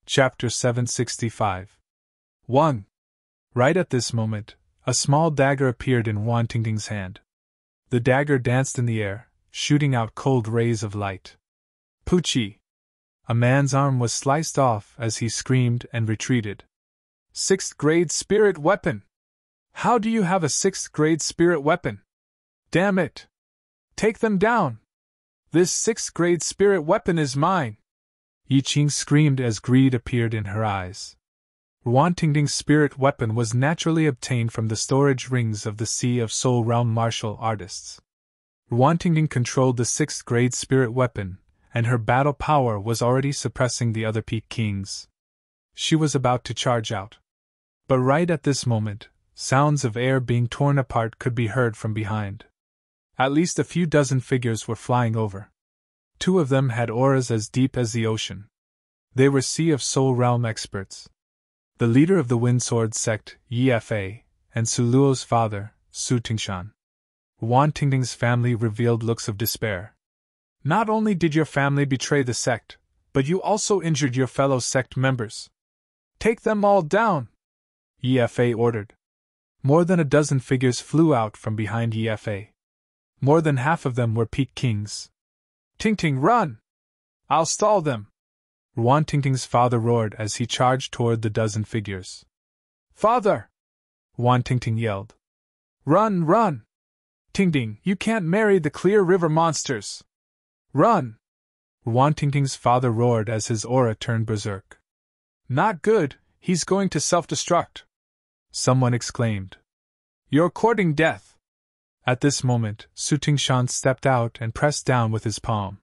Chapter 765. 1. Right at this moment, a small dagger appeared in Wan Tingting's hand. The dagger danced in the air, shooting out cold rays of light. Poochie! A man's arm was sliced off as he screamed and retreated. 6th grade spirit weapon! How do you have a 6th grade spirit weapon? Damn it! Take them down! This 6th grade spirit weapon is mine! Yi Qing screamed as greed appeared in her eyes. Wan Tingting's spirit weapon was naturally obtained from the storage rings of the Sea of Soul Realm martial artists. Wan Tingting controlled the 6th grade spirit weapon, and her battle power was already suppressing the other Peak Kings. She was about to charge out. But right at this moment, sounds of air being torn apart could be heard from behind. At least a few dozen figures were flying over. 2 of them had auras as deep as the ocean. They were Sea of Soul Realm experts. The leader of the Windsword sect, Yi Fa, and Su Luo's father, Su Tingshan. Wan Tingting's family revealed looks of despair. Not only did your family betray the sect, but you also injured your fellow sect members. Take them all down! Yi Fa ordered. More than a dozen figures flew out from behind Yi Fa. More than half of them were Peak Kings. Tingting, run! I'll stall them! Wan Tingting's father roared as he charged toward the dozen figures. Father! Wan Tingting yelled. Run, run! Tingting, you can't marry the Clear River monsters! Run! Wan Tingting's father roared as his aura turned berserk. Not good, he's going to self-destruct! Someone exclaimed. You're courting death! At this moment, Su Tingshan stepped out and pressed down with his palm.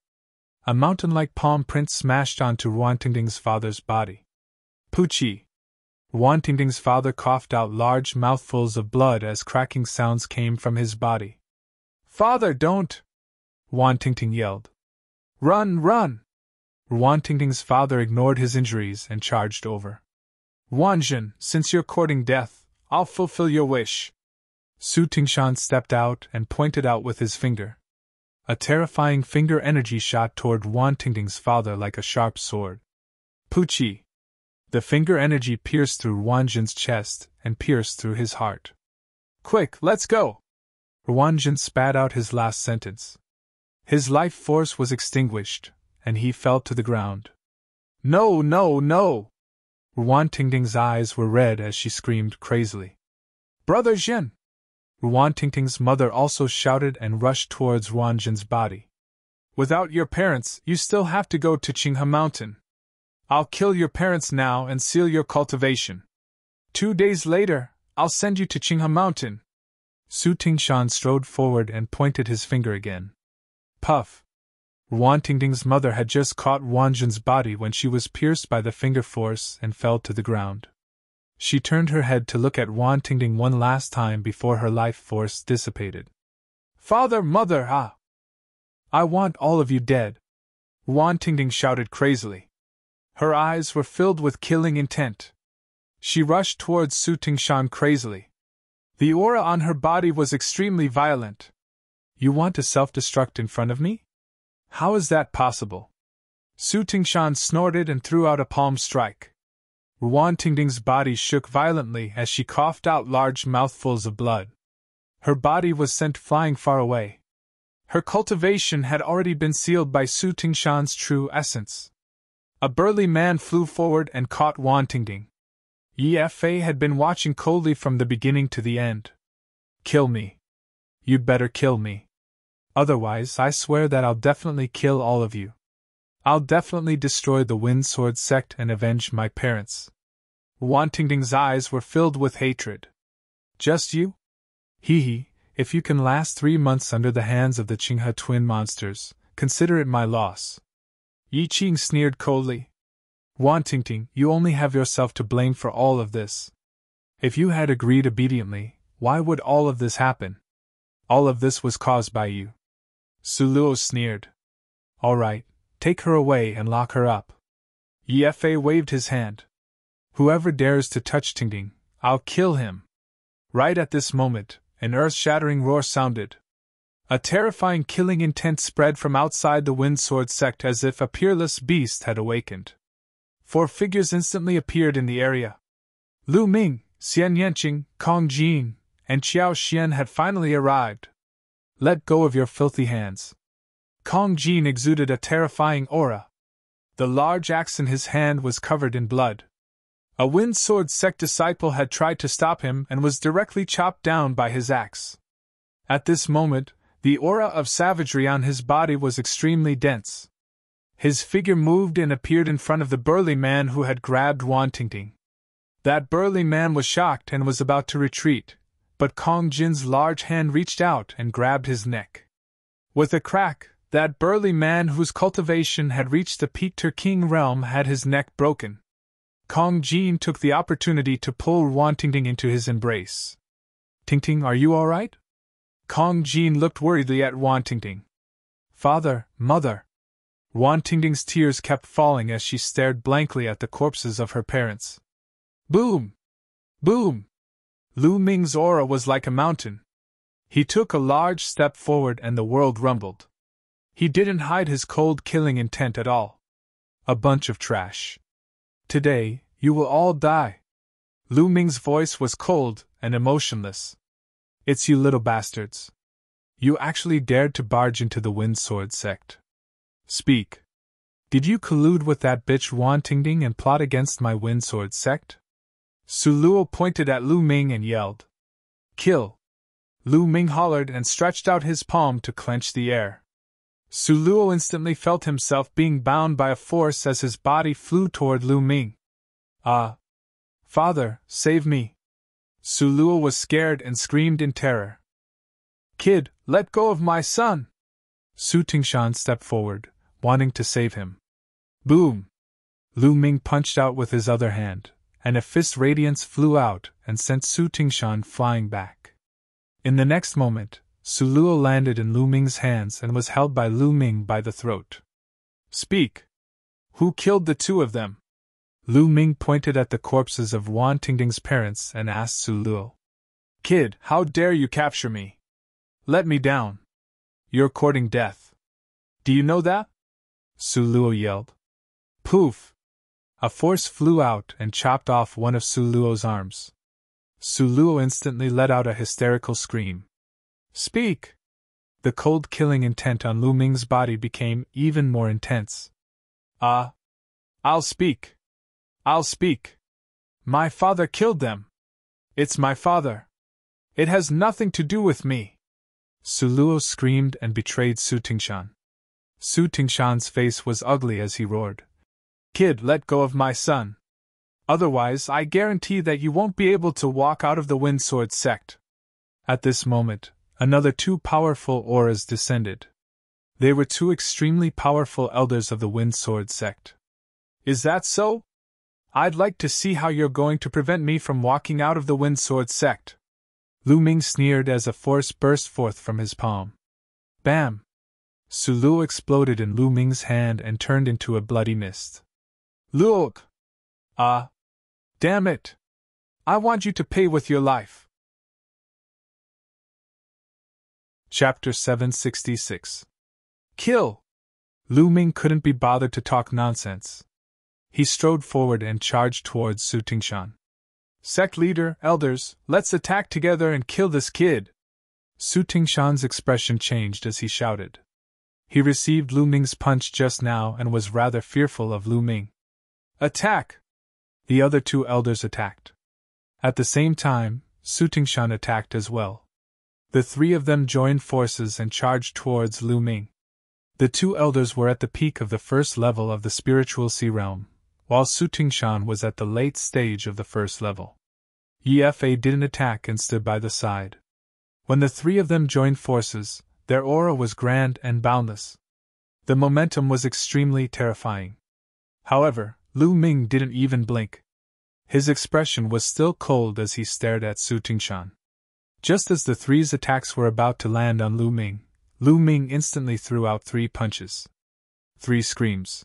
A mountain-like palm print smashed onto Wan Tingting's father's body. Poochie! Wan Tingting's father coughed out large mouthfuls of blood as cracking sounds came from his body. Father, don't! Wan Tingting yelled. Run, run! Wan Tingting's father ignored his injuries and charged over. Wanjin, since you're courting death, I'll fulfill your wish. Su Tingshan stepped out and pointed out with his finger. A terrifying finger energy shot toward Wan Tingting's father like a sharp sword. Poochie! The finger energy pierced through Wanjin's chest and pierced through his heart. Quick, let's go! Wanjin spat out his last sentence. His life force was extinguished, and he fell to the ground. No, no, no! Wan Tingting's eyes were red as she screamed crazily. Brother Jin! Wan Tingting's mother also shouted and rushed towards Wanjin's body. Without your parents, you still have to go to Qinghe Mountain. I'll kill your parents now and seal your cultivation. 2 days later, I'll send you to Qinghe Mountain. Su Tingshan strode forward and pointed his finger again. Puff! Wan Tingting's mother had just caught Wanjin's body when she was pierced by the finger force and fell to the ground. She turned her head to look at Wan Tingting one last time before her life force dissipated. Father, mother, ah! I want all of you dead! Wan Tingting shouted crazily. Her eyes were filled with killing intent. She rushed towards Su Tingshan crazily. The aura on her body was extremely violent. You want to self-destruct in front of me? How is that possible? Su Tingshan snorted and threw out a palm strike. Wan Tingting's body shook violently as she coughed out large mouthfuls of blood. Her body was sent flying far away. Her cultivation had already been sealed by Su Tingshan's true essence. A burly man flew forward and caught Wan Tingting. Yi Fa had been watching coldly from the beginning to the end. Kill me. You'd better kill me. Otherwise, I swear that I'll definitely kill all of you. I'll definitely destroy the Windsword sect and avenge my parents. Wan Tingting's eyes were filled with hatred. Just you? Hee hee, if you can last 3 months under the hands of the Qinghe twin monsters, consider it my loss. Yi Qing sneered coldly. Wan Tingting, you only have yourself to blame for all of this. If you had agreed obediently, why would all of this happen? All of this was caused by you. Su Luo sneered. All right. Take her away and lock her up. Yi Fa waved his hand. Whoever dares to touch Tingting, I'll kill him. Right at this moment, an earth-shattering roar sounded. A terrifying killing intent spread from outside the Windsword sect as if a peerless beast had awakened. 4 figures instantly appeared in the area. Lu Ming, Xian Yanqing, Kong Jin, and Qiao Xian had finally arrived. Let go of your filthy hands. Kong Jin exuded a terrifying aura. The large axe in his hand was covered in blood. A Wind Sword sect disciple had tried to stop him and was directly chopped down by his axe. At this moment, the aura of savagery on his body was extremely dense. His figure moved and appeared in front of the burly man who had grabbed Wan Tingting. That burly man was shocked and was about to retreat, but Kong Jin's large hand reached out and grabbed his neck. With a crack, that burly man whose cultivation had reached the Peter King realm had his neck broken. Kong Jin took the opportunity to pull Wan Tingting into his embrace. Tingting, are you all right? Kong Jin looked worriedly at Wan Tingting. Father, mother. Wan Tingting's tears kept falling as she stared blankly at the corpses of her parents. Boom! Boom! Lu Ming's aura was like a mountain. He took a large step forward and the world rumbled. He didn't hide his cold killing intent at all. A bunch of trash. Today, you will all die. Lu Ming's voice was cold and emotionless. It's you little bastards. You actually dared to barge into the Wind Sword sect. Speak. Did you collude with that bitch Wan Tingting and plot against my Wind Sword sect? Su Luo pointed at Lu Ming and yelled. Kill. Lu Ming hollered and stretched out his palm to clench the air. Su Luo instantly felt himself being bound by a force as his body flew toward Lu Ming. Father, save me. Su Luo was scared and screamed in terror. Kid, let go of my son! Su Tingshan stepped forward, wanting to save him. Boom! Lu Ming punched out with his other hand, and a fist radiance flew out and sent Su Tingshan flying back. In the next moment, Su Luo landed in Lu Ming's hands and was held by Lu Ming by the throat. Speak! Who killed the 2 of them? Lu Ming pointed at the corpses of Wan Tingting's parents and asked Su Luo. Kid, how dare you capture me? Let me down. You're courting death. Do you know that? Su Luo yelled. Poof! A force flew out and chopped off one of Su Luo's arms. Su Luo instantly let out a hysterical scream. Speak! The cold killing intent on Lu Ming's body became even more intense. I'll speak. I'll speak. My father killed them. It's my father. It has nothing to do with me. Su Luo screamed and betrayed Su Tingshan. Su Tingshan's face was ugly as he roared. Kid, let go of my son. Otherwise, I guarantee that you won't be able to walk out of the Wind Sword sect. At this moment, another 2 powerful auras descended. They were 2 extremely powerful elders of the Wind Sword sect. Is that so? I'd like to see how you're going to prevent me from walking out of the Wind Sword sect. Lu Ming sneered as a force burst forth from his palm. Bam! Su Luo exploded in Lu Ming's hand and turned into a bloody mist. Look! Damn it! I want you to pay with your life. Chapter 766. Kill! Lu Ming couldn't be bothered to talk nonsense. He strode forward and charged towards Su Tingshan. Sect leader, elders, let's attack together and kill this kid! Su Tingshan's expression changed as he shouted. He received Lu Ming's punch just now and was rather fearful of Lu Ming. Attack! The other 2 elders attacked. At the same time, Su Tingshan attacked as well. The 3 of them joined forces and charged towards Lu Ming. The 2 elders were at the peak of the first level of the spiritual sea realm, while Su Tingshan was at the late stage of the first level. Yefa didn't attack and stood by the side. When the 3 of them joined forces, their aura was grand and boundless. The momentum was extremely terrifying. However, Lu Ming didn't even blink. His expression was still cold as he stared at Su Tingshan. Just as the 3's attacks were about to land on Lu Ming instantly threw out 3 punches. 3 screams.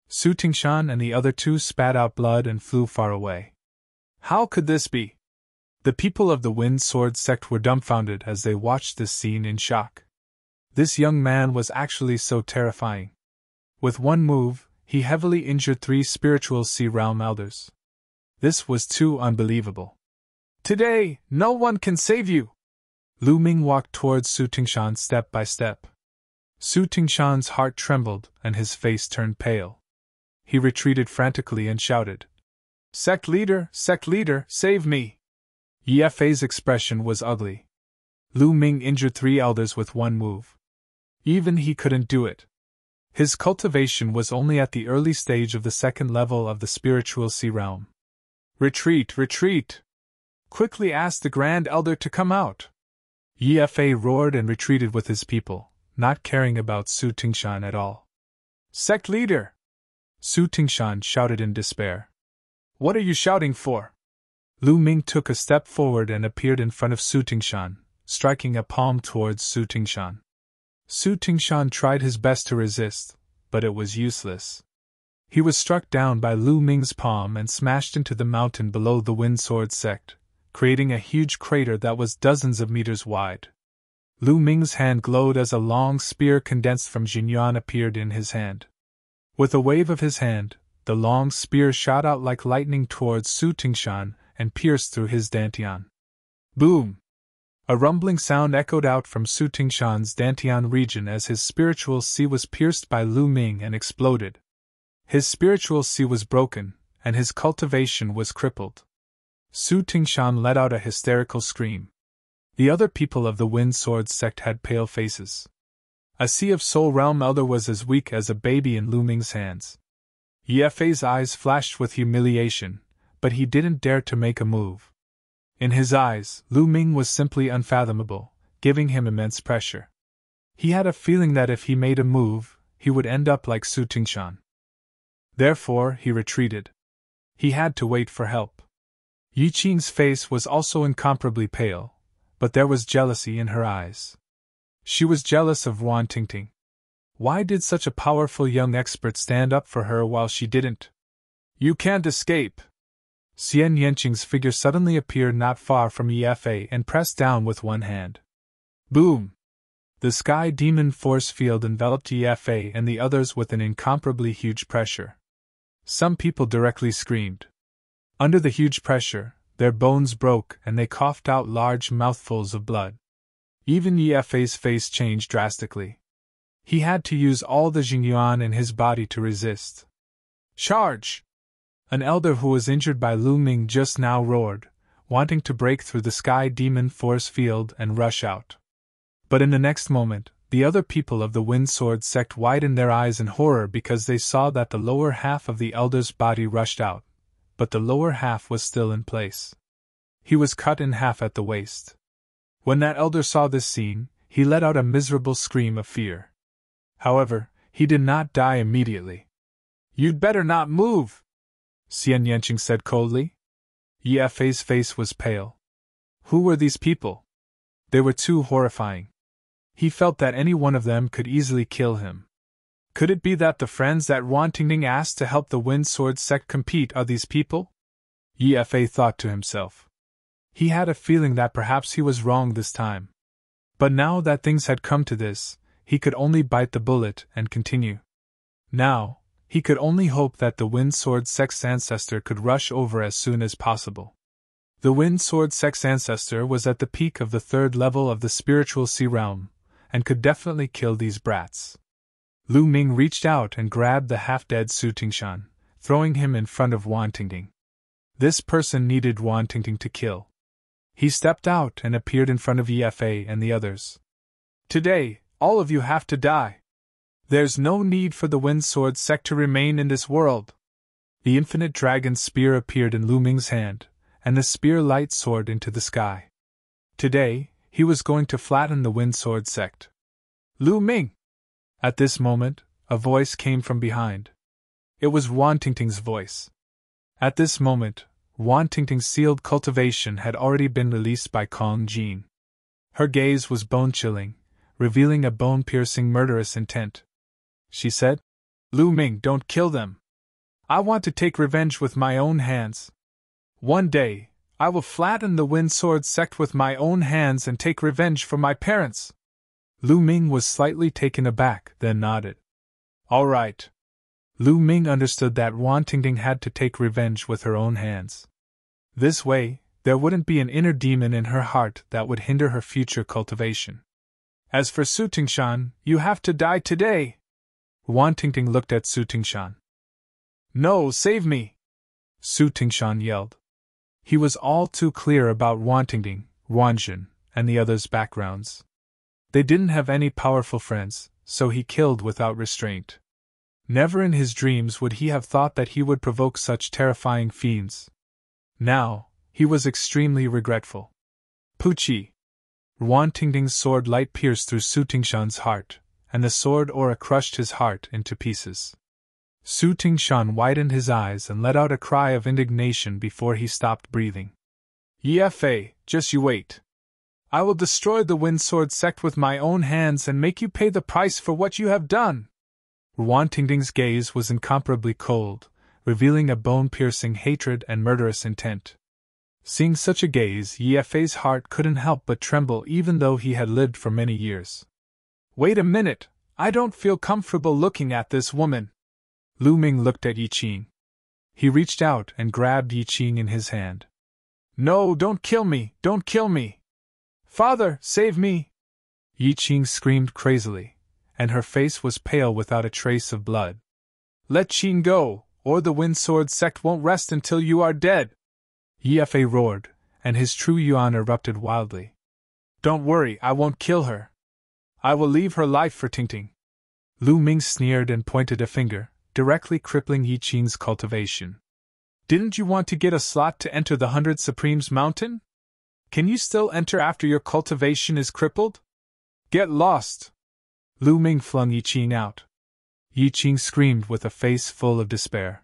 Su Tingshan and the other 2 spat out blood and flew far away. How could this be? The people of the Wind Sword sect were dumbfounded as they watched this scene in shock. This young man was actually so terrifying. With one move, he heavily injured 3 spiritual Sea Realm elders. This was too unbelievable. Today, no one can save you! Lu Ming walked towards Su Tingshan step by step. Su Tingshan's heart trembled and his face turned pale. He retreated frantically and shouted, Sect leader, save me! Ye Fei's expression was ugly. Lu Ming injured 3 elders with one move. Even he couldn't do it. His cultivation was only at the early stage of the 2nd level of the spiritual Sea Realm. Retreat! Quickly ask the Grand Elder to come out! Ye Fei roared and retreated with his people, not caring about Su Tingshan at all. Sect leader! Su Tingshan shouted in despair. What are you shouting for? Lu Ming took a step forward and appeared in front of Su Tingshan, striking a palm towards Su Tingshan. Su Tingshan tried his best to resist, but it was useless. He was struck down by Lu Ming's palm and smashed into the mountain below the Wind Sword sect, creating a huge crater that was dozens of meters wide. Lu Ming's hand glowed as a long spear condensed from Jinyuan appeared in his hand. With a wave of his hand, the long spear shot out like lightning towards Su Tingshan and pierced through his dantian. Boom! A rumbling sound echoed out from Su Tingshan's dantian region as his spiritual sea was pierced by Lu Ming and exploded. His spiritual sea was broken, and his cultivation was crippled. Su Tingshan let out a hysterical scream. The other people of the Wind Sword sect had pale faces. A Sea of Soul Realm elder was as weak as a baby in Lu Ming's hands. Ye Fei's eyes flashed with humiliation, but he didn't dare to make a move. In his eyes, Lu Ming was simply unfathomable, giving him immense pressure. He had a feeling that if he made a move, he would end up like Su Tingshan. Therefore, he retreated. He had to wait for help. Yi Qing's face was also incomparably pale, but there was jealousy in her eyes. She was jealous of Wan Tingting. Why did such a powerful young expert stand up for her while she didn't? You can't escape! Xian Yanqing's figure suddenly appeared not far from Ye Fei and pressed down with one hand. Boom! The sky demon force field enveloped Ye Fei and the others with an incomparably huge pressure. Some people directly screamed. Under the huge pressure, their bones broke and they coughed out large mouthfuls of blood. Even Ye Fei's face changed drastically. He had to use all the Jingyuan in his body to resist. Charge! An elder who was injured by Lu Ming just now roared, wanting to break through the sky demon force field and rush out. But in the next moment, the other people of the Wind Sword sect widened their eyes in horror because they saw that the lower half of the elder's body rushed out, but the lower half was still in place. He was cut in half at the waist. When that elder saw this scene, he let out a miserable scream of fear. However, he did not die immediately. You'd better not move, Xian Yanqing said coldly. Ye Fei's face was pale. Who were these people? They were too horrifying. He felt that any one of them could easily kill him. Could it be that the friends that Wan Tingting asked to help the Wind Sword sect compete are these people? Ye Fei thought to himself. He had a feeling that perhaps he was wrong this time. But now that things had come to this, he could only bite the bullet and continue. Now, he could only hope that the Wind Sword sect's ancestor could rush over as soon as possible. The Wind Sword sect's ancestor was at the peak of the 3rd level of the spiritual Sea Realm, and could definitely kill these brats. Lu Ming reached out and grabbed the half-dead Su Tingshan, throwing him in front of Wan Tingting. This person needed Wan Tingting to kill. He stepped out and appeared in front of Ye Fei and the others. Today, all of you have to die. There's no need for the Wind Sword sect to remain in this world. The infinite dragon spear appeared in Lu Ming's hand, and the spear light soared into the sky. Today, he was going to flatten the Wind Sword sect. Lu Ming! At this moment, a voice came from behind. It was Wan Tingting's voice. At this moment, Wan Tingting's sealed cultivation had already been released by Kong Jin. Her gaze was bone-chilling, revealing a bone-piercing murderous intent. She said, Lu Ming, don't kill them. I want to take revenge with my own hands. One day, I will flatten the Wind Sword sect with my own hands and take revenge for my parents. Lu Ming was slightly taken aback, then nodded. All right. Lu Ming understood that Wan Tingting had to take revenge with her own hands. This way, there wouldn't be an inner demon in her heart that would hinder her future cultivation. As for Su Tingshan, you have to die today. Wan Tingting looked at Su Tingshan. No, save me! Su Tingshan yelled. He was all too clear about Wan Tingting, Wanjun, and the others' backgrounds. They didn't have any powerful friends, so he killed without restraint. Never in his dreams would he have thought that he would provoke such terrifying fiends. Now, he was extremely regretful. Puchi! Wan Tingting's sword light pierced through Su Tingshan's heart, and the sword aura crushed his heart into pieces. Su Tingshan widened his eyes and let out a cry of indignation before he stopped breathing. Yefa, just you wait. I will destroy the Wind Sword sect with my own hands and make you pay the price for what you have done. Wan Tingting's gaze was incomparably cold, revealing a bone-piercing hatred and murderous intent. Seeing such a gaze, Yefa's heart couldn't help but tremble even though he had lived for many years. Wait a minute, I don't feel comfortable looking at this woman. Lu Ming looked at Yi Qing. He reached out and grabbed Yi Qing in his hand. No, don't kill me, don't kill me! Father, save me! Yi Qing screamed crazily, and her face was pale without a trace of blood. Let Qing go, or the Wind Sword sect won't rest until you are dead! Yefa roared, and his true yuan erupted wildly. Don't worry, I won't kill her. I will leave her life for Tingting. Lu Ming sneered and pointed a finger, directly crippling Yi Qing's cultivation. Didn't you want to get a slot to enter the 100 Supremes Mountain? Can you still enter after your cultivation is crippled? Get lost! Lu Ming flung Yi Qing out. Yi Qing screamed with a face full of despair.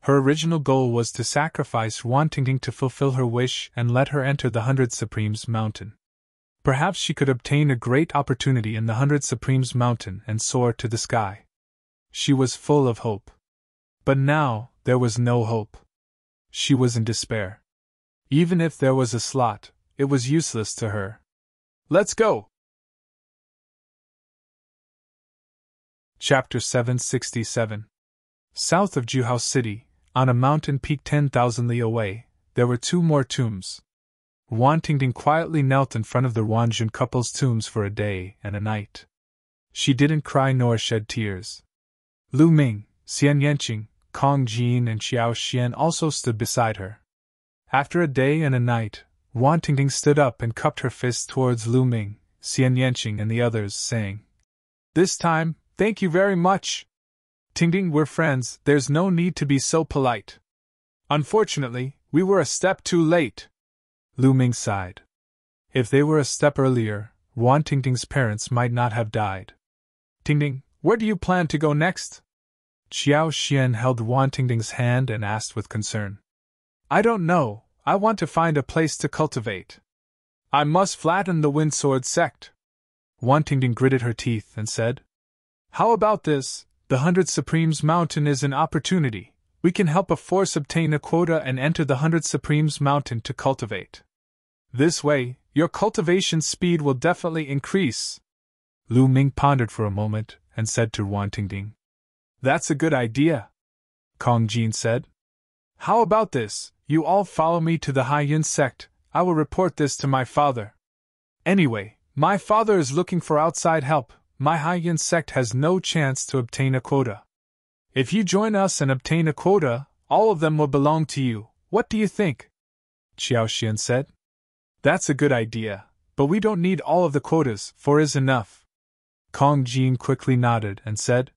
Her original goal was to sacrifice Wan Tingting to fulfill her wish and let her enter the 100 Supremes Mountain. Perhaps she could obtain a great opportunity in the 100 Supremes Mountain and soar to the sky. She was full of hope. But now, there was no hope. She was in despair. Even if there was a slot, it was useless to her. Let's go! Chapter 767. South of Juhao City, on a mountain peak 10,000 li away, there were 2 more tombs. Wan Tingting quietly knelt in front of the Wanjun couple's tombs for a day and a night. She didn't cry nor shed tears. Lu Ming, Xian Yanqing, Kong Jin and Xiao Xian also stood beside her. After a day and a night, Wan Tingting stood up and cupped her fist towards Lu Ming, Xian Yanqing and the others, saying, This time, thank you very much. Tingting, we're friends, there's no need to be so polite. Unfortunately, we were a step too late. Lu Ming sighed. If they were a step earlier, Wan Tingting's parents might not have died. Tingting, where do you plan to go next? Xiao Xian held Wan Tingting's hand and asked with concern. I don't know, I want to find a place to cultivate. I must flatten the Wind Sword sect. Wan Tingting gritted her teeth and said, How about this? The 100 Supremes Mountain is an opportunity. We can help a force obtain a quota and enter the 100 Supremes Mountain to cultivate. This way, your cultivation speed will definitely increase. Lu Ming pondered for a moment and said to Wan Tingting, That's a good idea. Kong Jin said, How about this? You all follow me to the Haiyan sect. I will report this to my father. Anyway, my father is looking for outside help. My Haiyan sect has no chance to obtain a quota. If you join us and obtain a quota, all of them will belong to you. What do you think? Xiao Xian said. That's a good idea, but we don't need all of the quotas, 4 is enough. Kong Jin quickly nodded and said.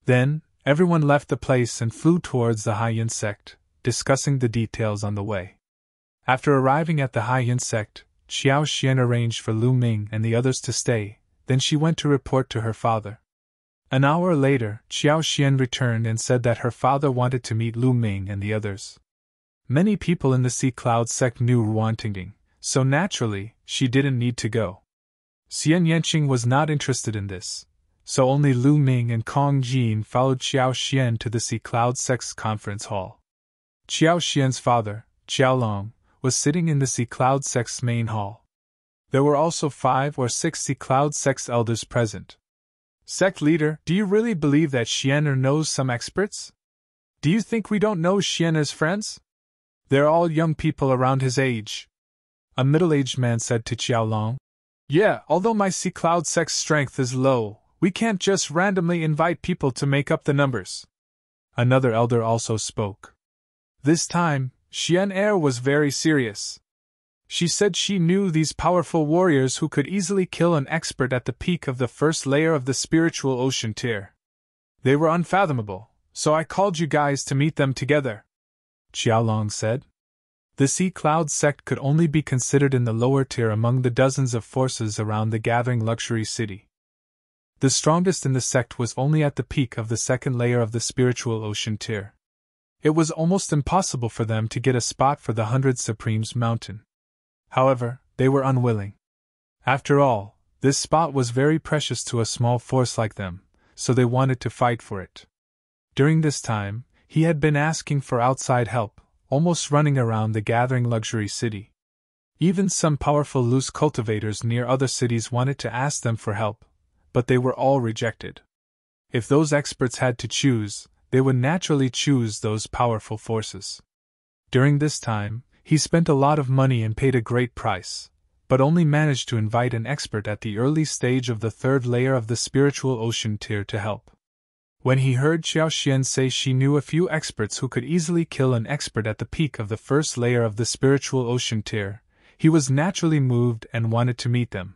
Then, everyone left the place and flew towards the Haiyan sect, discussing the details on the way. After arriving at the Haiyan sect, Xiao Xian arranged for Lu Ming and the others to stay. Then she went to report to her father. An hour later, Xiao Xian returned and said that her father wanted to meet Lu Ming and the others. Many people in the Sea Cloud sect knew Wan Tingting, so naturally, she didn't need to go. Xian Yanqing was not interested in this, so only Lu Ming and Kong Jin followed Xiao Xian to the Sea Cloud sect's conference hall. Xiao Xian's father, Xiao Long, was sitting in the Sea Cloud sect's main hall. There were also 5 or 6 Sea Cloud sect's elders present. Sect leader, do you really believe that Xianer knows some experts? Do you think we don't know Xianer's friends? They're all young people around his age. A middle-aged man said to Qiaolong. Yeah, although my sea cloud sect's strength is low, we can't just randomly invite people to make up the numbers. Another elder also spoke. This time, Xianer was very serious. She said she knew these powerful warriors who could easily kill an expert at the peak of the first layer of the spiritual ocean tier. They were unfathomable, so I called you guys to meet them together, Qiaolong said. The Sea Cloud sect could only be considered in the lower tier among the dozens of forces around the gathering luxury city. The strongest in the sect was only at the peak of the second layer of the spiritual ocean tier. It was almost impossible for them to get a spot for the 100 Supremes mountain. However, they were unwilling. After all, this spot was very precious to a small force like them, so they wanted to fight for it. During this time, he had been asking for outside help, almost running around the gathering luxury city. Even some powerful loose cultivators near other cities wanted to ask them for help, but they were all rejected. If those experts had to choose, they would naturally choose those powerful forces. During this time, he spent a lot of money and paid a great price, but only managed to invite an expert at the early stage of the third layer of the spiritual ocean tier to help. When he heard Xiao Xian say she knew a few experts who could easily kill an expert at the peak of the first layer of the spiritual ocean tier, he was naturally moved and wanted to meet them.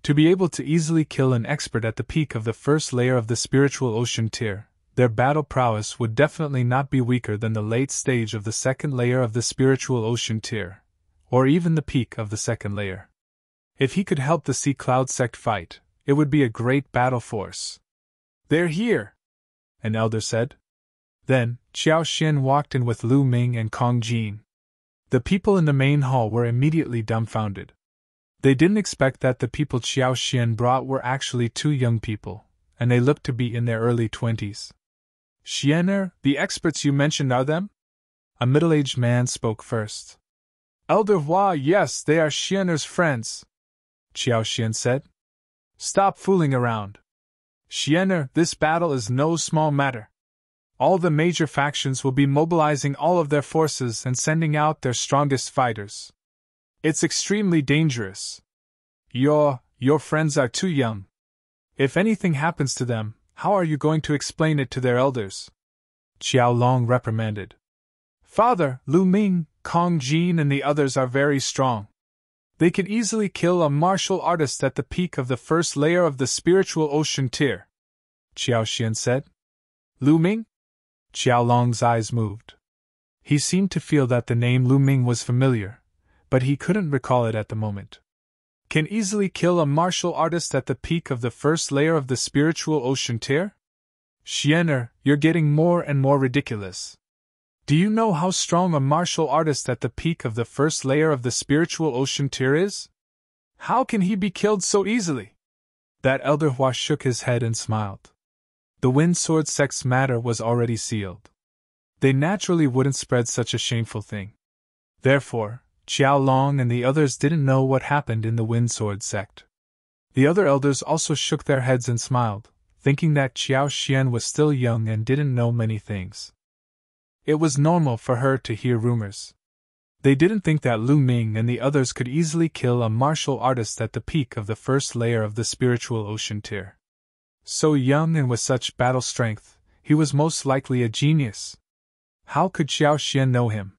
To be able to easily kill an expert at the peak of the first layer of the spiritual ocean tier, their battle prowess would definitely not be weaker than the late stage of the second layer of the spiritual ocean tier, or even the peak of the second layer. If he could help the Sea Cloud sect fight, it would be a great battle force. They're here, an elder said. Then, Qiao Xian walked in with Lu Ming and Kong Jin. The people in the main hall were immediately dumbfounded. They didn't expect that the people Qiao Xian brought were actually two young people, and they looked to be in their early 20s. Xianer, the experts you mentioned are them? A middle-aged man spoke first. Elder Hua, yes, they are Xianer's friends, Qiao Xian said. Stop fooling around. Xianer, this battle is no small matter. All the major factions will be mobilizing all of their forces and sending out their strongest fighters. It's extremely dangerous. Your friends are too young. If anything happens to them, how are you going to explain it to their elders? Qiaolong reprimanded. Father, Lu Ming, Kong Jin and the others are very strong. They could easily kill a martial artist at the peak of the first layer of the spiritual ocean tier, Qiao Xian said. Lu Ming? Qiaolong's eyes moved. He seemed to feel that the name Lu Ming was familiar, but he couldn't recall it at the moment. Can easily kill a martial artist at the peak of the first layer of the spiritual ocean tier? Xianer, you're getting more and more ridiculous. Do you know how strong a martial artist at the peak of the first layer of the spiritual ocean tier is? How can he be killed so easily? That elder Hua shook his head and smiled. The Wind Sword sect's matter was already sealed. They naturally wouldn't spread such a shameful thing. Therefore, Qiaolong and the others didn't know what happened in the Wind Sword sect. The other elders also shook their heads and smiled, thinking that Qiao Xian was still young and didn't know many things. It was normal for her to hear rumors. They didn't think that Lu Ming and the others could easily kill a martial artist at the peak of the first layer of the spiritual ocean tier. So young and with such battle strength, he was most likely a genius. How could Xiao Xian know him?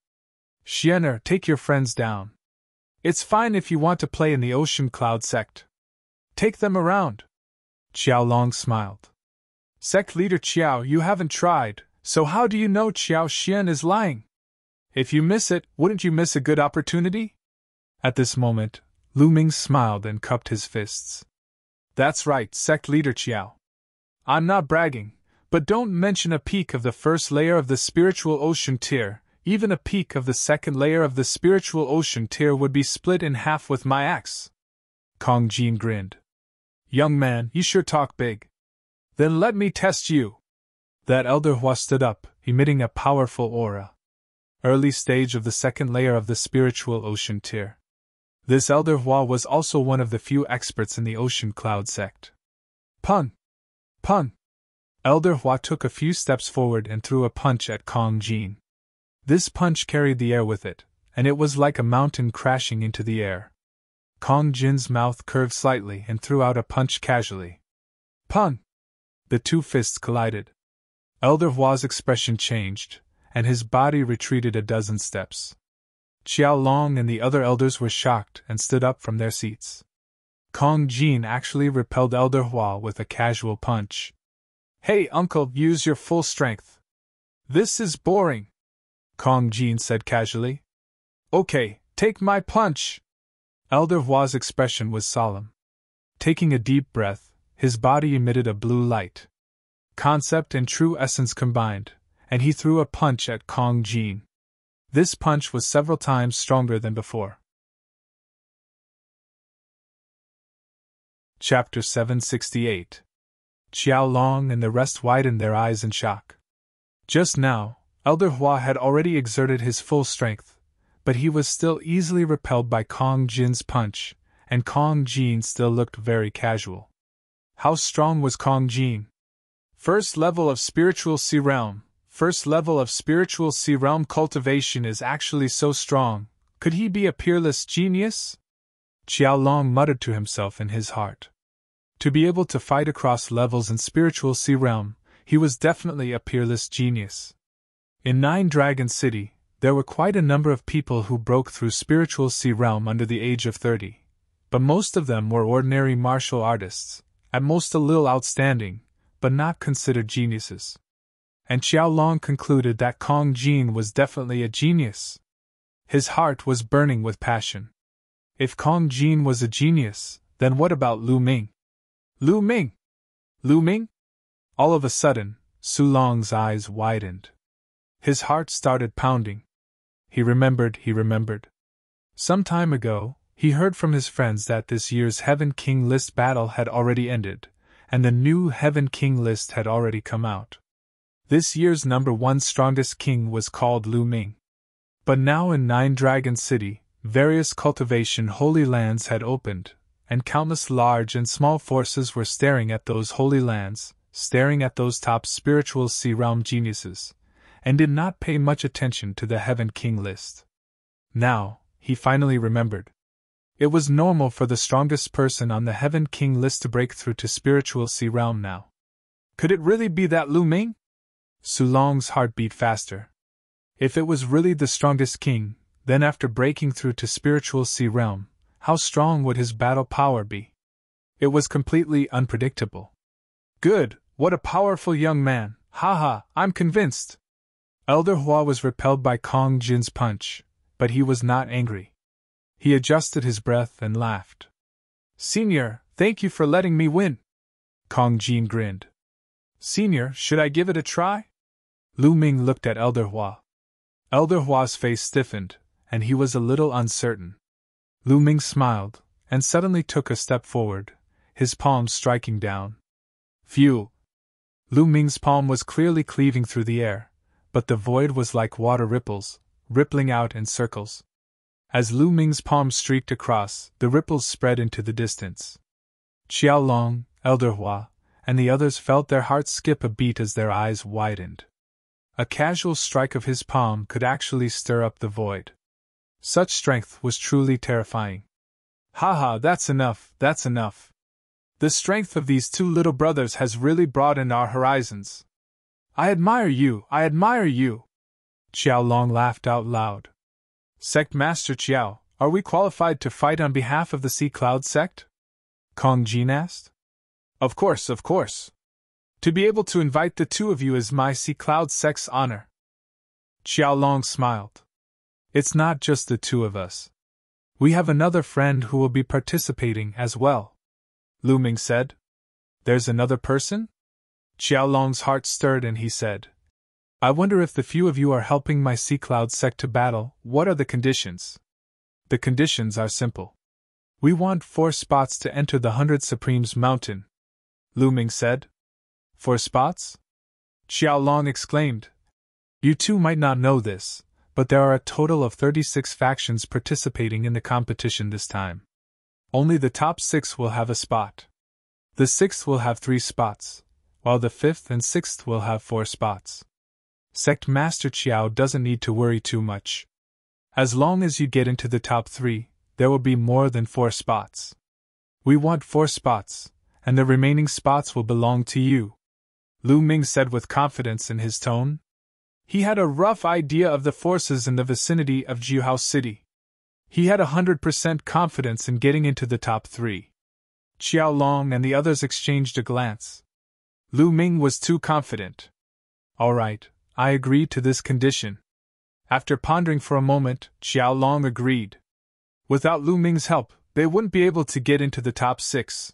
Xianer, take your friends down. It's fine if you want to play in the Ocean Cloud sect. Take them around. Qiaolong smiled. Sect leader Qiao, you haven't tried, so how do you know Qiao Xian is lying? If you miss it, wouldn't you miss a good opportunity? At this moment, Lu Ming smiled and cupped his fists. That's right, sect leader Qiao. I'm not bragging, but don't mention a peak of the first layer of the spiritual ocean tier. Even a peak of the second layer of the spiritual ocean tier would be split in half with my axe. Kong Jin grinned. Young man, you sure talk big. Then let me test you. That elder Hua stood up, emitting a powerful aura. Early stage of the second layer of the spiritual ocean tier. This elder Hua was also one of the few experts in the Ocean Cloud sect. Pun. Pun! Elder Hua took a few steps forward and threw a punch at Kong Jin. This punch carried the air with it, and it was like a mountain crashing into the air. Kong Jin's mouth curved slightly and threw out a punch casually. Pun! The two fists collided. Elder Hua's expression changed, and his body retreated a dozen steps. Qiao Long and the other elders were shocked and stood up from their seats. Kong Jin actually repelled Elder Hua with a casual punch. Hey, uncle, use your full strength. This is boring, Kong Jin said casually. Okay, take my punch. Elder Hua's expression was solemn. Taking a deep breath, his body emitted a blue light. Concept and true essence combined, and he threw a punch at Kong Jin. This punch was several times stronger than before. Chapter 768. Qiao Long and the rest widened their eyes in shock. Just now, Elder Hua had already exerted his full strength, but he was still easily repelled by Kong Jin's punch, and Kong Jin still looked very casual. How strong was Kong Jin? First level of spiritual sea realm. First level of spiritual sea realm cultivation is actually so strong. Could he be a peerless genius? Qiao Long muttered to himself in his heart. To be able to fight across levels in spiritual sea realm, he was definitely a peerless genius. In Nine Dragon City, there were quite a number of people who broke through spiritual sea realm under the age of 30, but most of them were ordinary martial artists, at most a little outstanding, but not considered geniuses. And Qiao Long concluded that Kong Jin was definitely a genius. His heart was burning with passion. If Kong Jin was a genius, then what about Lu Ming? Lu Ming! Lu Ming? All of a sudden, Su Long's eyes widened. His heart started pounding. He remembered. Some time ago, he heard from his friends that this year's Heaven King list battle had already ended, and the new Heaven King list had already come out. This year's number 1 strongest king was called Lu Ming. But now in Nine Dragon City, various cultivation holy lands had opened, and countless large and small forces were staring at those holy lands, staring at those top spiritual sea realm geniuses, and did not pay much attention to the Heaven King list. Now, he finally remembered. It was normal for the strongest person on the Heaven King list to break through to spiritual sea realm now. Could it really be that Lu Ming? Su Long's heart beat faster. If it was really the strongest king, then after breaking through to spiritual sea realm, how strong would his battle power be? It was completely unpredictable. Good, what a powerful young man, haha, I'm convinced. Elder Hua was repelled by Kong Jin's punch, but he was not angry. He adjusted his breath and laughed. Senior, thank you for letting me win. Kong Jin grinned. Senior, should I give it a try? Lu Ming looked at Elder Hua. Elder Hua's face stiffened, and he was a little uncertain. Lu Ming smiled, and suddenly took a step forward, his palm striking down. Phew! Lu Ming's palm was clearly cleaving through the air, but the void was like water ripples, rippling out in circles. As Lu Ming's palm streaked across, the ripples spread into the distance. Qiao Long, Elder Hua, and the others felt their hearts skip a beat as their eyes widened. A casual strike of his palm could actually stir up the void. Such strength was truly terrifying. Haha, that's enough. The strength of these two little brothers has really broadened our horizons. I admire you. Qiao Long laughed out loud. Sect Master Qiao, are we qualified to fight on behalf of the Sea Cloud sect? Kong Jin asked. Of course. To be able to invite the two of you is my Sea Cloud sect's honor. Qiao Long smiled. It's not just the two of us. We have another friend who will be participating as well. Lu Ming said. There's another person? Qiao Long's heart stirred and he said, I wonder if the few of you are helping my Sea Cloud sect to battle, what are the conditions? The conditions are simple. We want 4 spots to enter the 100 Supremes Mountain. Lu Ming said. 4 spots? Qiao Long exclaimed. You two might not know this, but there are a total of 36 factions participating in the competition this time. Only the top 6 will have a spot. The 6th will have 3 spots, while the 5th and 6th will have 4 spots. Sect Master Chiao doesn't need to worry too much. As long as you get into the top 3, there will be more than 4 spots. We want 4 spots, and the remaining spots will belong to you, Lu Ming said with confidence in his tone. He had a rough idea of the forces in the vicinity of Jiuhao City. He had 100% confidence in getting into the top 3. Qiao Long and the others exchanged a glance. Lu Ming was too confident. All right, I agree to this condition. After pondering for a moment, Qiao Long agreed. Without Lu Ming's help, they wouldn't be able to get into the top 6.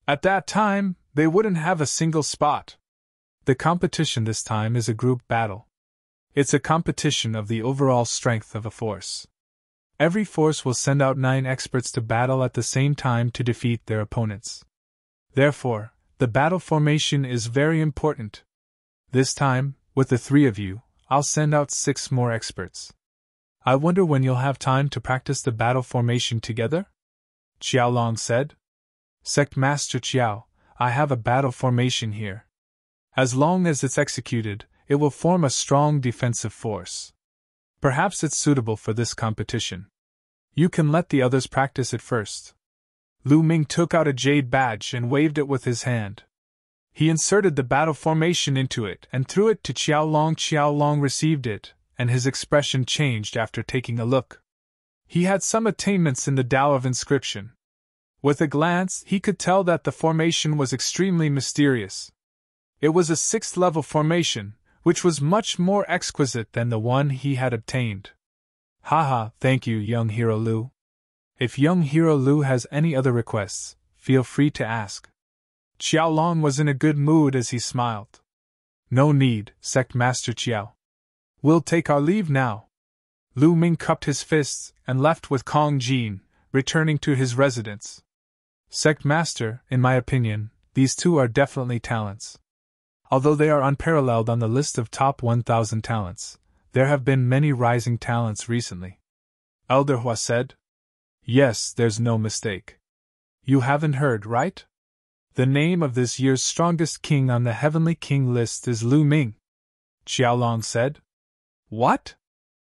At that time, they wouldn't have a single spot. The competition this time is a group battle. It's a competition of the overall strength of a force. Every force will send out 9 experts to battle at the same time to defeat their opponents. Therefore, the battle formation is very important. This time, with the 3 of you, I'll send out 6 more experts. I wonder when you'll have time to practice the battle formation together? Qiao Long said. Sect Master Qiao, I have a battle formation here. As long as it's executed, it will form a strong defensive force. Perhaps it's suitable for this competition. You can let the others practice it first. Lu Ming took out a jade badge and waved it with his hand. He inserted the battle formation into it and threw it to Qiao Long. Qiao Long received it, and his expression changed after taking a look. He had some attainments in the Tao of Inscription. With a glance, he could tell that the formation was extremely mysterious. It was a 6th-level formation, which was much more exquisite than the one he had obtained. Haha, thank you, young hero Lu. If young hero Lu has any other requests, feel free to ask. Qiao Long was in a good mood as he smiled. No need, Sect Master Qiao. We'll take our leave now. Lu Ming cupped his fists and left with Kong Jin, returning to his residence. Sect Master, in my opinion, these 2 are definitely talents. Although they are unparalleled on the list of top 1,000 talents, there have been many rising talents recently. Elder Hua said. Yes, there's no mistake. You haven't heard, right? The name of this year's strongest king on the Heavenly King list is Lu Ming, Qiao Long said. What?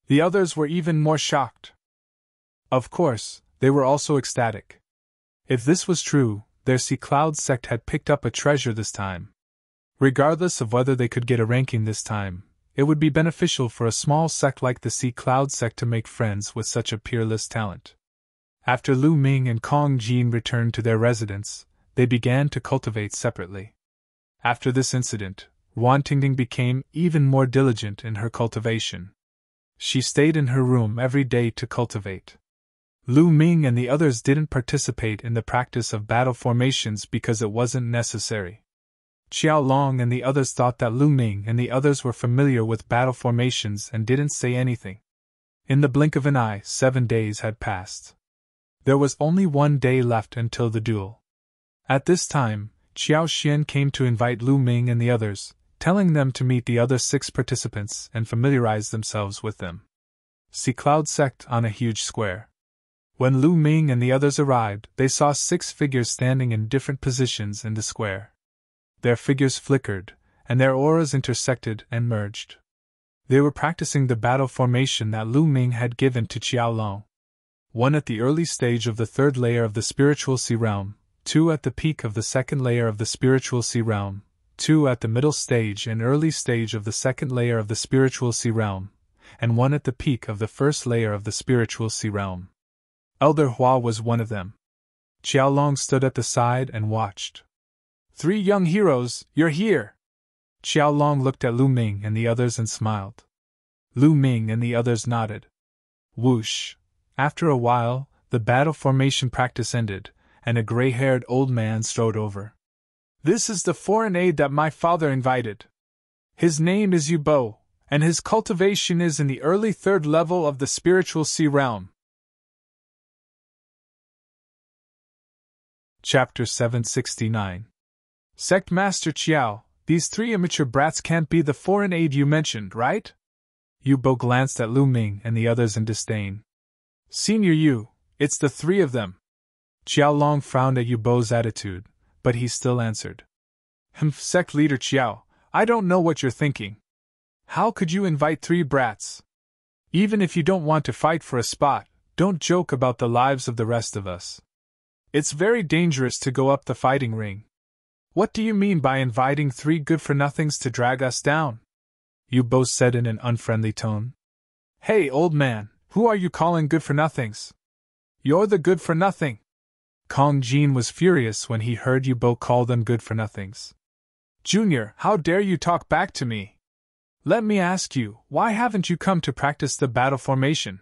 The others were even more shocked. Of course, they were also ecstatic. If this was true, their Sea Cloud sect had picked up a treasure this time. Regardless of whether they could get a ranking this time, it would be beneficial for a small sect like the Sea Cloud sect to make friends with such a peerless talent. After Lu Ming and Kong Jin returned to their residence, they began to cultivate separately. After this incident, Wan Tingting became even more diligent in her cultivation. She stayed in her room every day to cultivate. Lu Ming and the others didn't participate in the practice of battle formations because it wasn't necessary. Qiao Long and the others thought that Lu Ming and the others were familiar with battle formations and didn't say anything. In the blink of an eye, 7 days had passed. There was only 1 day left until the duel. At this time, Qiao Xian came to invite Lu Ming and the others, telling them to meet the other 6 participants and familiarize themselves with them. Sea Cloud sect on a huge square. When Lu Ming and the others arrived, they saw 6 figures standing in different positions in the square. Their figures flickered, and their auras intersected and merged. They were practicing the battle formation that Lu Ming had given to Qiao Long. 1 at the early stage of the 3rd layer of the spiritual sea realm, 2 at the peak of the 2nd layer of the spiritual sea realm, 2 at the middle stage and early stage of the 2nd layer of the spiritual sea realm, and 1 at the peak of the 1st layer of the spiritual sea realm. Elder Hua was one of them. Qiao Long stood at the side and watched. 3 young heroes, you're here! Qiao Long looked at Lu Ming and the others and smiled. Lu Ming and the others nodded. Whoosh! After a while, the battle formation practice ended, and a gray-haired old man strode over. This is the foreign aide that my father invited. His name is Yubo, and his cultivation is in the early 3rd level of the spiritual sea realm. Chapter 769. Sect Master Qiao, these 3 immature brats can't be the foreign aide you mentioned, right? Yubo glanced at Lu Ming and the others in disdain. Senior Yu, it's the 3 of them. Qiao Long frowned at Yubo's attitude, but he still answered. Sect Leader Chiao, I don't know what you're thinking. How could you invite 3 brats? Even if you don't want to fight for a spot, don't joke about the lives of the rest of us. It's very dangerous to go up the fighting ring. What do you mean by inviting 3 good-for-nothings to drag us down? Yu Bo said in an unfriendly tone. Hey, old man, who are you calling good-for-nothings? You're the good-for-nothing. Kong Jin was furious when he heard Yu Bo call them good-for-nothings. Junior, how dare you talk back to me? Let me ask you, why haven't you come to practice the battle formation?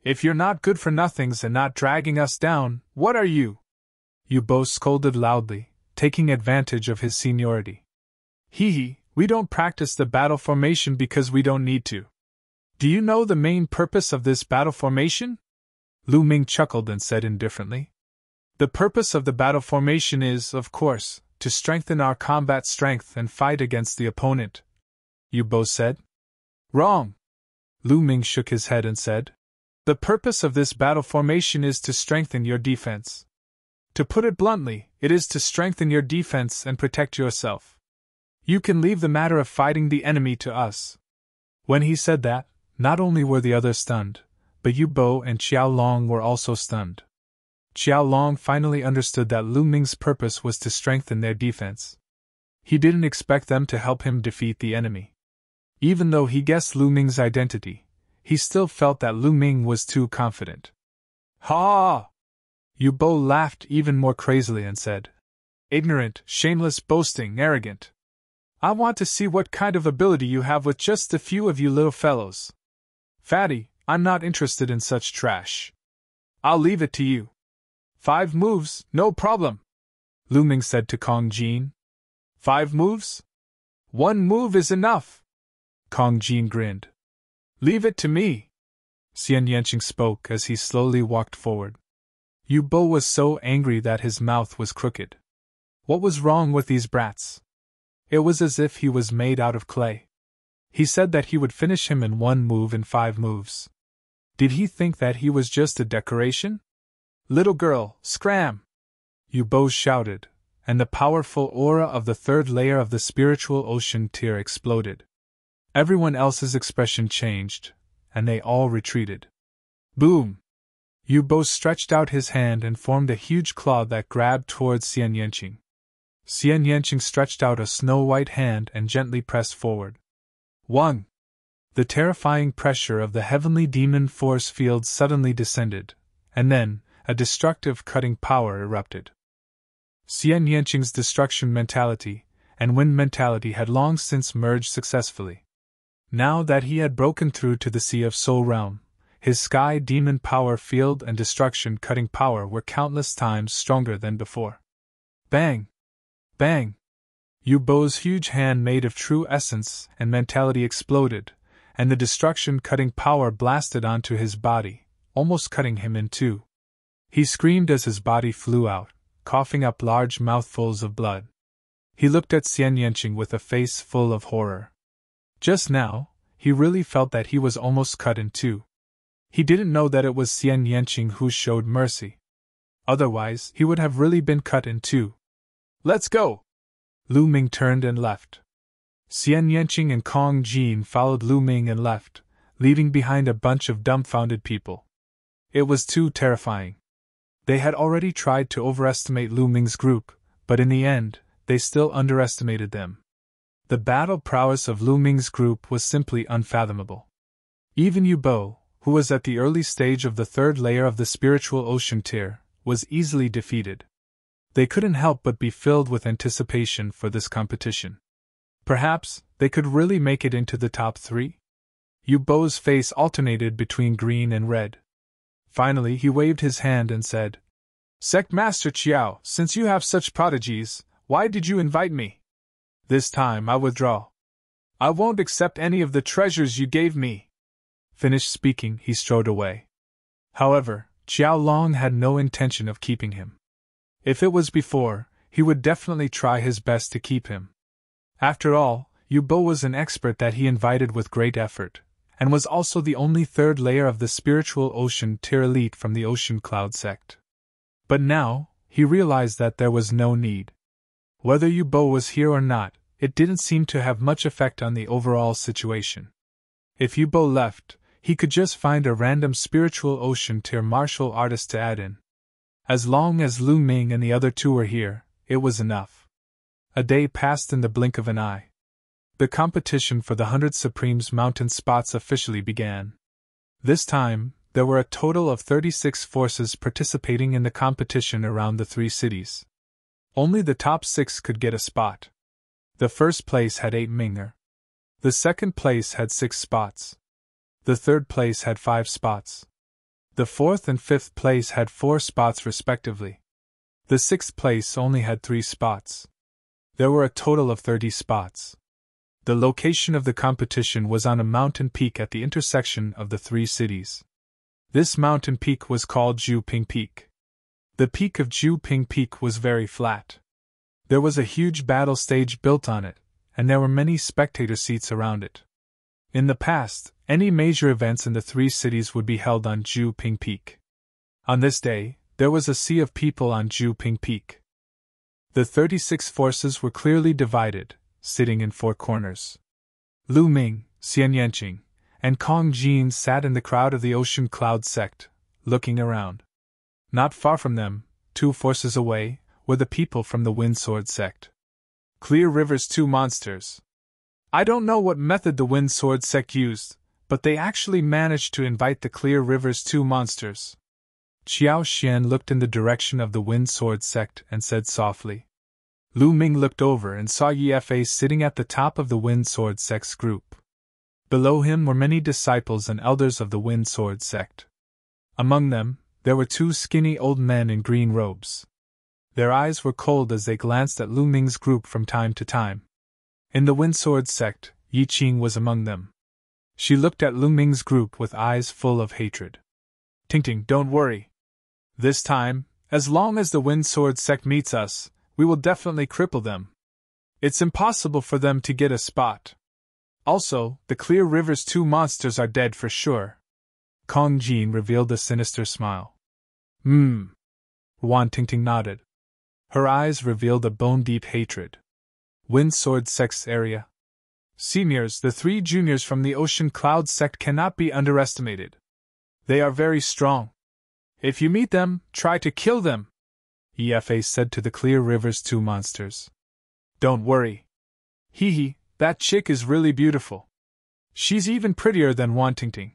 If you're not good-for-nothings and not dragging us down, what are you? Yu Bo scolded loudly, taking advantage of his seniority. Hee, we don't practice the battle formation because we don't need to. Do you know the main purpose of this battle formation? Lu Ming chuckled and said indifferently. The purpose of the battle formation is, of course, to strengthen our combat strength and fight against the opponent, Yu Bo said. Wrong. Lu Ming shook his head and said. The purpose of this battle formation is to strengthen your defense. To put it bluntly, it is to strengthen your defense and protect yourself. You can leave the matter of fighting the enemy to us. When he said that, not only were the others stunned, but Yu Bo and Qiao Long were also stunned. Qiao Long finally understood that Lu Ming's purpose was to strengthen their defense. He didn't expect them to help him defeat the enemy. Even though he guessed Lu Ming's identity, he still felt that Lu Ming was too confident. Ha! Yu Bo laughed even more crazily and said, Ignorant, shameless, boasting, arrogant. I want to see what kind of ability you have with just a few of you little fellows. Fatty, I'm not interested in such trash. I'll leave it to you. 5 moves, no problem, Lu Ming said to Kong Jin. 5 moves? 1 move is enough. Kong Jin grinned. Leave it to me. Xian Yanqing spoke as he slowly walked forward. Yu Bo was so angry that his mouth was crooked. What was wrong with these brats? It was as if he was made out of clay. He said that he would finish him in 1 move in 5 moves. Did he think that he was just a decoration? Little girl, scram! Yu Bo shouted, and the powerful aura of the 3rd layer of the spiritual ocean tier exploded. Everyone else's expression changed, and they all retreated. Boom! Yu Bo stretched out his hand and formed a huge claw that grabbed towards Xian Yanqing. Xian Yanqing stretched out a snow-white hand and gently pressed forward. 1. The terrifying pressure of the heavenly demon force field suddenly descended, and then, a destructive cutting power erupted. Xian Yanqing's destruction mentality and wind mentality had long since merged successfully. Now that he had broken through to the Sea of Soul realm, his sky demon power field and destruction cutting power were countless times stronger than before. Bang! Bang! Yu Bo's huge hand made of true essence and mentality exploded, and the destruction cutting power blasted onto his body, almost cutting him in 2. He screamed as his body flew out, coughing up large mouthfuls of blood. He looked at Xian Yanqing with a face full of horror. Just now, he really felt that he was almost cut in 2. He didn't know that it was Xian Yanqing who showed mercy. Otherwise, he would have really been cut in 2. Let's go! Lu Ming turned and left. Xian Yanqing and Kong Jin followed Lu Ming and left, leaving behind a bunch of dumbfounded people. It was too terrifying. They had already tried to overestimate Lu Ming's group, but in the end, they still underestimated them. The battle prowess of Lu Ming's group was simply unfathomable. Even Yu Bo, who was at the early stage of the 3rd layer of the spiritual ocean tier, was easily defeated. They couldn't help but be filled with anticipation for this competition. Perhaps they could really make it into the top 3? Yu Bo's face alternated between green and red. Finally, he waved his hand and said, Sect Master Qiao, since you have such prodigies, why did you invite me? This time I withdraw. I won't accept any of the treasures you gave me. Finished speaking, he strode away. However, Qiao Long had no intention of keeping him. If it was before, he would definitely try his best to keep him. After all, Yu Bo was an expert that he invited with great effort, and was also the only 3rd layer of the spiritual ocean tier elite from the Ocean Cloud sect. But now, he realized that there was no need. Whether Yu Bo was here or not, it didn't seem to have much effect on the overall situation. If Yu Bo left, he could just find a random spiritual ocean tier martial artist to add in. As long as Lu Ming and the other two were here, it was enough. A day passed in the blink of an eye. The competition for the 100 Supremes mountain spots officially began. This time, there were a total of 36 forces participating in the competition around the 3 cities. Only the top 6 could get a spot. The first place had 8 Minger. The second place had 6 spots. The third place had 5 spots. The fourth and fifth place had 4 spots respectively. The sixth place only had 3 spots. There were a total of 30 spots. The location of the competition was on a mountain peak at the intersection of the 3 cities. This mountain peak was called Juping Peak. The peak of Juping Peak was very flat. There was a huge battle stage built on it, and there were many spectator seats around it. In the past, any major events in the 3 cities would be held on Juping Peak. On this day, there was a sea of people on Juping Peak. The 36 forces were clearly divided, sitting in 4 corners. Lu Ming, Xian Yanqing, and Kong Jin sat in the crowd of the Ocean Cloud sect, looking around. Not far from them, 2 forces away, were the people from the Windsword sect. Clear River's 2 monsters. I don't know what method the Windsword sect used, but they actually managed to invite the Clear River's 2 monsters. Qiao Xian looked in the direction of the Windsword sect and said softly. Lu Ming looked over and saw Yi Fa sitting at the top of the Windsword sect's group. Below him were many disciples and elders of the Windsword sect. Among them, there were 2 skinny old men in green robes. Their eyes were cold as they glanced at Lu Ming's group from time to time. In the Windsword sect, Yi Qing was among them. She looked at Lu Ming's group with eyes full of hatred. Ting, don't worry. This time, as long as the Windsword sect meets us, we will definitely cripple them. It's impossible for them to get a spot. Also, the Clear River's 2 monsters are dead for sure. Kong Jin revealed a sinister smile. Wan Tingting nodded. Her eyes revealed a bone-deep hatred. Windsword sect's area. Seniors, the 3 juniors from the Ocean Cloud sect cannot be underestimated. They are very strong. If you meet them, try to kill them, Yi Fa said to the Clear River's 2 monsters. Don't worry. Hee, that chick is really beautiful. She's even prettier than Wan Tingting.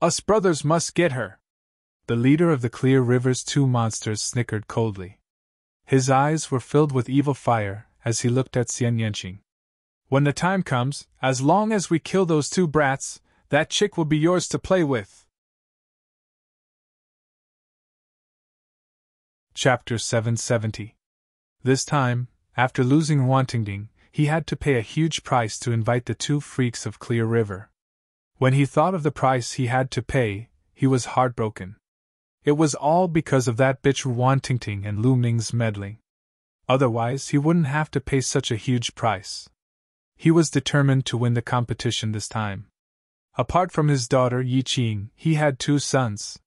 Us brothers must get her. The leader of the Clear River's 2 monsters snickered coldly. His eyes were filled with evil fire as he looked at Xian Yanqing. When the time comes, as long as we kill those 2 brats, that chick will be yours to play with. Chapter 770. This time, after losing Wan Tingting, he had to pay a huge price to invite the 2 freaks of Clear River. When he thought of the price he had to pay, he was heartbroken. It was all because of that bitch Wan Tingting and Lu Ming's meddling. Otherwise, he wouldn't have to pay such a huge price. He was determined to win the competition this time. Apart from his daughter Yi Qing, he had 2 sons.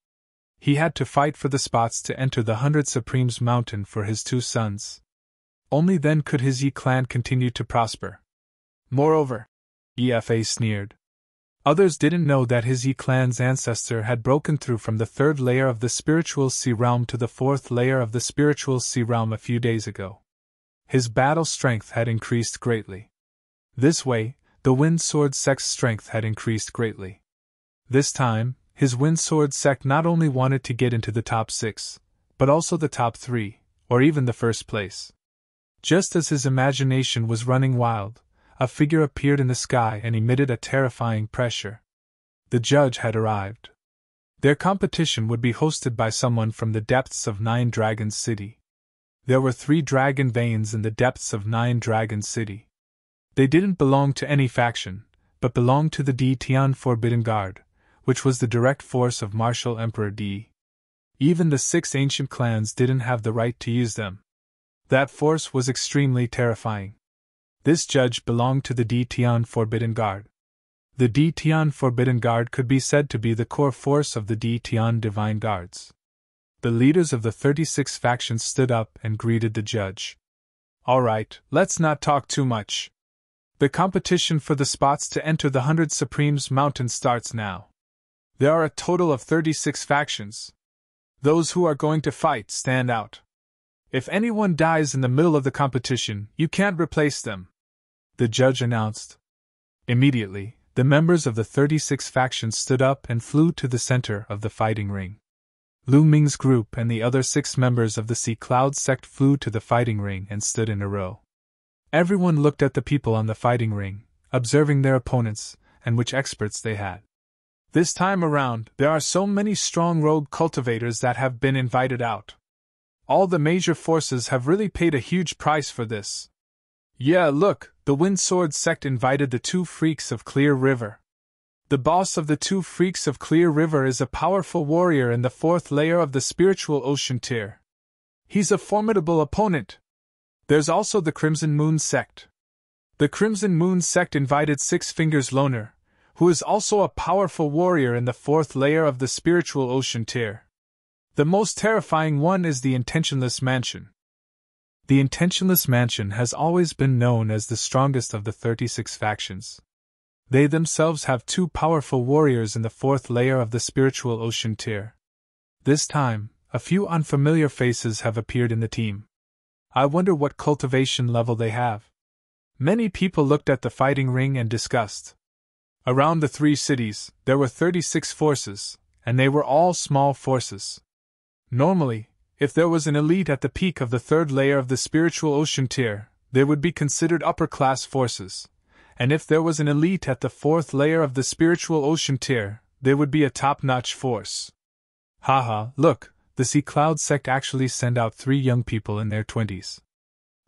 He had to fight for the spots to enter the 100 Supremes mountain for his 2 sons. Only then could his Yi clan continue to prosper. Moreover, Yi Fa sneered. Others didn't know that his Yi clan's ancestor had broken through from the 3rd layer of the spiritual sea realm to the 4th layer of the spiritual sea realm a few days ago. His battle strength had increased greatly. This way, the Windsword sect's strength had increased greatly. This time, his Windsword sect not only wanted to get into the top 6, but also the top 3, or even the 1st place. Just as his imagination was running wild, a figure appeared in the sky and emitted a terrifying pressure. The judge had arrived. Their competition would be hosted by someone from the depths of 9 Dragons City. There were 3 dragon veins in the depths of 9 Dragons City. They didn't belong to any faction, but belonged to the Di Tian Forbidden Guard, which was the direct force of Martial Emperor Di. Even the 6 ancient clans didn't have the right to use them. That force was extremely terrifying. This judge belonged to the Di Tian Forbidden Guard. The Di Tian Forbidden Guard could be said to be the core force of the Di Tian Divine Guards. The leaders of the 36 factions stood up and greeted the judge. Alright, let's not talk too much. The competition for the spots to enter the 100 Supremes Mountain starts now. There are a total of 36 factions. Those who are going to fight stand out. If anyone dies in the middle of the competition, you can't replace them, the judge announced. Immediately, the members of the 36 factions stood up and flew to the center of the fighting ring. Lu Ming's group and the other 6 members of the Sea Cloud sect flew to the fighting ring and stood in a row. Everyone looked at the people on the fighting ring, observing their opponents and which experts they had. This time around, there are so many strong rogue cultivators that have been invited out. All the major forces have really paid a huge price for this. Yeah, look, the Windsword sect invited the 2 freaks of Clear River. The boss of the 2 freaks of Clear River is a powerful warrior in the 4th layer of the spiritual ocean tier. He's a formidable opponent. There's also the Crimson Moon sect. The Crimson Moon sect invited 6 Fingers Loner, who is also a powerful warrior in the 4th layer of the spiritual ocean tier. The most terrifying one is the Intentionless Mansion. The Intentionless Mansion has always been known as the strongest of the 36 factions. They themselves have 2 powerful warriors in the 4th layer of the spiritual ocean tier. This time, a few unfamiliar faces have appeared in the team. I wonder what cultivation level they have. Many people looked at the fighting ring and discussed. Around the 3 cities, there were 36 forces, and they were all small forces. Normally, if there was an elite at the peak of the 3rd layer of the spiritual ocean tier, they would be considered upper-class forces, and if there was an elite at the 4th layer of the spiritual ocean tier, they would be a top-notch force. Haha, look, the Sea Cloud sect actually sent out 3 young people in their 20s.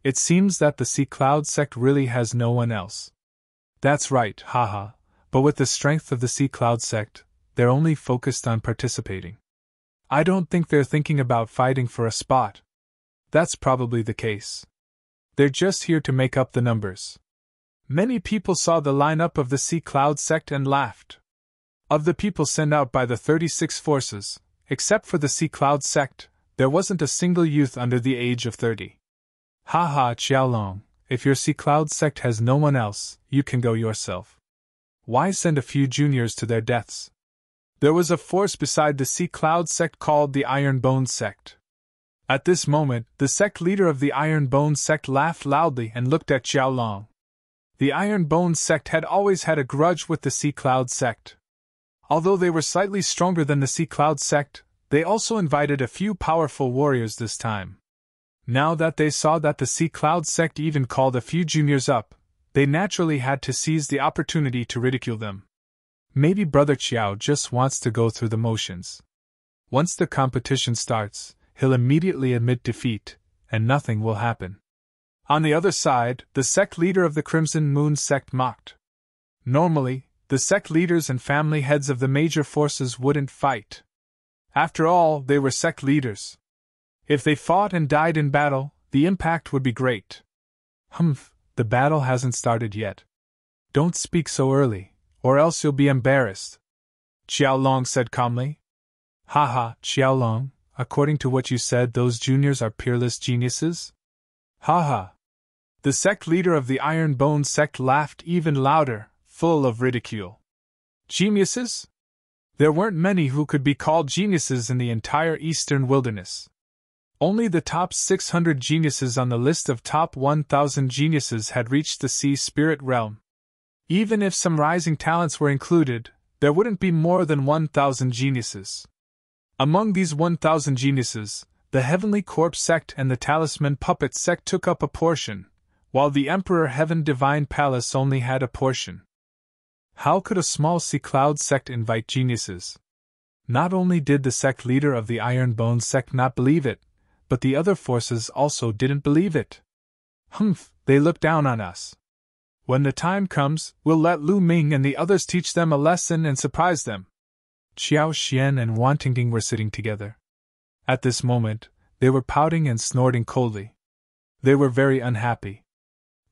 It seems that the Sea Cloud sect really has no one else. That's right, haha, but with the strength of the Sea Cloud sect, they're only focused on participating. I don't think they're thinking about fighting for a spot. That's probably the case. They're just here to make up the numbers. Many people saw the lineup of the Sea Cloud sect and laughed. Of the people sent out by the 36 forces, except for the Sea Cloud sect, there wasn't a single youth under the age of 30. Haha, Xiaolong, if your Sea Cloud sect has no one else, you can go yourself. Why send a few juniors to their deaths? There was a force beside the Sea Cloud sect called the Iron Bone sect. At this moment, the sect leader of the Iron Bone sect laughed loudly and looked at Xiaolong. The Iron Bone sect had always had a grudge with the Sea Cloud sect. Although they were slightly stronger than the Sea Cloud sect, they also invited a few powerful warriors this time. Now that they saw that the Sea Cloud sect even called a few juniors up, they naturally had to seize the opportunity to ridicule them. Maybe Brother Qiao just wants to go through the motions. Once the competition starts, he'll immediately admit defeat, and nothing will happen. On the other side, the sect leader of the Crimson Moon sect mocked. Normally, the sect leaders and family heads of the major forces wouldn't fight. After all, they were sect leaders. If they fought and died in battle, the impact would be great. Humph, the battle hasn't started yet. Don't speak so early, or else you'll be embarrassed, Xiaolong said calmly. Haha, Xiaolong, according to what you said, those juniors are peerless geniuses? Haha. The sect leader of the Iron Bone sect laughed even louder, full of ridicule. Geniuses? There weren't many who could be called geniuses in the entire Eastern Wilderness. Only the top 600 geniuses on the list of top 1,000 geniuses had reached the Sea Spirit Realm. Even if some rising talents were included, there wouldn't be more than 1,000 geniuses. Among these 1,000 geniuses, the Heavenly Corpse sect and the Talisman Puppet sect took up a portion, while the Emperor Heaven Divine Palace only had a portion. How could a small Sea Cloud sect invite geniuses? Not only did the sect leader of the Iron Bone sect not believe it, but the other forces also didn't believe it. Humph, they look down on us. When the time comes, we'll let Lu Ming and the others teach them a lesson and surprise them. Xiao Xian and Wan Tingting were sitting together. At this moment, they were pouting and snorting coldly. They were very unhappy.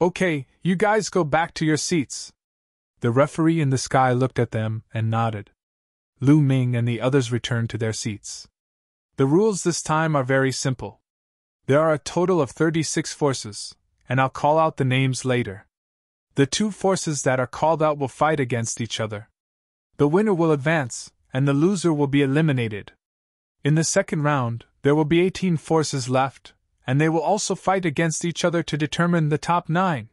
Okay, you guys go back to your seats. The referee in the sky looked at them and nodded. Lu Ming and the others returned to their seats. The rules this time are very simple. There are a total of 36 forces, and I'll call out the names later. The two forces that are called out will fight against each other. The winner will advance, and the loser will be eliminated. In the second round, there will be 18 forces left, and they will also fight against each other to determine the top 9.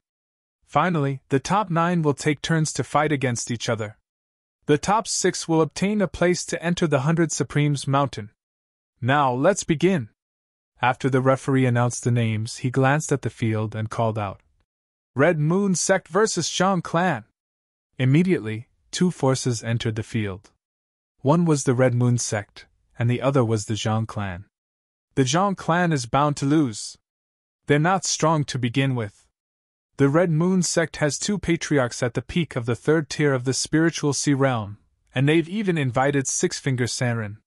Finally, the top 9 will take turns to fight against each other. The top 6 will obtain a place to enter the 100 Supremes Mountain. Now, let's begin. After the referee announced the names, he glanced at the field and called out, Red Moon Sect vs. Zhang Clan. Immediately, 2 forces entered the field. One was the Red Moon Sect, and the other was the Zhang Clan. The Zhang Clan is bound to lose. They're not strong to begin with. The Red Moon Sect has 2 patriarchs at the peak of the 3rd tier of the spiritual sea realm, and they've even invited Six-Finger Serene.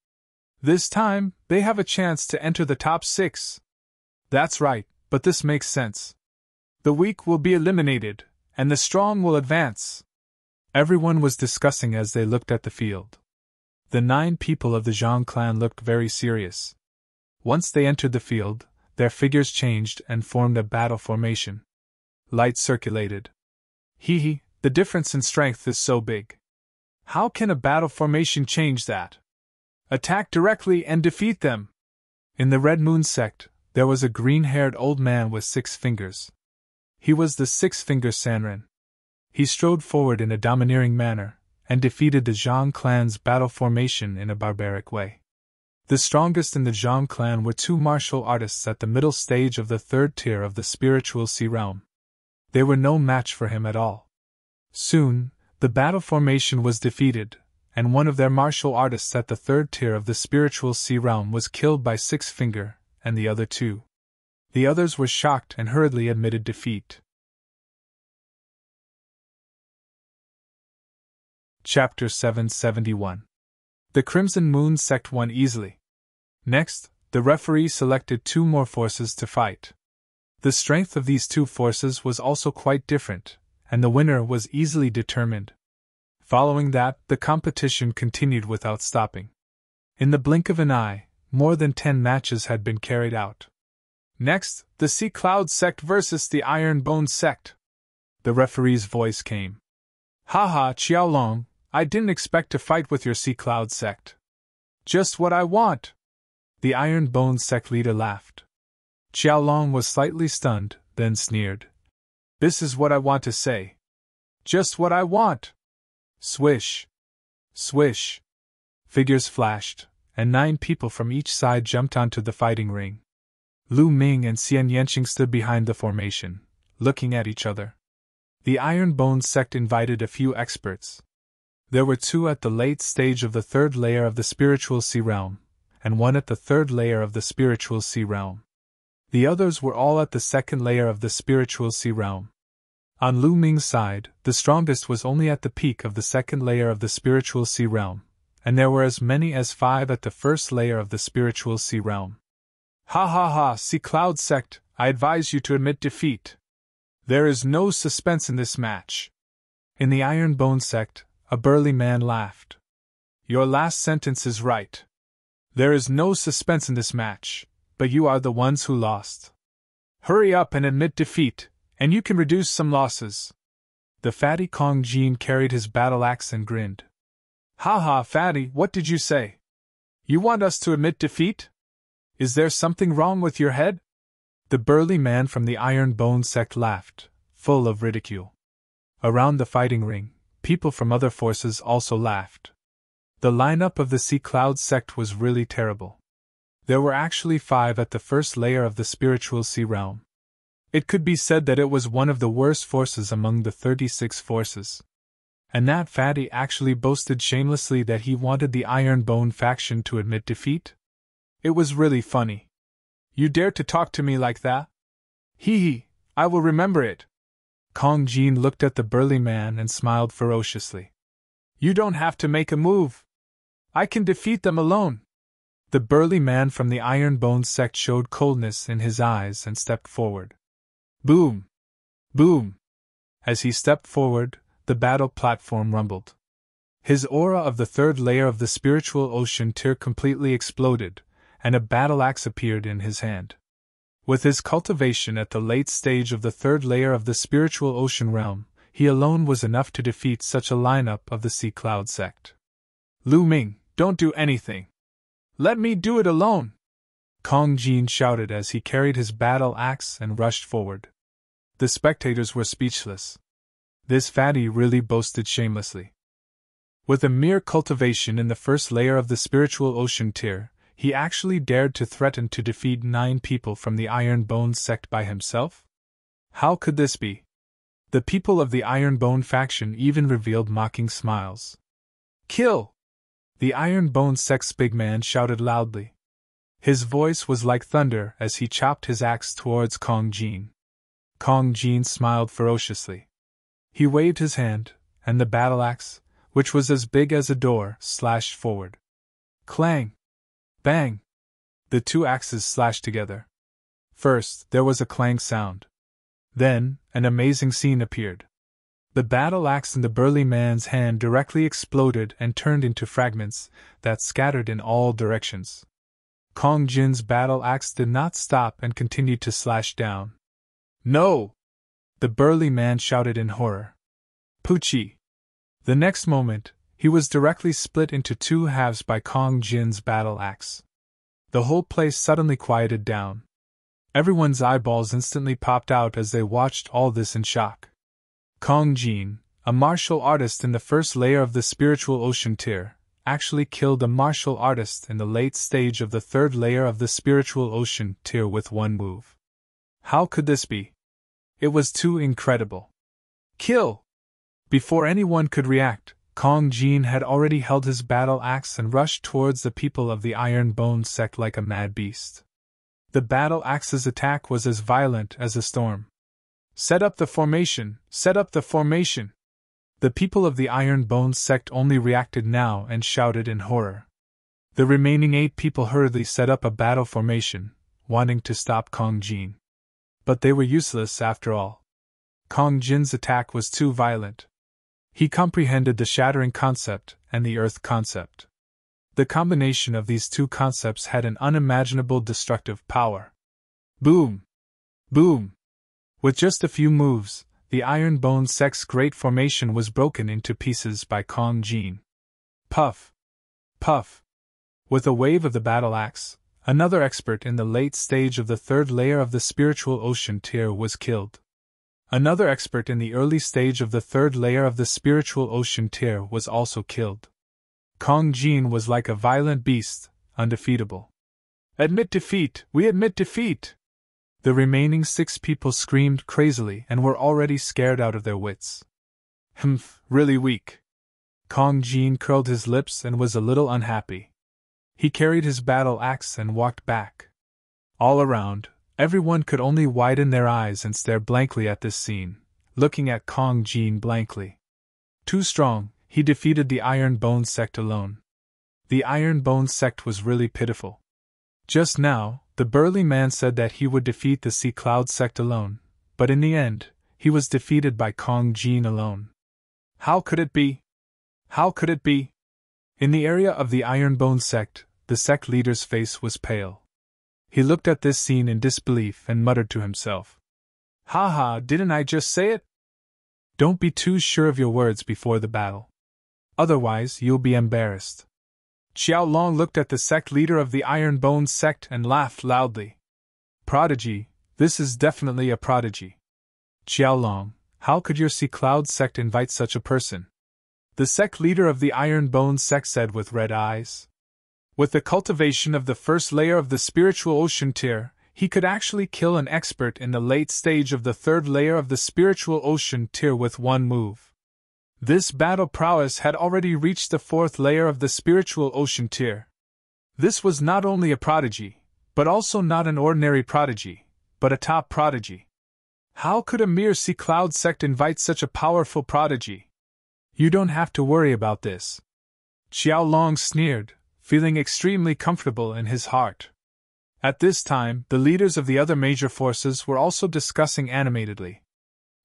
This time, they have a chance to enter the top 6. That's right, but this makes sense. The weak will be eliminated, and the strong will advance. Everyone was discussing as they looked at the field. The 9 people of the Zhang clan looked very serious. Once they entered the field, their figures changed and formed a battle formation. Light circulated. The difference in strength is so big. How can a battle formation change that? Attack directly and defeat them. In the Red Moon Sect, there was a green-haired old man with 6 fingers. He was the Six-Finger Serene. He strode forward in a domineering manner, and defeated the Zhang clan's battle formation in a barbaric way. The strongest in the Zhang clan were 2 martial artists at the middle stage of the 3rd tier of the spiritual sea realm. They were no match for him at all. Soon, the battle formation was defeated, and one of their martial artists at the 3rd tier of the spiritual sea realm was killed by Six-Finger, and the other 2. The others were shocked and hurriedly admitted defeat. Chapter 771. The Crimson Moon Sect won easily. Next, the referee selected 2 more forces to fight. The strength of these 2 forces was also quite different, and the winner was easily determined. Following that, the competition continued without stopping. In the blink of an eye, more than 10 matches had been carried out. Next, the Sea Cloud Sect versus the Iron Bone Sect. The referee's voice came. Haha, Qiaolong, I didn't expect to fight with your Sea Cloud Sect. Just what I want. The Iron Bone Sect leader laughed. Qiaolong was slightly stunned, then sneered. This is what I want to say. Just what I want. Swish. Swish. Figures flashed, and 9 people from each side jumped onto the fighting ring. Lu Ming and Xian Yanqing stood behind the formation, looking at each other. The Iron Bone Sect invited a few experts. There were 2 at the late stage of the 3rd layer of the spiritual sea realm, and 1 at the 3rd layer of the spiritual sea realm. The others were all at the 2nd layer of the spiritual sea realm. On Lu Ming's side, the strongest was only at the peak of the 2nd layer of the spiritual sea realm, and there were as many as 5 at the 1st layer of the spiritual sea realm. Ha ha ha, Sea Cloud Sect, I advise you to admit defeat. There is no suspense in this match. In the Iron Bone Sect, a burly man laughed. Your last sentence is right. There is no suspense in this match, but you are the ones who lost. Hurry up and admit defeat, and you can reduce some losses. The fatty Kong Jin carried his battle axe and grinned. Ha ha, fatty, what did you say? You want us to admit defeat? Is there something wrong with your head? The burly man from the Iron Bone Sect laughed, full of ridicule. Around the fighting ring, people from other forces also laughed. The lineup of the Sea Cloud Sect was really terrible. There were actually 5 at the 1st layer of the spiritual sea realm. It could be said that it was one of the worst forces among the 36 forces. And that fatty actually boasted shamelessly that he wanted the Iron Bone faction to admit defeat? It was really funny. You dare to talk to me like that? I will remember it. Kong Jin looked at the burly man and smiled ferociously. You don't have to make a move. I can defeat them alone. The burly man from the Iron Bone Sect showed coldness in his eyes and stepped forward. Boom! Boom! As he stepped forward, the battle platform rumbled. His aura of the 3rd layer of the spiritual ocean tier completely exploded, and a battle axe appeared in his hand. With his cultivation at the late stage of the third layer of the spiritual ocean realm, he alone was enough to defeat such a lineup of the Sea Cloud sect. Lu Ming, don't do anything. Let me do it alone! Kong Jin shouted as he carried his battle axe and rushed forward. The spectators were speechless. This fatty really boasted shamelessly. With a mere cultivation in the first layer of the spiritual ocean tier, he actually dared to threaten to defeat 9 people from the Iron Bone sect by himself? How could this be? The people of the Iron Bone faction even revealed mocking smiles. Kill! The Iron Bone sect's big man shouted loudly. His voice was like thunder as he chopped his axe towards Kong Jin. Kong Jin smiled ferociously. He waved his hand, and the battle axe, which was as big as a door, slashed forward. Clang! Bang! The 2 axes slashed together. First, there was a clang sound. Then, an amazing scene appeared. The battle axe in the burly man's hand directly exploded and turned into fragments that scattered in all directions. Kong Jin's battle axe did not stop and continued to slash down. No! The burly man shouted in horror. Poochie! The next moment, he was directly split into 2 halves by Kong Jin's battle axe. The whole place suddenly quieted down. Everyone's eyeballs instantly popped out as they watched all this in shock. Kong Jin, a martial artist in the first layer of the spiritual ocean tier, actually killed a martial artist in the late stage of the third layer of the spiritual ocean tier with 1 move. How could this be? It was too incredible. Kill! Before anyone could react, Kong Jin had already held his battle axe and rushed towards the people of the Iron Bone sect like a mad beast. The battle axe's attack was as violent as a storm. Set up the formation! Set up the formation! The people of the Iron Bone sect only reacted now and shouted in horror. The remaining 8 people hurriedly set up a battle formation, wanting to stop Kong Jin. But they were useless after all. Kong Jin's attack was too violent. He comprehended the shattering concept and the earth concept. The combination of these 2 concepts had an unimaginable destructive power. Boom! Boom! With just a few moves, the Iron Bone sect's great formation was broken into pieces by Kong Jin. Puff! Puff! With a wave of the battle axe, another expert in the late stage of the third layer of the spiritual ocean tier was killed. Another expert in the early stage of the third layer of the spiritual ocean tier was also killed. Kong Jin was like a violent beast, undefeatable. Admit defeat! We admit defeat! The remaining 6 people screamed crazily and were already scared out of their wits. Humph, really weak. Kong Jin curled his lips and was a little unhappy. He carried his battle axe and walked back. All around, everyone could only widen their eyes and stare blankly at this scene, looking at Kong Jin blankly. Too strong, he defeated the Iron Bone sect alone. The Iron Bone sect was really pitiful. Just now, the burly man said that he would defeat the Sea Cloud sect alone, but in the end, he was defeated by Kong Jin alone. How could it be? How could it be? In the area of the Iron Bone sect, the sect leader's face was pale. He looked at this scene in disbelief and muttered to himself. Ha ha, didn't I just say it? Don't be too sure of your words before the battle. Otherwise, you'll be embarrassed. Xiao Long looked at the sect leader of the Iron Bone sect and laughed loudly. Prodigy, this is definitely a prodigy. Xiao Long, how could your Sea Cloud sect invite such a person? The sect leader of the Iron Bone sect said with red eyes. With the cultivation of the first layer of the spiritual ocean tier, he could actually kill an expert in the late stage of the third layer of the spiritual ocean tier with 1 move. This battle prowess had already reached the 4th layer of the spiritual ocean tier. This was not only a prodigy, but also not an ordinary prodigy, but a top prodigy. How could a mere Sea Cloud sect invite such a powerful prodigy? You don't have to worry about this. Xiao Long sneered, feeling extremely comfortable in his heart. At this time, the leaders of the other major forces were also discussing animatedly.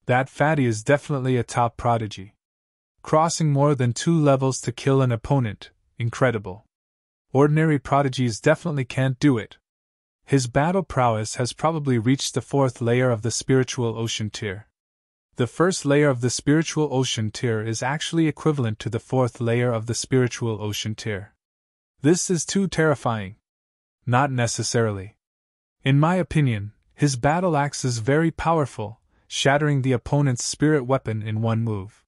That fatty is definitely a top prodigy. Crossing more than 2 levels to kill an opponent, incredible. Ordinary prodigies definitely can't do it. His battle prowess has probably reached the fourth layer of the spiritual ocean tier. The first layer of the spiritual ocean tier is actually equivalent to the fourth layer of the spiritual ocean tier. This is too terrifying. Not necessarily. In my opinion, his battle axe is very powerful, shattering the opponent's spirit weapon in one move.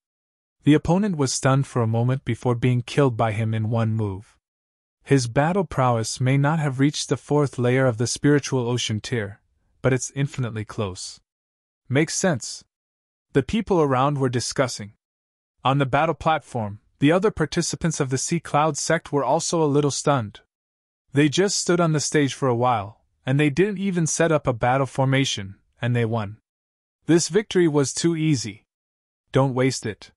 The opponent was stunned for a moment before being killed by him in one move. His battle prowess may not have reached the fourth layer of the spiritual ocean tier, but it's infinitely close. Makes sense. The people around were discussing. On the battle platform, the other participants of the Sea Cloud sect were also a little stunned. They just stood on the stage for a while, and they didn't even set up a battle formation, and they won. This victory was too easy. Don't waste it.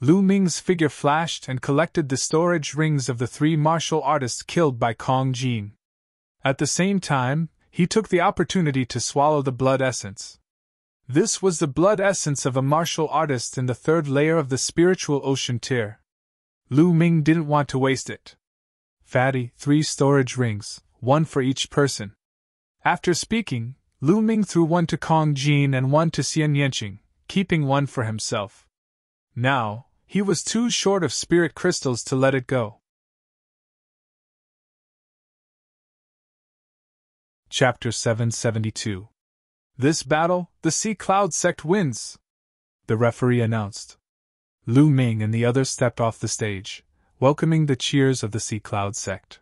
Lu Ming's figure flashed and collected the storage rings of the three martial artists killed by Kong Jin. At the same time, he took the opportunity to swallow the blood essence. This was the blood essence of a martial artist in the third layer of the spiritual ocean tier. Lu Ming didn't want to waste it. Fatty, 3 storage rings, 1 for each person. After speaking, Lu Ming threw 1 to Kong Jin and 1 to Xian Yanqing, keeping 1 for himself. Now, he was too short of spirit crystals to let it go. Chapter 772. This battle, the Sea Cloud sect wins, the referee announced. Lu Ming and the others stepped off the stage, welcoming the cheers of the Sea Cloud sect.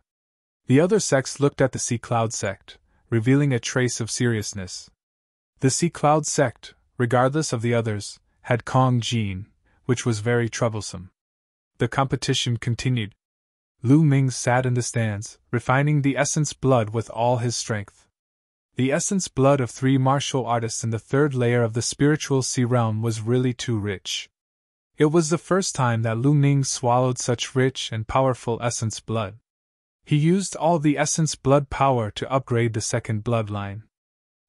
The other sects looked at the Sea Cloud sect, revealing a trace of seriousness. The Sea Cloud sect, regardless of the others, had Kong Jin, which was very troublesome. The competition continued. Lu Ming sat in the stands, refining the essence blood with all his strength. The essence blood of 3 martial artists in the third layer of the spiritual sea realm was really too rich. It was the first time that Lu Ming swallowed such rich and powerful essence blood. He used all the essence blood power to upgrade the second bloodline.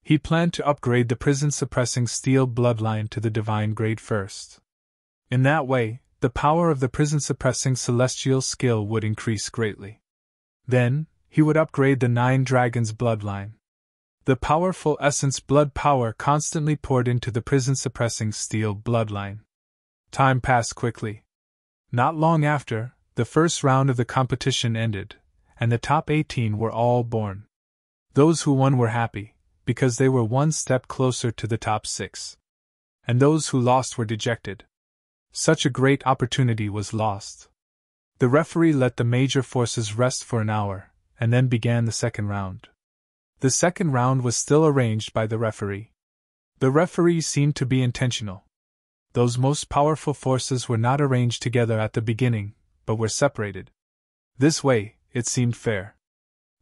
He planned to upgrade the prison-suppressing steel bloodline to the divine grade first. In that way, the power of the prison-suppressing celestial skill would increase greatly. Then, he would upgrade the 9 dragons bloodline. The powerful essence blood power constantly poured into the prison-suppressing steel bloodline. Time passed quickly. Not long after, the first round of the competition ended, and the top 18 were all born. Those who won were happy, because they were 1 step closer to the top 6. And those who lost were dejected. Such a great opportunity was lost. The referee let the major forces rest for an hour, and then began the second round. The second round was still arranged by the referee. The referee seemed to be intentional. Those most powerful forces were not arranged together at the beginning, but were separated. This way, it seemed fair.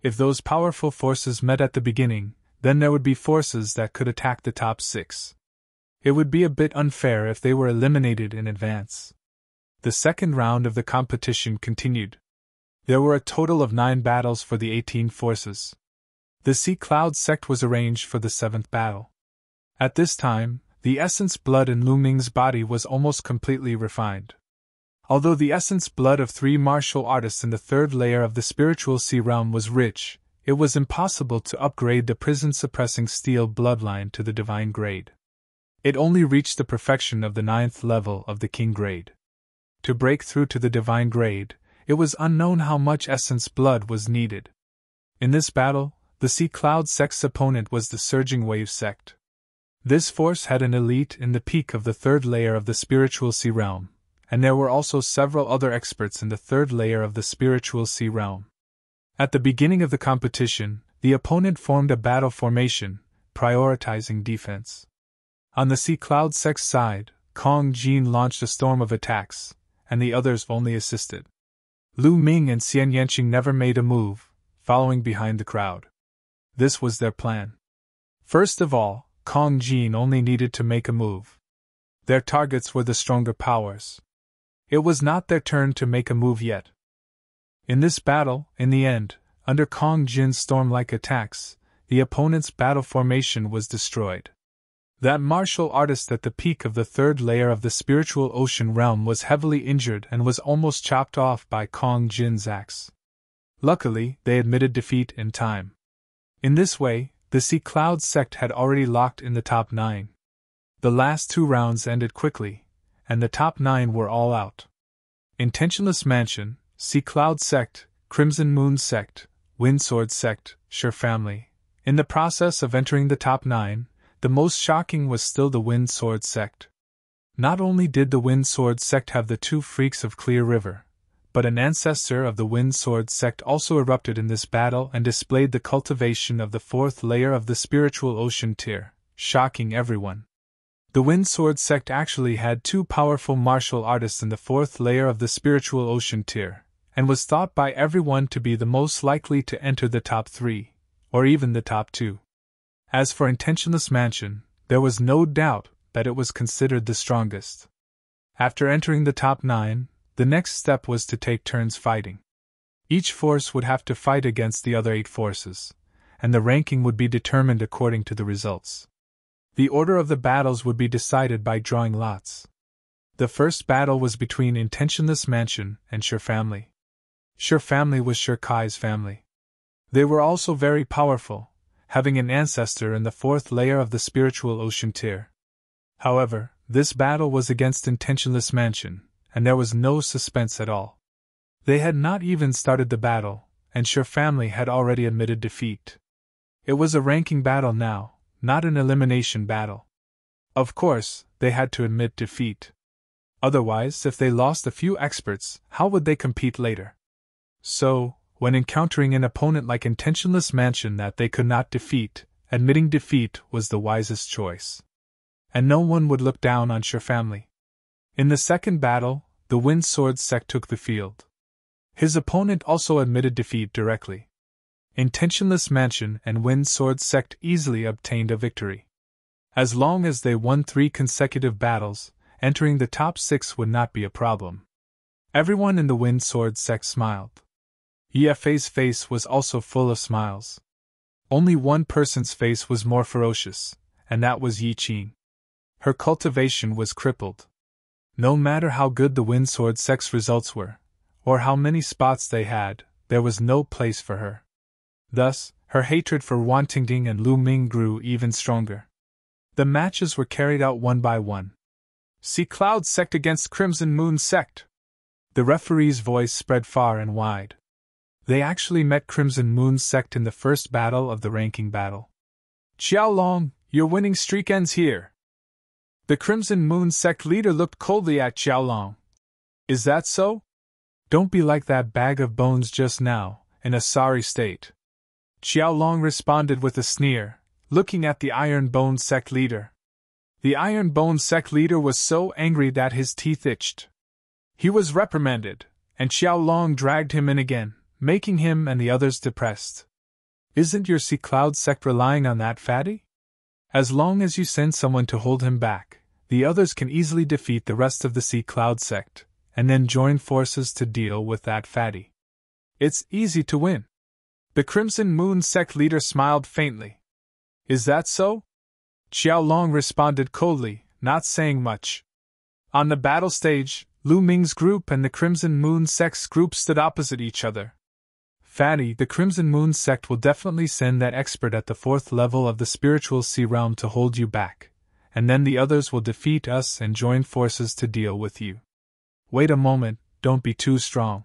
If those powerful forces met at the beginning, then there would be forces that could attack the top 6. It would be a bit unfair if they were eliminated in advance. The second round of the competition continued. There were a total of 9 battles for the 18 forces. The Sea Cloud sect was arranged for the 7th battle. At this time, the essence blood in Lu Ming's body was almost completely refined. Although the essence blood of 3 martial artists in the third layer of the spiritual sea realm was rich, it was impossible to upgrade the prison-suppressing steel bloodline to the divine grade. It only reached the perfection of the 9th level of the king grade. To break through to the divine grade, it was unknown how much essence blood was needed. In this battle, the Sea Cloud sect's opponent was the Surging Wave sect. This force had an elite in the peak of the third layer of the spiritual sea realm, and there were also several other experts in the third layer of the spiritual sea realm. At the beginning of the competition, the opponent formed a battle formation, prioritizing defense. On the Sea Cloud sect's side, Kong Jin launched a storm of attacks, and the others only assisted. Lu Ming and Xian Yanqing never made a move, following behind the crowd. This was their plan. First of all, Kong Jin only needed to make a move. Their targets were the stronger powers. It was not their turn to make a move yet. In this battle, in the end, under Kong Jin's storm-like attacks, the opponent's battle formation was destroyed. That martial artist at the peak of the third layer of the spiritual ocean realm was heavily injured and was almost chopped off by Kong Jin's axe. Luckily, they admitted defeat in time. In this way, the Sea Cloud sect had already locked in the top 9. The last 2 rounds ended quickly, and the top 9 were all out. Intentionless Mansion, Sea Cloud sect, Crimson Moon sect, Windsword sect, Sure family. In the process of entering the top 9, the most shocking was still the Windsword sect. Not only did the Windsword sect have the 2 freaks of Clear River, but an ancestor of the Windsword sect also erupted in this battle and displayed the cultivation of the 4th layer of the spiritual ocean tier, shocking everyone. The Windsword sect actually had 2 powerful martial artists in the 4th layer of the spiritual ocean tier, and was thought by everyone to be the most likely to enter the top 3, or even the top 2. As for Intentionless Mansion, there was no doubt that it was considered the strongest. After entering the top 9, the next step was to take turns fighting. Each force would have to fight against the other 8 forces, and the ranking would be determined according to the results. The order of the battles would be decided by drawing lots. The first battle was between Intentionless Mansion and Sure family. Sure family was Sure Kai's family. They were also very powerful, having an ancestor in the 4th layer of the spiritual ocean tier. However, this battle was against Intentionless Mansion, and there was no suspense at all. They had not even started the battle, and Sure family had already admitted defeat. It was a ranking battle now, not an elimination battle. Of course, they had to admit defeat. Otherwise, if they lost a few experts, how would they compete later? So, when encountering an opponent like Intentionless Mansion that they could not defeat, admitting defeat was the wisest choice. And no one would look down on Sure family. In the second battle, the Windsword sect took the field. His opponent also admitted defeat directly. Intentionless Mansion and Windsword sect easily obtained a victory. As long as they won 3 consecutive battles, entering the top 6 would not be a problem. Everyone in the Windsword sect smiled. Yifei's face was also full of smiles. Only one person's face was more ferocious, and that was Yi Qin. Her cultivation was crippled. No matter how good the Windsword sect's results were, or how many spots they had, there was no place for her. Thus, her hatred for Wan Tingting and Lu Ming grew even stronger. The matches were carried out one by one. Sea Cloud sect against Crimson Moon sect. The referee's voice spread far and wide. They actually met Crimson Moon sect in the first battle of the ranking battle. Xiaolong, your winning streak ends here. The Crimson Moon sect leader looked coldly at Xiaolong. Is that so? Don't be like that bag of bones just now, in a sorry state. Xiaolong responded with a sneer, looking at the Iron Bone sect leader. The Iron Bone sect leader was so angry that his teeth itched. He was reprimanded, and Xiaolong dragged him in again, making him and the others depressed. Isn't your Sea Cloud sect relying on that fatty? As long as you send someone to hold him back, the others can easily defeat the rest of the Sea Cloud sect, and then join forces to deal with that fatty. It's easy to win. The Crimson Moon sect leader smiled faintly. Is that so? Xiaolong responded coldly, not saying much. On the battle stage, Lu Ming's group and the Crimson Moon sect's group stood opposite each other. Fatty, the Crimson Moon sect will definitely send that expert at the 4th level of the spiritual sea realm to hold you back, and then the others will defeat us and join forces to deal with you. Wait a moment, don't be too strong.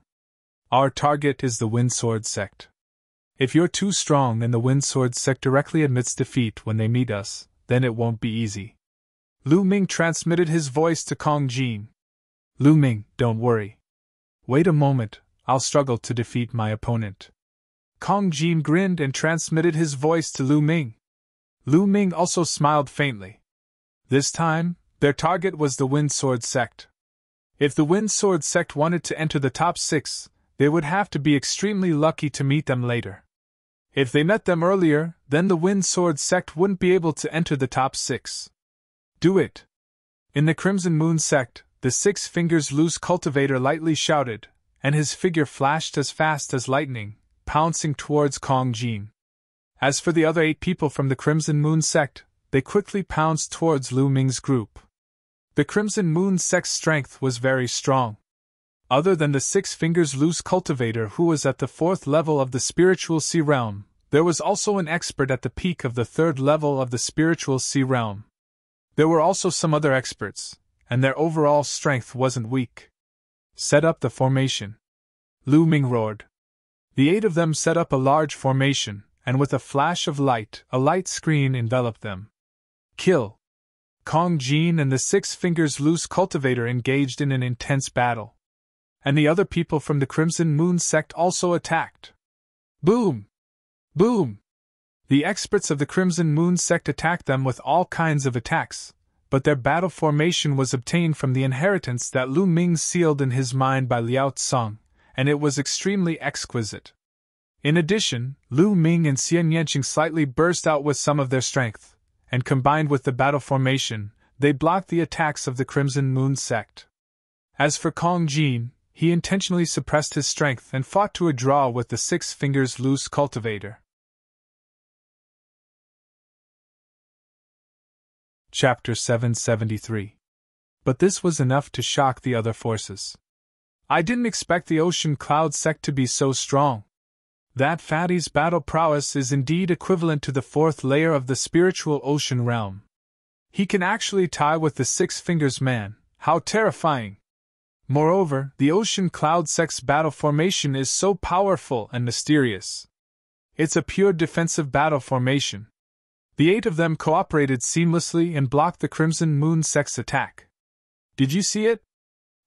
Our target is the Windsword sect. If you're too strong and the Windsword sect directly admits defeat when they meet us, then it won't be easy. Lu Ming transmitted his voice to Kong Jin. Lu Ming, don't worry. Wait a moment, I'll struggle to defeat my opponent. Kong Jin grinned and transmitted his voice to Lu Ming. Lu Ming also smiled faintly. This time, their target was the Windsword sect. If the Windsword sect wanted to enter the top 6, they would have to be extremely lucky to meet them later. If they met them earlier, then the Windsword sect wouldn't be able to enter the top 6. Do it! In the Crimson Moon sect, the 6 Fingers Loose cultivator lightly shouted, and his figure flashed as fast as lightning, pouncing towards Kong Jin. As for the other 8 people from the Crimson Moon sect, they quickly pounced towards Lu Ming's group. The Crimson Moon sect's strength was very strong. Other than the 6 Fingers Loose cultivator who was at the 4th level of the spiritual sea realm, There was also an expert at the peak of the third level of the spiritual sea realm. There were also some other experts, and their overall strength wasn't weak. Set up the formation. Lu Ming roared. The 8 of them set up a large formation, and with a flash of light, a light screen enveloped them. Kill. Kong Jin and the 6 Fingers Loose cultivator engaged in an intense battle. And the other people from the Crimson Moon sect also attacked. Boom! Boom! The experts of the Crimson Moon sect attacked them with all kinds of attacks, but their battle formation was obtained from the inheritance that Lu Ming sealed in his mind by Liao Tsang, and it was extremely exquisite. In addition, Lu Ming and Xian Yanqing slightly burst out with some of their strength, and combined with the battle formation, they blocked the attacks of the Crimson Moon sect. As for Kong Jin, he intentionally suppressed his strength and fought to a draw with the 6 Fingers Loose cultivator. Chapter 773. But this was enough to shock the other forces. I didn't expect the Ocean Cloud sect to be so strong. That fatty's battle prowess is indeed equivalent to the 4th layer of the spiritual ocean realm. He can actually tie with the 6 Fingers man. How terrifying! Moreover, the Ocean Cloud sect's battle formation is so powerful and mysterious. It's a pure defensive battle formation. The 8 of them cooperated seamlessly and blocked the Crimson Moon sect's attack. Did you see it?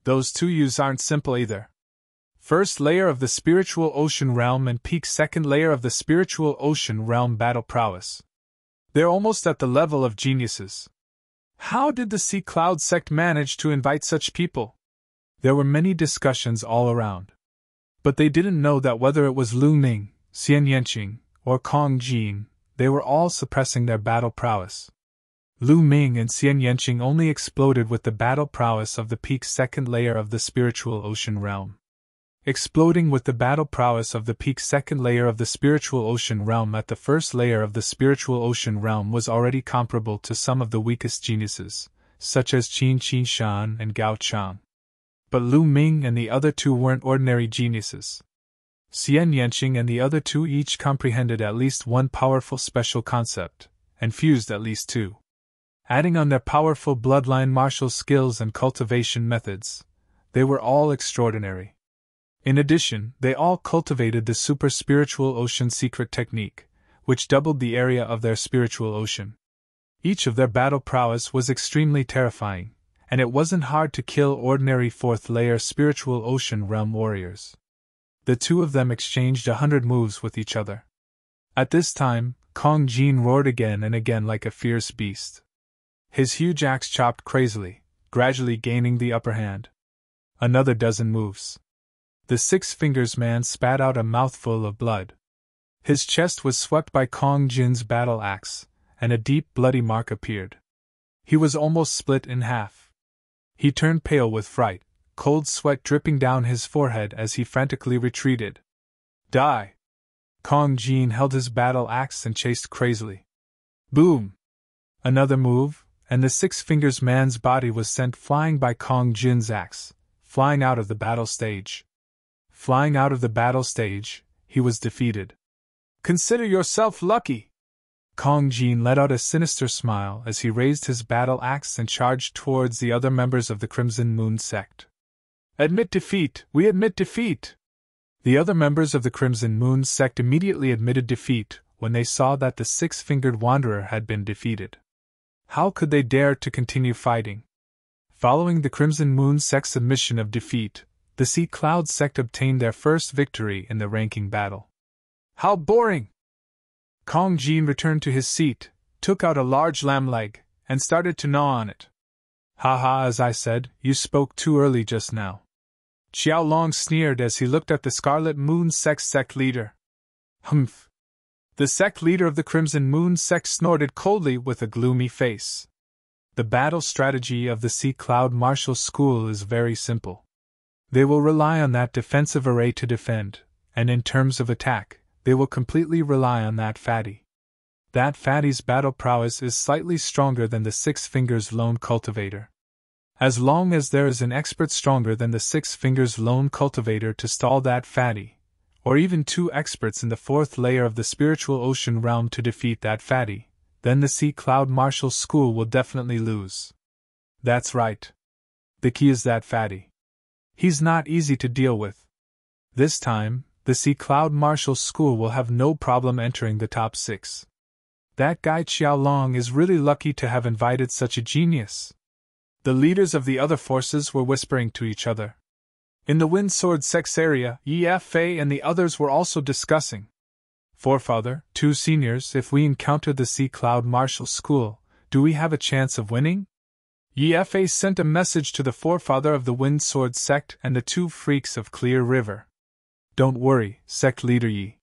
Those 2 U's aren't simple either. First layer of the spiritual ocean realm and peak second layer of the spiritual ocean realm battle prowess. They're almost at the level of geniuses. How did the Sea Cloud sect manage to invite such people? There were many discussions all around. But they didn't know that whether it was Lu Ming, Xian Yanqing, or Kong Jin, they were all suppressing their battle prowess. Lu Ming and Xian Yanqing only exploded with the battle prowess of the peak second layer of the spiritual ocean realm. Exploding with the battle prowess of the peak second layer of the spiritual ocean realm at the first layer of the spiritual ocean realm was already comparable to some of the weakest geniuses, such as Qin Qinshan and Gao Chang. But Lu Ming and the other 2 weren't ordinary geniuses. Xian Yanqing and the other 2 each comprehended at least one powerful special concept, and fused at least 2. Adding on their powerful bloodline martial skills and cultivation methods, they were all extraordinary. In addition, they all cultivated the super spiritual ocean secret technique, which doubled the area of their spiritual ocean. Each of their battle prowess was extremely terrifying, and it wasn't hard to kill ordinary 4th layer spiritual ocean realm warriors. The 2 of them exchanged 100 moves with each other. At this time, Kong Jin roared again and again like a fierce beast. His huge axe chopped crazily, gradually gaining the upper hand. Another dozen moves. The 6 Fingers man spat out a mouthful of blood. His chest was swept by Kong Jin's battle axe, and a deep bloody mark appeared. He was almost split in half. He turned pale with fright, cold sweat dripping down his forehead as he frantically retreated. Die! Kong Jin held his battle axe and chased crazily. Boom! Another move, and the 6 Fingers man's body was sent flying by Kong Jin's axe, flying out of the battle stage. Flying out of the battle stage, he was defeated. Consider yourself lucky! Kong Jin let out a sinister smile as he raised his battle axe and charged towards the other members of the Crimson Moon sect. Admit defeat! We admit defeat! The other members of the Crimson Moon sect immediately admitted defeat when they saw that the 6-fingered wanderer had been defeated. How could they dare to continue fighting? Following the Crimson Moon sect's admission of defeat, the Sea Cloud sect obtained their first victory in the ranking battle. How boring! Kong Jin returned to his seat, took out a large lamb leg, and started to gnaw on it. Ha ha, as I said, you spoke too early just now. Xiao Long sneered as he looked at the Scarlet Moon sect's sect leader. Humph! The sect leader of the Crimson Moon sect snorted coldly with a gloomy face. The battle strategy of the Sea Cloud Martial School is very simple. They will rely on that defensive array to defend, and in terms of attack, they will completely rely on that fatty. That fatty's battle prowess is slightly stronger than the 6 Fingers lone cultivator. As long as there is an expert stronger than the 6 Fingers lone cultivator to stall that fatty, or even 2 experts in the 4th layer of the spiritual ocean realm to defeat that fatty, then the Sea Cloud Martial School will definitely lose. That's right. The key is that fatty. He's not easy to deal with. This time, the Sea Cloud Martial School will have no problem entering the top 6. That guy Qiaolong is really lucky to have invited such a genius. The leaders of the other forces were whispering to each other. In the Wind Sword Sex area, Ye Fei and the others were also discussing. Forefather, 2 seniors, if we encounter the Sea Cloud Martial School, do we have a chance of winning? Ye Fei sent a message to the forefather of the Wind Sword Sect and the 2 freaks of Clear River. Don't worry, Sect Leader Yi.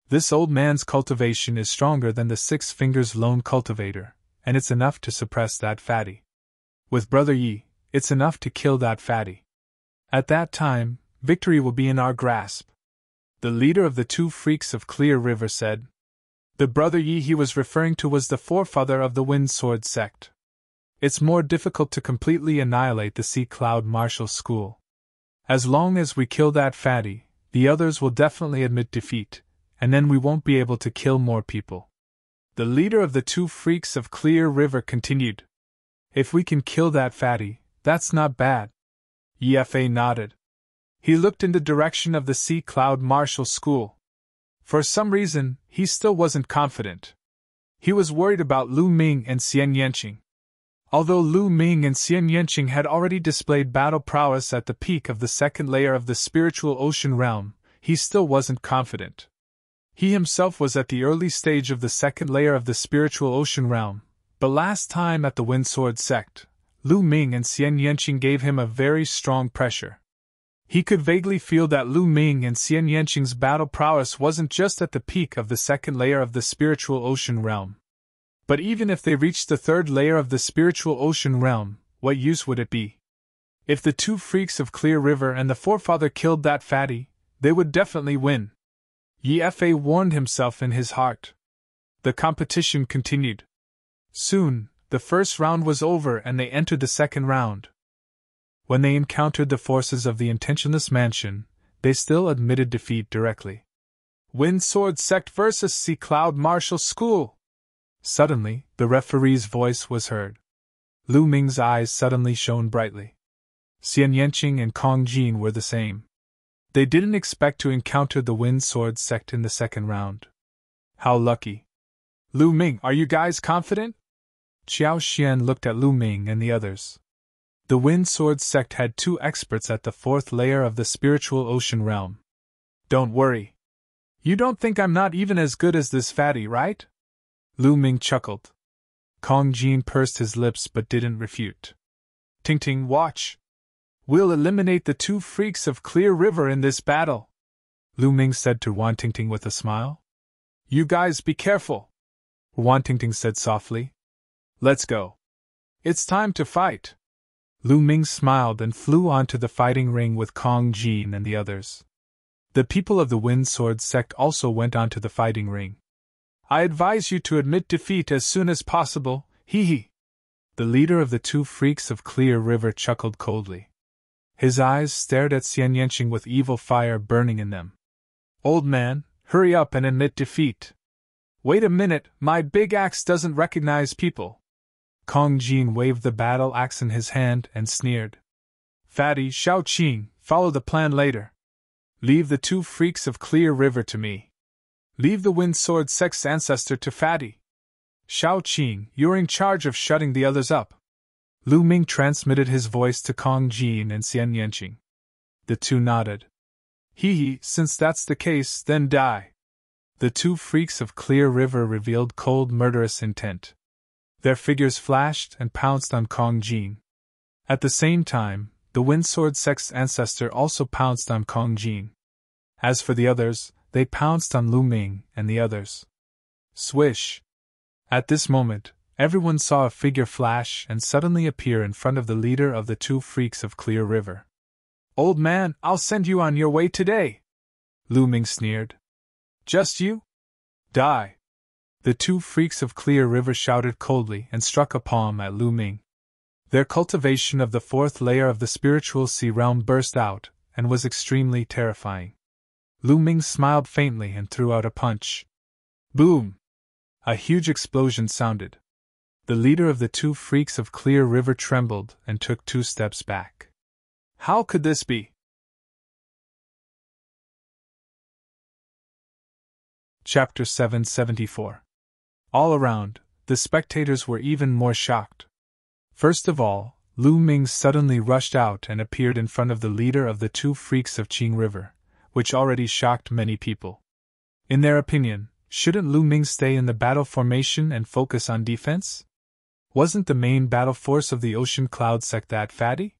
This old man's cultivation is stronger than the 6 Fingers Lone Cultivator, and it's enough to suppress that fatty. With Brother Yi, it's enough to kill that fatty. At that time, victory will be in our grasp. The leader of the 2 freaks of Clear River said. The Brother Yi he was referring to was the forefather of the Wind Sword Sect. It's more difficult to completely annihilate the Sea Cloud Martial School. As long as we kill that fatty, the others will definitely admit defeat, and then we won't be able to kill more people. The leader of the 2 freaks of Clear River continued. If we can kill that fatty, that's not bad. Ye Fei nodded. He looked in the direction of the Sea Cloud Martial School. For some reason, he still wasn't confident. He was worried about Lu Ming and Xian Yanqing. Although Lu Ming and Xian Yanqing had already displayed battle prowess at the peak of the 2nd layer of the spiritual ocean realm, he still wasn't confident. He himself was at the early stage of the 2nd layer of the spiritual ocean realm, but last time at the Wind Sword Sect, Lu Ming and Xian Yanqing gave him a very strong pressure. He could vaguely feel that Lu Ming and Xian Yanqing's battle prowess wasn't just at the peak of the 2nd layer of the spiritual ocean realm. But even if they reached the 3rd layer of the spiritual ocean realm, what use would it be? If the 2 freaks of Clear River and the forefather killed that fatty, they would definitely win. Ye Fei warned himself in his heart. The competition continued. Soon, the 1st round was over and they entered the 2nd round. When they encountered the forces of the Intentionless Mansion, they still admitted defeat directly. Wind Sword Sect vs. Sea Cloud Martial School! Suddenly, the referee's voice was heard. Lu Ming's eyes suddenly shone brightly. Xian Yanqing and Kong Jin were the same. They didn't expect to encounter the Wind Sword Sect in the 2nd round. How lucky! Lu Ming, are you guys confident? Qiao Xian looked at Lu Ming and the others. The Wind Sword Sect had 2 experts at the 4th layer of the spiritual ocean realm. Don't worry. You don't think I'm not even as good as this fatty, right? Lu Ming chuckled. Kong Jin pursed his lips but didn't refute. Ting Ting, watch. We'll eliminate the 2 freaks of Clear River in this battle, Lu Ming said to Wan Tingting with a smile. You guys be careful, Wan Tingting said softly. Let's go. It's time to fight. Lu Ming smiled and flew onto the fighting ring with Kong Jin and the others. The people of the Wind Sword Sect also went onto the fighting ring. I advise you to admit defeat as soon as possible, hee hee. The leader of the 2 freaks of Clear River chuckled coldly. His eyes stared at Xian Yanqing with evil fire burning in them. Old man, hurry up and admit defeat. Wait a minute, my big axe doesn't recognize people. Kong Jin waved the battle axe in his hand and sneered. Fatty, Shao Qing, follow the plan later. Leave the 2 freaks of Clear River to me. Leave the Wind Sword Sect's ancestor to Fatty. Shao Qing, you're in charge of shutting the others up. Lu Ming transmitted his voice to Kong Jin and Xian Yanqing. The 2 nodded. Hee hee, since that's the case, then die. The 2 freaks of Clear River revealed cold murderous intent. Their figures flashed and pounced on Kong Jin. At the same time, the Wind Sword Sect's ancestor also pounced on Kong Jin. As for the others, they pounced on Lu Ming and the others. Swish! At this moment, everyone saw a figure flash and suddenly appear in front of the leader of the 2 freaks of Clear River. Old man, I'll send you on your way today, Lu Ming sneered. Just you? Die! The 2 freaks of Clear River shouted coldly and struck a palm at Lu Ming. Their cultivation of the 4th layer of the spiritual sea realm burst out, and was extremely terrifying. Lu Ming smiled faintly and threw out a punch. Boom! A huge explosion sounded. The leader of the two freaks of Clear River trembled and took 2 steps back. How could this be? Chapter 774. All around, the spectators were even more shocked. First of all, Lu Ming suddenly rushed out and appeared in front of the leader of the two freaks of Qing River, which already shocked many people. In their opinion, shouldn't Lu Ming stay in the battle formation and focus on defense? Wasn't the main battle force of the Ocean Cloud sect that fatty?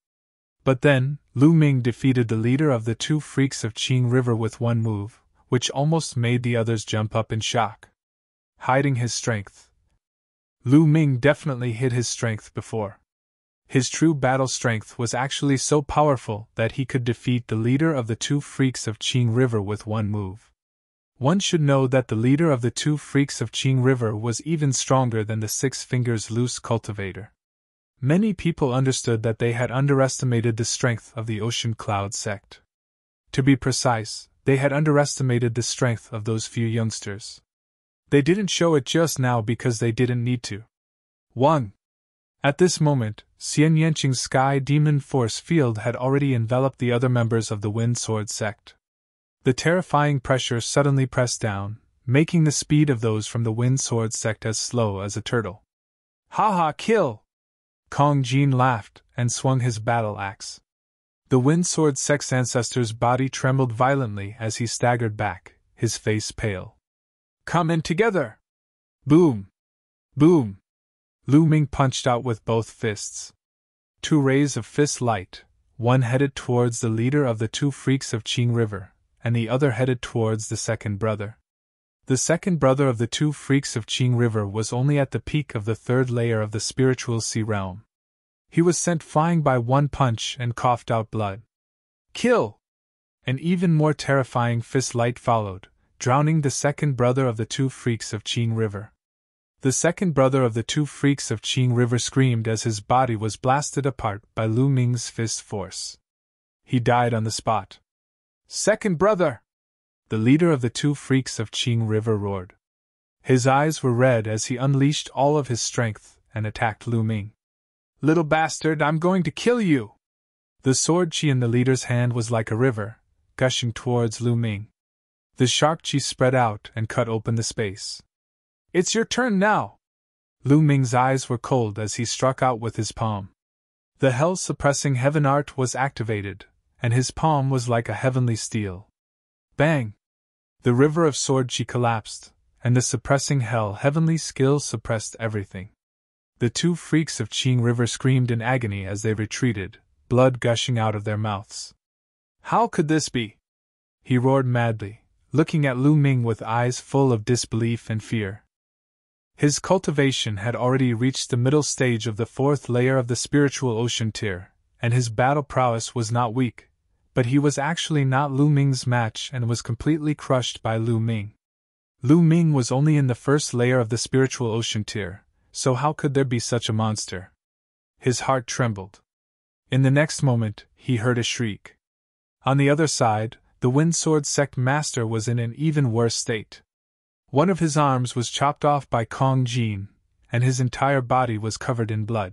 But then, Lu Ming defeated the leader of the two freaks of Qing River with one move, which almost made the others jump up in shock. Hiding his strength. Lu Ming definitely hid his strength before. His true battle strength was actually so powerful that he could defeat the leader of the two freaks of Qing River with one move. One should know that the leader of the two freaks of Qing River was even stronger than the 6 Fingers Loose cultivator. Many people understood that they had underestimated the strength of the Ocean Cloud sect. To be precise, they had underestimated the strength of those few youngsters. They didn't show it just now because they didn't need to. 1. At this moment, Xian Yanqing's Sky Demon Force field had already enveloped the other members of the Wind Sword sect. The terrifying pressure suddenly pressed down, making the speed of those from the Wind Sword sect as slow as a turtle. Ha ha, kill! Kong Jin laughed and swung his battle axe. The Wind Sword sect's ancestor's body trembled violently as he staggered back, his face pale. Come in together! Boom! Boom! Lu Ming punched out with both fists. 2 rays of fist light, one headed towards the leader of the two freaks of Qing River, and the other headed towards the second brother. The second brother of the two freaks of Qing River was only at the peak of the 3rd layer of the spiritual sea realm. He was sent flying by one punch and coughed out blood. Kill! An even more terrifying fist light followed, drowning the second brother of the two freaks of Qing River. The second brother of the two freaks of Qing River screamed as his body was blasted apart by Lu Ming's fist force. He died on the spot. Second brother! The leader of the two freaks of Qing River roared. His eyes were red as he unleashed all of his strength and attacked Lu Ming. Little bastard, I'm going to kill you! The sword chi in the leader's hand was like a river, gushing towards Lu Ming. The sharp chi spread out and cut open the space. It's your turn now! Lu Ming's eyes were cold as he struck out with his palm. The hell-suppressing heaven art was activated, and his palm was like a heavenly steel. Bang! The river of sword chi collapsed, and the suppressing hell heavenly skill suppressed everything. The two freaks of Qing River screamed in agony as they retreated, blood gushing out of their mouths. How could this be? He roared madly, looking at Lu Ming with eyes full of disbelief and fear. His cultivation had already reached the middle stage of the 4th layer of the spiritual ocean tier, and his battle prowess was not weak, but he was actually not Lu Ming's match and was completely crushed by Lu Ming. Lu Ming was only in the 1st layer of the spiritual ocean tier, so how could there be such a monster? His heart trembled. In the next moment, he heard a shriek. On the other side, the Wind Sword sect master was in an even worse state. One of his arms was chopped off by Kong Jin, and his entire body was covered in blood.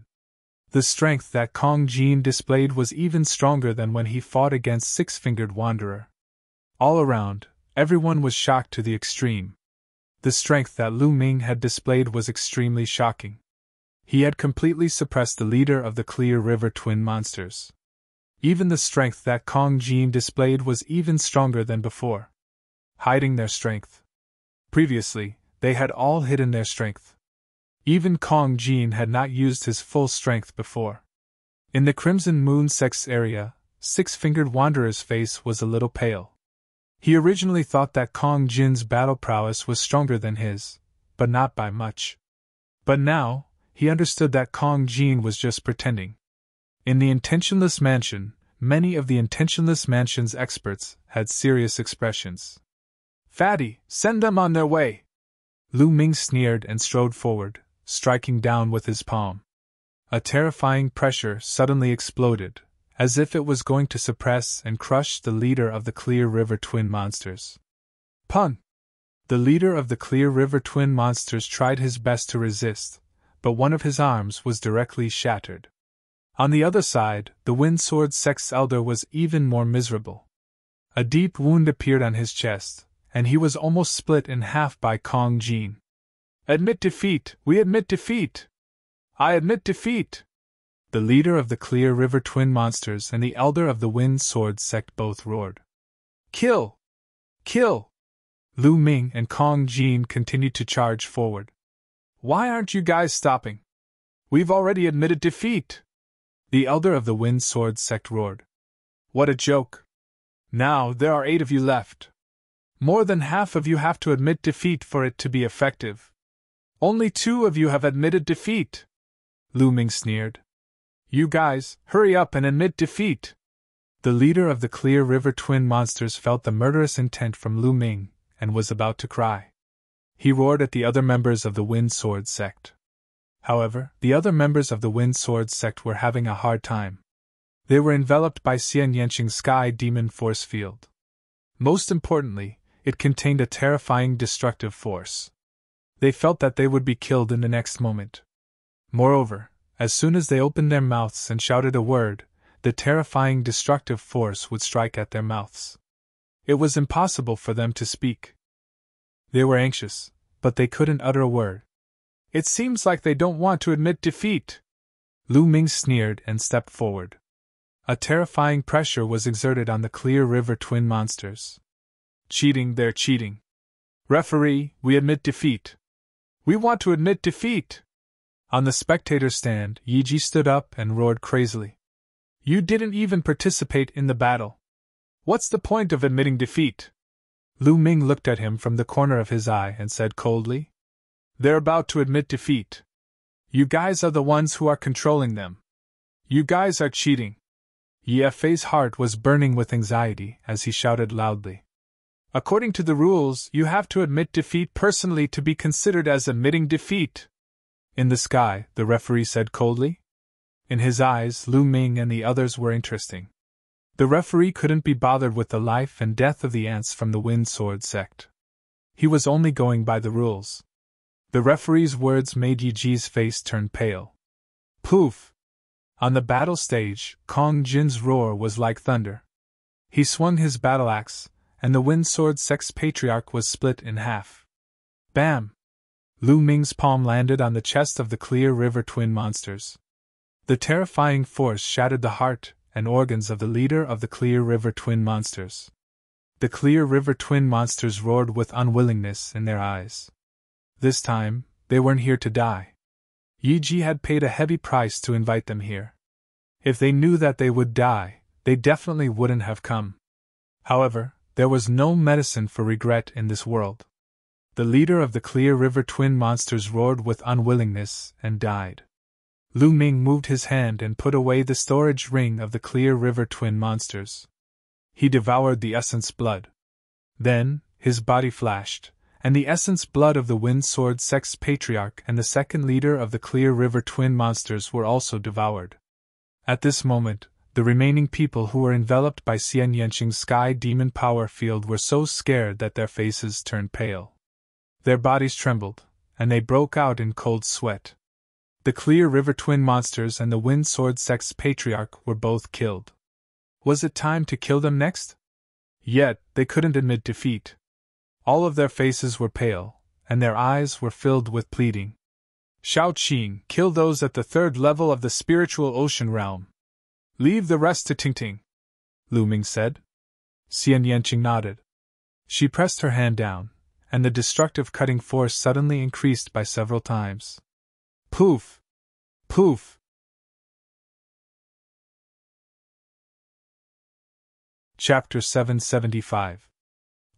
The strength that Kong Jin displayed was even stronger than when he fought against 6-fingered Wanderer. All around, everyone was shocked to the extreme. The strength that Lu Ming had displayed was extremely shocking. He had completely suppressed the leader of the Clear River twin monsters. Even the strength that Kong Jin displayed was even stronger than before. Hiding their strength. Previously, they had all hidden their strength. Even Kong Jin had not used his full strength before. In the Crimson Moon sect's area, 6-fingered Wanderer's face was a little pale. He originally thought that Kong Jin's battle prowess was stronger than his, but not by much. But now, he understood that Kong Jin was just pretending. In the Intentionless Mansion, many of the Intentionless Mansion's experts had serious expressions. Fatty, send them on their way! Lu Ming sneered and strode forward, striking down with his palm. A terrifying pressure suddenly exploded, as if it was going to suppress and crush the leader of the Clear River Twin Monsters. Pun! The leader of the Clear River Twin Monsters tried his best to resist, but one of his arms was directly shattered. On the other side, the Windsword Sect's elder was even more miserable. A deep wound appeared on his chest, and he was almost split in half by Kong Jin. "Admit defeat! We admit defeat! I admit defeat!" The leader of the Clear River Twin Monsters and the elder of the Wind Sword Sect both roared. "Kill! Kill!" Lu Ming and Kong Jin continued to charge forward. "Why aren't you guys stopping? We've already admitted defeat!" The elder of the Wind Sword Sect roared. "What a joke! Now there are 8 of you left. More than half of you have to admit defeat for it to be effective. Only 2 of you have admitted defeat!" Lu Ming sneered. "You guys, hurry up and admit defeat!" The leader of the Clear River Twin Monsters felt the murderous intent from Lu Ming and was about to cry. He roared at the other members of the Wind Sword Sect. However, the other members of the Wind Sword Sect were having a hard time. They were enveloped by Xian Yanqing's Sky Demon Force Field. Most importantly, it contained a terrifying destructive force. They felt that they would be killed in the next moment. Moreover, as soon as they opened their mouths and shouted a word, the terrifying destructive force would strike at their mouths. It was impossible for them to speak. They were anxious, but they couldn't utter a word. "It seems like they don't want to admit defeat." Lu Ming sneered and stepped forward. A terrifying pressure was exerted on the Clear River Twin Monsters. "Cheating, they're cheating. Referee, we admit defeat. We want to admit defeat." On the spectator stand, Yiji stood up and roared crazily. "You didn't even participate in the battle. What's the point of admitting defeat?" Lu Ming looked at him from the corner of his eye and said coldly, "They're about to admit defeat. You guys are the ones who are controlling them. You guys are cheating." Ye Fei's heart was burning with anxiety as he shouted loudly. "According to the rules, you have to admit defeat personally to be considered as admitting defeat." "In the sky," the referee said coldly. In his eyes, Lu Ming and the others were interesting. The referee couldn't be bothered with the life and death of the ants from the Wind Sword Sect. He was only going by the rules. The referee's words made Yiji's face turn pale. Poof! On the battle stage, Kong Jin's roar was like thunder. He swung his battle axe, and the Wind Sword Sect's patriarch was split in half. Bam! Lu Ming's palm landed on the chest of the Clear River Twin Monsters. The terrifying force shattered the heart and organs of the leader of the Clear River Twin Monsters. The Clear River Twin Monsters roared with unwillingness in their eyes. This time, they weren't here to die. Yiji had paid a heavy price to invite them here. If they knew that they would die, they definitely wouldn't have come. However, there was no medicine for regret in this world. The leader of the Clear River Twin Monsters roared with unwillingness and died. Lu Ming moved his hand and put away the storage ring of the Clear River Twin Monsters. He devoured the essence blood. Then, his body flashed, and the essence blood of the Wind Sword Sect's patriarch and the second leader of the Clear River Twin Monsters were also devoured. At this moment, the remaining people who were enveloped by Xian Yanqing's Sky Demon Power Field were so scared that their faces turned pale. Their bodies trembled, and they broke out in cold sweat. The Clear River Twin Monsters and the Wind Sword Sect's patriarch were both killed. Was it time to kill them next? Yet, they couldn't admit defeat. All of their faces were pale, and their eyes were filled with pleading. Shao Qing, kill those at the 3rd level of the spiritual ocean realm. Leave the rest to Tingting, Lu Ming said. Xian Yanqing nodded. She pressed her hand down, and the destructive cutting force suddenly increased by several times. Poof! Poof! Chapter 775.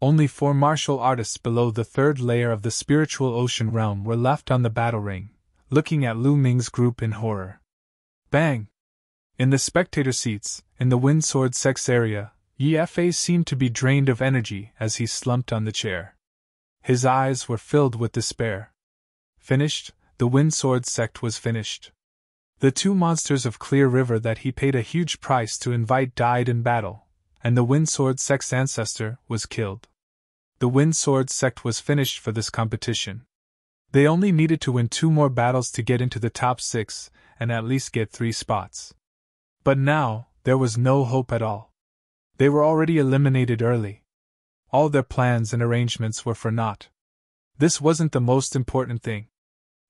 Only 4 martial artists below the 3rd layer of the spiritual ocean realm were left on the battle ring, looking at Lu Ming's group in horror. Bang! In the spectator seats, in the Wind Sword Sect's area, Ye Fei seemed to be drained of energy as he slumped on the chair. His eyes were filled with despair. Finished, the Wind Sword Sect was finished. The two monsters of Clear River that he paid a huge price to invite died in battle, and the Windsword Sect's ancestor was killed. The Windsword Sect was finished for this competition. They only needed to win 2 more battles to get into the top 6 and at least get 3 spots. But now, there was no hope at all. They were already eliminated early. All their plans and arrangements were for naught. This wasn't the most important thing.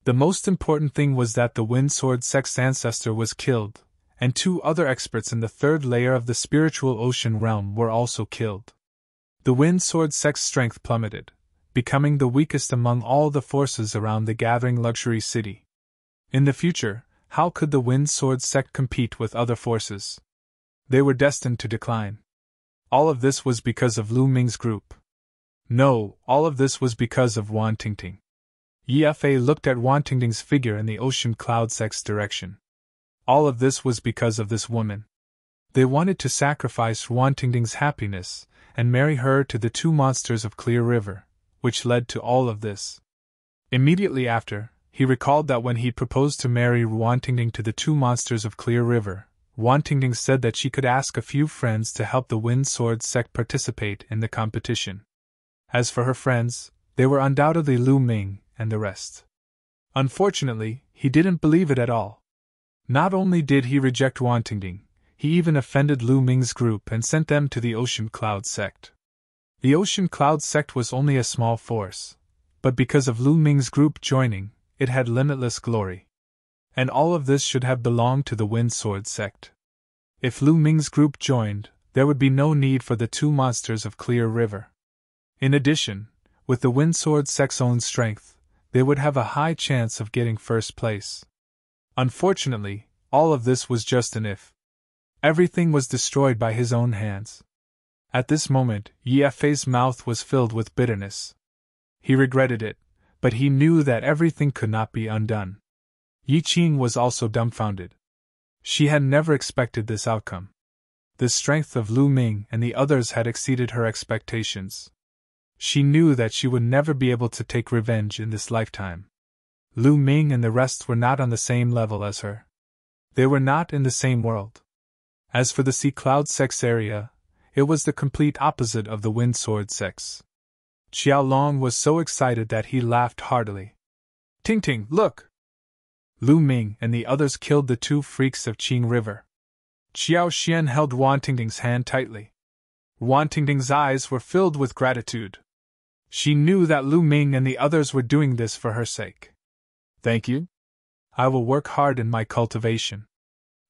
The most important thing was that the Windsword Sect's ancestor was killed, and 2 other experts in the 3rd layer of the spiritual ocean realm were also killed. The Windsword Sect's strength plummeted, becoming the weakest among all the forces around the gathering luxury city. In the future, how could the Windsword Sect compete with other forces? They were destined to decline. All of this was because of Lu Ming's group. No, all of this was because of Wan Tingting. Yi looked at Wan Tingting's figure in the ocean cloud sect's direction. All of this was because of this woman. They wanted to sacrifice Wan Tingting's happiness and marry her to the 2 monsters of Clear River, which led to all of this. Immediately after, he recalled that when he proposed to marry Wan Tingting to the 2 monsters of Clear River, Wan Tingting said that she could ask a few friends to help the Windsword Sect participate in the competition. As for her friends, they were undoubtedly Lu Ming and the rest. Unfortunately, he didn't believe it at all. Not only did he reject Wan Tingting, he even offended Lu Ming's group and sent them to the Ocean Cloud Sect. The Ocean Cloud Sect was only a small force, but because of Lu Ming's group joining, it had limitless glory. And all of this should have belonged to the Windsword Sect. If Lu Ming's group joined, there would be no need for the 2 monsters of Clear River. In addition, with the Windsword Sect's own strength, they would have a high chance of getting first place. Unfortunately, all of this was just an if. Everything was destroyed by his own hands. At this moment, Yi-Fei's mouth was filled with bitterness. He regretted it, but he knew that everything could not be undone. Yi Qing was also dumbfounded. She had never expected this outcome. The strength of Lu Ming and the others had exceeded her expectations. She knew that she would never be able to take revenge in this lifetime. Lu Ming and the rest were not on the same level as her. They were not in the same world. As for the Sea Cloud Sect's area, it was the complete opposite of the Windsword Sect's. Xiao Long was so excited that he laughed heartily. Ting Ting, look! Lu Ming and the others killed the 2 freaks of Qing River. Xiao Xian held Wan Tingting's hand tightly. Wan Tingting's eyes were filled with gratitude. She knew that Lu Ming and the others were doing this for her sake. Thank you. I will work hard in my cultivation.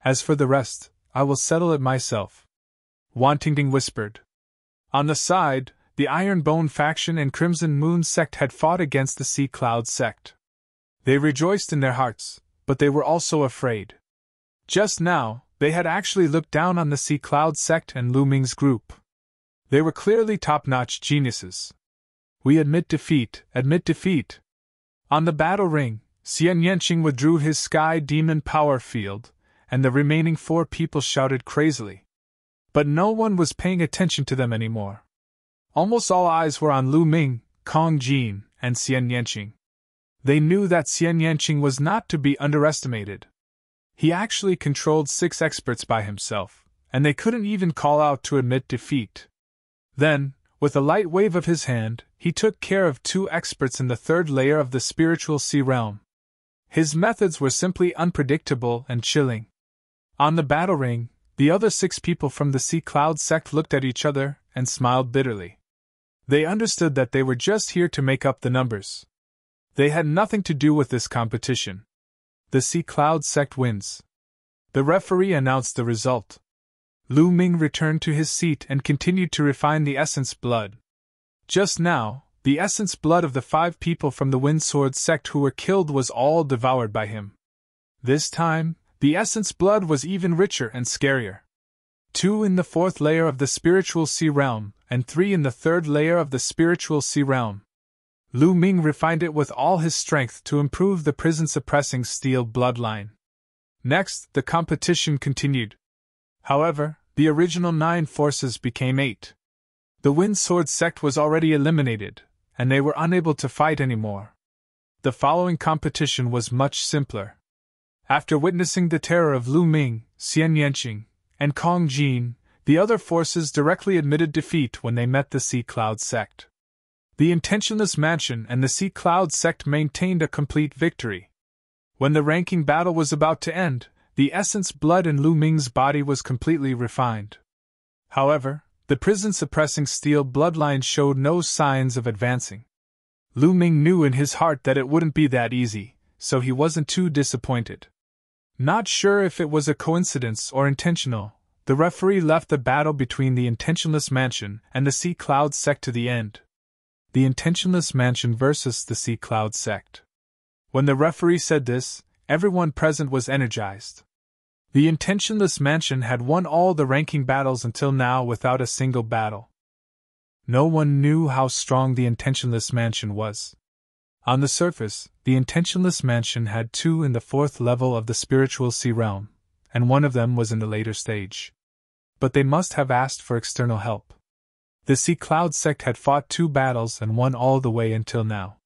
As for the rest, I will settle it myself. Wan Tingting whispered. On the side, the Iron Bone faction and Crimson Moon sect had fought against the Sea Cloud sect. They rejoiced in their hearts, but they were also afraid. Just now, they had actually looked down on the Sea Cloud sect and Lu Ming's group. They were clearly top-notch geniuses. We admit defeat, admit defeat. On the battle ring, Xian Yanqing withdrew his Sky Demon power field, and the remaining 4 people shouted crazily. But no one was paying attention to them anymore. Almost all eyes were on Lu Ming, Kong Jin, and Xian Yanqing. They knew that Xian Yanqing was not to be underestimated. He actually controlled 6 experts by himself, and they couldn't even call out to admit defeat. Then, with a light wave of his hand, he took care of 2 experts in the 3rd layer of the spiritual sea realm. His methods were simply unpredictable and chilling. On the battle ring, the other 6 people from the Sea Cloud sect looked at each other and smiled bitterly. They understood that they were just here to make up the numbers. They had nothing to do with this competition. The Sea Cloud sect wins. The referee announced the result. Lu Ming returned to his seat and continued to refine the essence blood. Just now, the essence blood of the 5 people from the Windsword sect who were killed was all devoured by him. This time, the essence blood was even richer and scarier. 2 in the 4th layer of the spiritual sea realm, and 3 in the 3rd layer of the spiritual sea realm. Lu Ming refined it with all his strength to improve the prison-suppressing steel bloodline. Next, the competition continued. However, the original 9 forces became 8. The Windsword sect was already eliminated, and they were unable to fight anymore. The following competition was much simpler. After witnessing the terror of Lu Ming, Xian Yanqing, and Kong Jin, the other forces directly admitted defeat when they met the Sea Cloud sect. The Intentionless Mansion and the Sea Cloud sect maintained a complete victory. When the ranking battle was about to end, the essence blood in Lu Ming's body was completely refined. However, the prison-suppressing steel bloodline showed no signs of advancing. Lu Ming knew in his heart that it wouldn't be that easy, so he wasn't too disappointed. Not sure if it was a coincidence or intentional, the referee left the battle between the Intentionless Mansion and the Sea Cloud sect to the end. The Intentionless Mansion versus the Sea Cloud sect. When the referee said this, everyone present was energized. The Intentionless Mansion had won all the ranking battles until now without a single battle. No one knew how strong the Intentionless Mansion was. On the surface, the Intentionless Mansion had 2 in the 4th level of the spiritual sea realm, and one of them was in the later stage. But they must have asked for external help. The Sea Cloud sect had fought 2 battles and won all the way until now.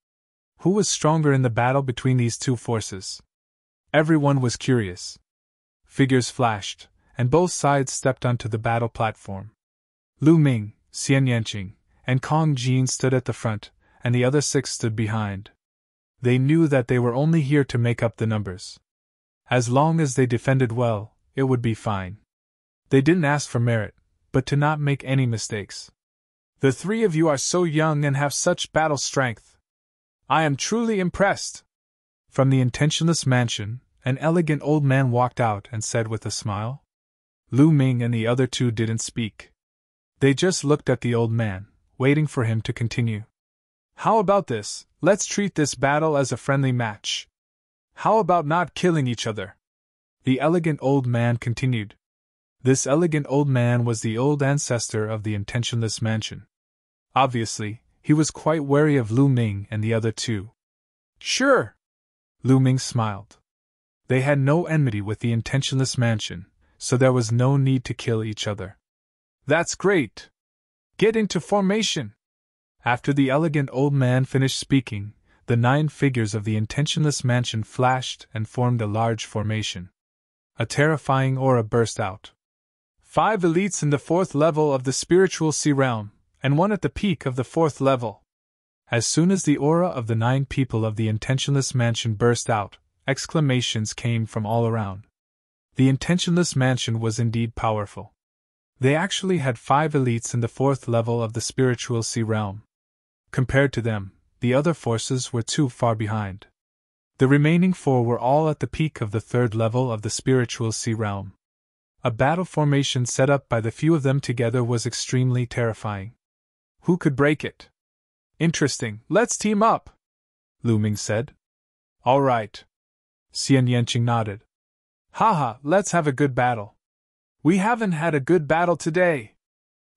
Who was stronger in the battle between these 2 forces? Everyone was curious. Figures flashed, and both sides stepped onto the battle platform. Lu Ming, Xian Yanqing, and Kong Jin stood at the front, and the other 6 stood behind. They knew that they were only here to make up the numbers. As long as they defended well, it would be fine. They didn't ask for merit, but to not make any mistakes. The 3 of you are so young and have such battle strength. I am truly impressed. From the Intentionless Mansion, an elegant old man walked out and said with a smile. Lu Ming and the other 2 didn't speak. They just looked at the old man, waiting for him to continue. How about this? Let's treat this battle as a friendly match. How about not killing each other? The elegant old man continued. This elegant old man was the old ancestor of the Intentionless Mansion. Obviously, he was quite wary of Lu Ming and the other 2. Sure! Lu Ming smiled. They had no enmity with the Intentionless Mansion, so there was no need to kill each other. That's great! Get into formation! After the elegant old man finished speaking, the 9 figures of the Intentionless Mansion flashed and formed a large formation. A terrifying aura burst out. 5 elites in the 4th level of the spiritual sea realm, and 1 at the peak of the 4th level. As soon as the aura of the 9 people of the Intentionless Mansion burst out, exclamations came from all around. The Intentionless Mansion was indeed powerful. They actually had 5 elites in the 4th level of the spiritual sea realm. Compared to them, the other forces were too far behind. The remaining 4 were all at the peak of the 3rd level of the spiritual sea realm. A battle formation set up by the few of them together was extremely terrifying. Who could break it? Interesting, let's team up, Lu Ming said. All right. Xian Yanqing nodded. Haha, let's have a good battle. We haven't had a good battle today.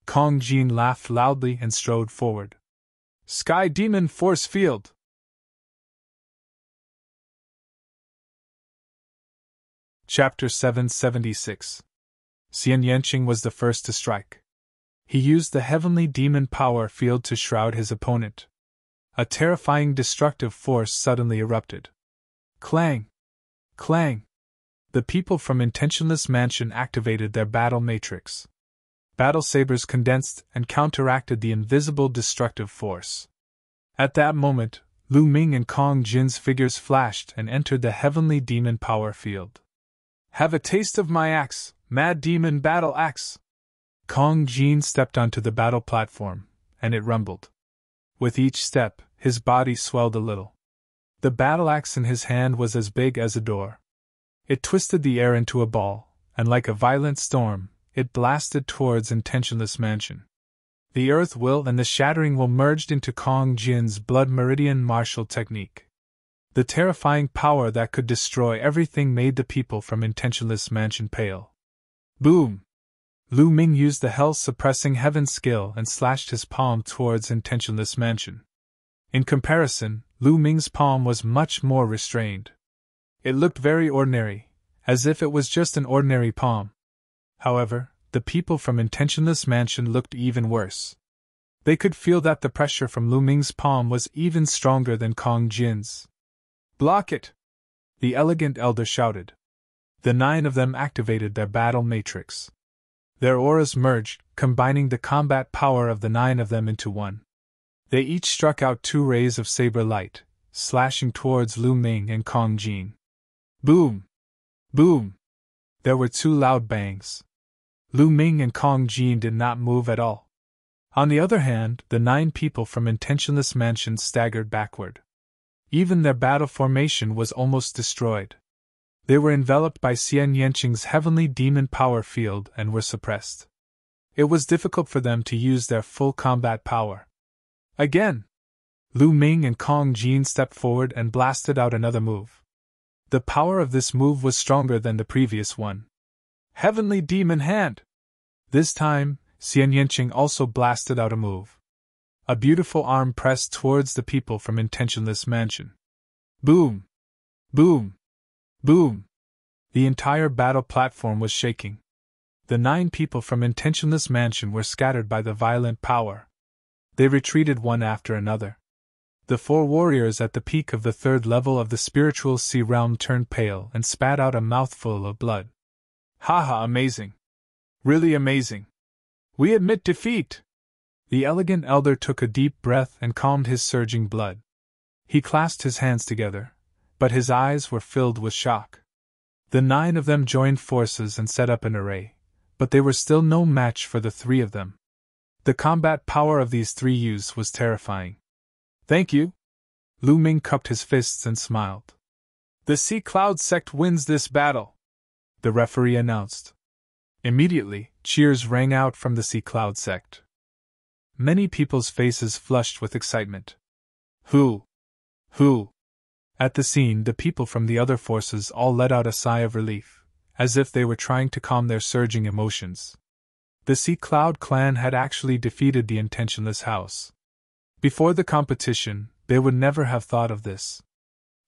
Kong Jin laughed loudly and strode forward. Sky Demon Force Field. Chapter 776. Xian Yanqing was the first to strike. He used the heavenly demon power field to shroud his opponent. A terrifying destructive force suddenly erupted. Clang! Clang! The people from Intentionless Mansion activated their battle matrix. Battle sabers condensed and counteracted the invisible destructive force. At that moment, Lu Ming and Kong Jin's figures flashed and entered the heavenly demon power field. Have a taste of my axe, Mad Demon Battle Axe! Kong Jin stepped onto the battle platform, and it rumbled. With each step, his body swelled a little. The battle axe in his hand was as big as a door. It twisted the air into a ball, and like a violent storm, it blasted towards Intentionless Mansion. The earth will and the shattering will merged into Kong Jin's blood meridian martial technique. The terrifying power that could destroy everything made the people from Intentionless Mansion pale. Boom! Lu Ming used the hell-suppressing heaven skill and slashed his palm towards Intentionless Mansion. In comparison, Lu Ming's palm was much more restrained. It looked very ordinary, as if it was just an ordinary palm. However, the people from Intentionless Mansion looked even worse. They could feel that the pressure from Lu Ming's palm was even stronger than Kong Jin's. Block it! the elegant elder shouted. The 9 of them activated their battle matrix. Their auras merged, combining the combat power of the 9 of them into one. They each struck out 2 rays of saber light, slashing towards Lu Ming and Kong Jin. Boom! Boom! There were 2 loud bangs. Lu Ming and Kong Jin did not move at all. On the other hand, the 9 people from Intentionless Mansion staggered backward. Even their battle formation was almost destroyed. They were enveloped by Xian Yanqing's heavenly demon power field and were suppressed. It was difficult for them to use their full combat power. Again! Lu Ming and Kong Jin stepped forward and blasted out another move. The power of this move was stronger than the previous one. Heavenly Demon Hand! This time, Xian Yanqing also blasted out a move. A beautiful arm pressed towards the people from Intentionless Mansion. Boom! Boom! Boom! The entire battle platform was shaking. The 9 people from Intentionless Mansion were scattered by the violent power. They retreated one after another. The 4 warriors at the peak of the 3rd level of the spiritual sea realm turned pale and spat out a mouthful of blood. Haha, amazing! Really amazing! We admit defeat! The elegant elder took a deep breath and calmed his surging blood. He clasped his hands together, but his eyes were filled with shock. The 9 of them joined forces and set up an array, but they were still no match for the 3 of them. The combat power of these 3 youths was terrifying. Thank you! Lu Ming cupped his fists and smiled. The Sea Cloud sect wins this battle, the referee announced. Immediately, cheers rang out from the Sea Cloud sect. Many people's faces flushed with excitement. Who? At the scene, the people from the other forces all let out a sigh of relief, as if they were trying to calm their surging emotions. The Sea Cloud clan had actually defeated the Intentionless House. Before the competition, they would never have thought of this.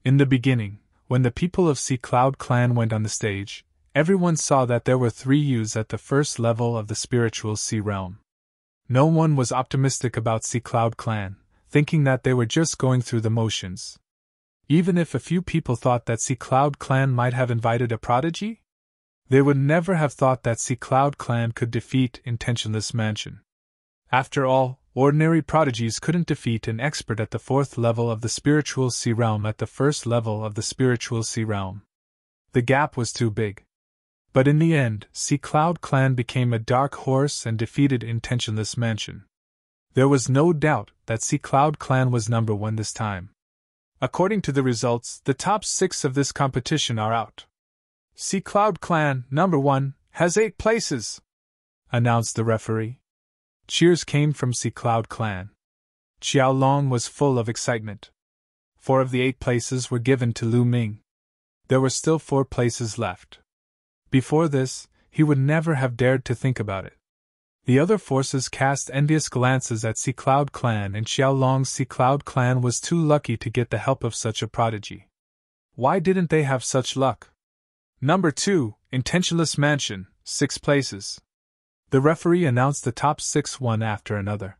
In the beginning, when the people of Sea Cloud clan went on the stage, everyone saw that there were 3 youths at the 1st level of the spiritual sea realm. No one was optimistic about Sea Cloud clan, thinking that they were just going through the motions. Even if a few people thought that Sea Cloud clan might have invited a prodigy, they would never have thought that Sea Cloud clan could defeat Intentionless Mansion. After all, ordinary prodigies couldn't defeat an expert at the 4th level of the spiritual sea realm at the 1st level of the spiritual sea realm. The gap was too big. But in the end, Sea Cloud clan became a dark horse and defeated Intentionless Mansion. There was no doubt that Sea Cloud clan was number 1 this time. According to the results, the top 6 of this competition are out. Sea Cloud clan, number 1, has 8 places, announced the referee. Cheers came from Sea Cloud clan. Xiao Long was full of excitement. 4 of the 8 places were given to Lu Ming. There were still 4 places left. Before this, he would never have dared to think about it. The other forces cast envious glances at Sea Cloud clan, and Xiao Long's Sea Cloud clan was too lucky to get the help of such a prodigy. Why didn't they have such luck? Number 2, Intentionless Mansion, 6 places. The referee announced the top 6 one after another.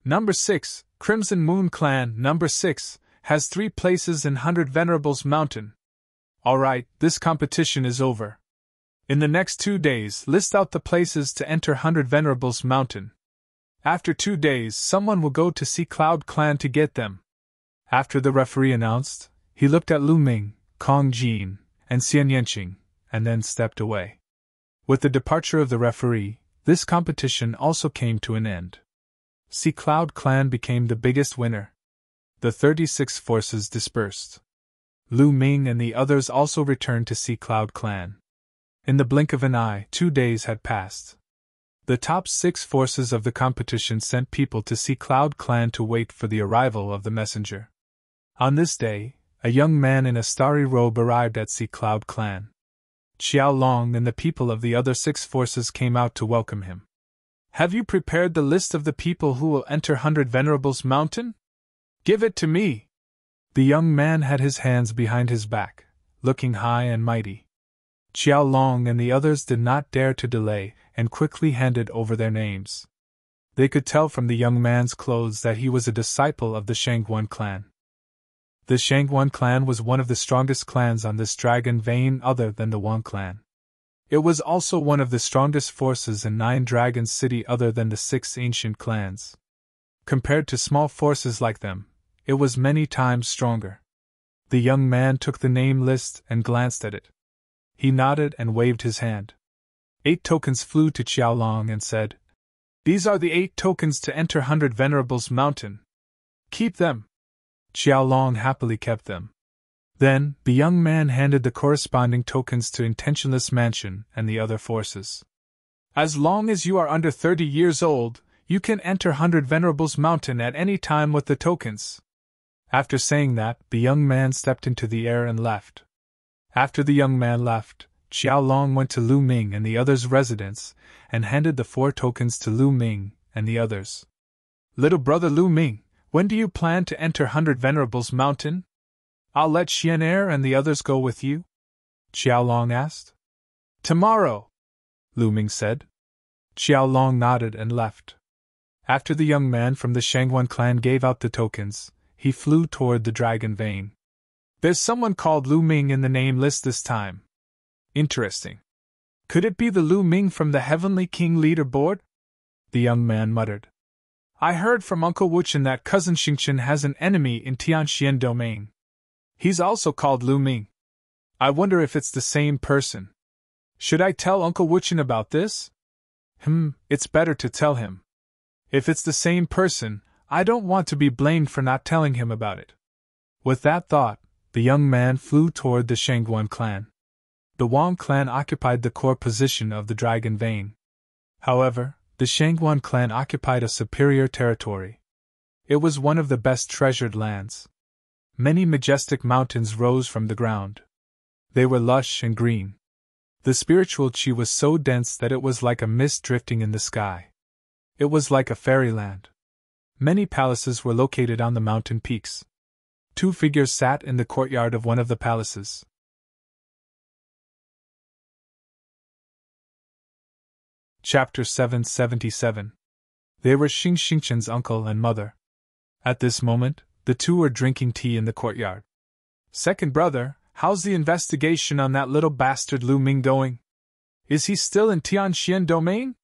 Number 6, Crimson Moon Clan, number 6, has 3 places in 100 Venerables Mountain. Alright, this competition is over. In the next 2 days, list out the places to enter 100 Venerables Mountain. After 2 days, someone will go to Sea Cloud clan to get them. After the referee announced, he looked at Lu Ming, Kong Jin, and Xian Yanqing, and then stepped away. With the departure of the referee, this competition also came to an end. Sea Cloud clan became the biggest winner. The 36 forces dispersed. Lu Ming and the others also returned to Sea Cloud clan. In the blink of an eye, 2 days had passed. The top 6 forces of the competition sent people to Sea Cloud clan to wait for the arrival of the messenger. On this day, a young man in a starry robe arrived at Sea Cloud clan. Xiao Long and the people of the other 6 forces came out to welcome him. Have you prepared the list of the people who will enter 100 Venerables Mountain? Give it to me! The young man had his hands behind his back, looking high and mighty. Xiao Long and the others did not dare to delay and quickly handed over their names. They could tell from the young man's clothes that he was a disciple of the Shangguan clan. The Shangguan clan was one of the strongest clans on this dragon vein other than the Wang clan. It was also one of the strongest forces in Nine Dragons City other than the 6 ancient clans. Compared to small forces like them, it was many times stronger. The young man took the name list and glanced at it. He nodded and waved his hand. 8 tokens flew to Qiaolong and said, "These are the 8 tokens to enter 100 Venerables Mountain. Keep them." Qiaolong happily kept them. Then, the young man handed the corresponding tokens to Intentionless Mansion and the other forces. "As long as you are under 30 years old, you can enter 100 Venerables Mountain at any time with the tokens." After saying that, the young man stepped into the air and left. After the young man left, Qiaolong went to Lu Ming and the others' residence and handed the 4 tokens to Lu Ming and the others. "Little brother Lu Ming, when do you plan to enter 100 Venerables Mountain? I'll let Xian'er and the others go with you?" Qiaolong asked. "Tomorrow," Lu Ming said. Qiaolong nodded and left. After the young man from the Shangguan clan gave out the tokens, he flew toward the dragon vein. "There's someone called Lu Ming in the name list this time. Interesting. Could it be the Lu Ming from the Heavenly King leaderboard?" The young man muttered. "I heard from Uncle Wuchen that cousin Xingchen has an enemy in Tianxian domain. He's also called Lu Ming. I wonder if it's the same person. Should I tell Uncle Wuchen about this? It's better to tell him. If it's the same person, I don't want to be blamed for not telling him about it." With that thought, the young man flew toward the Shangguan clan. The Wang clan occupied the core position of the dragon vein. However, the Shangguan clan occupied a superior territory. It was one of the best treasured lands. Many majestic mountains rose from the ground. They were lush and green. The spiritual qi was so dense that it was like a mist drifting in the sky. It was like a fairyland. Many palaces were located on the mountain peaks. 2 figures sat in the courtyard of one of the palaces. Chapter 777. They were Xingchen's uncle and mother. At this moment, the 2 were drinking tea in the courtyard. "Second brother, how's the investigation on that little bastard Lu Ming going? Is he still in Tianxian domain?"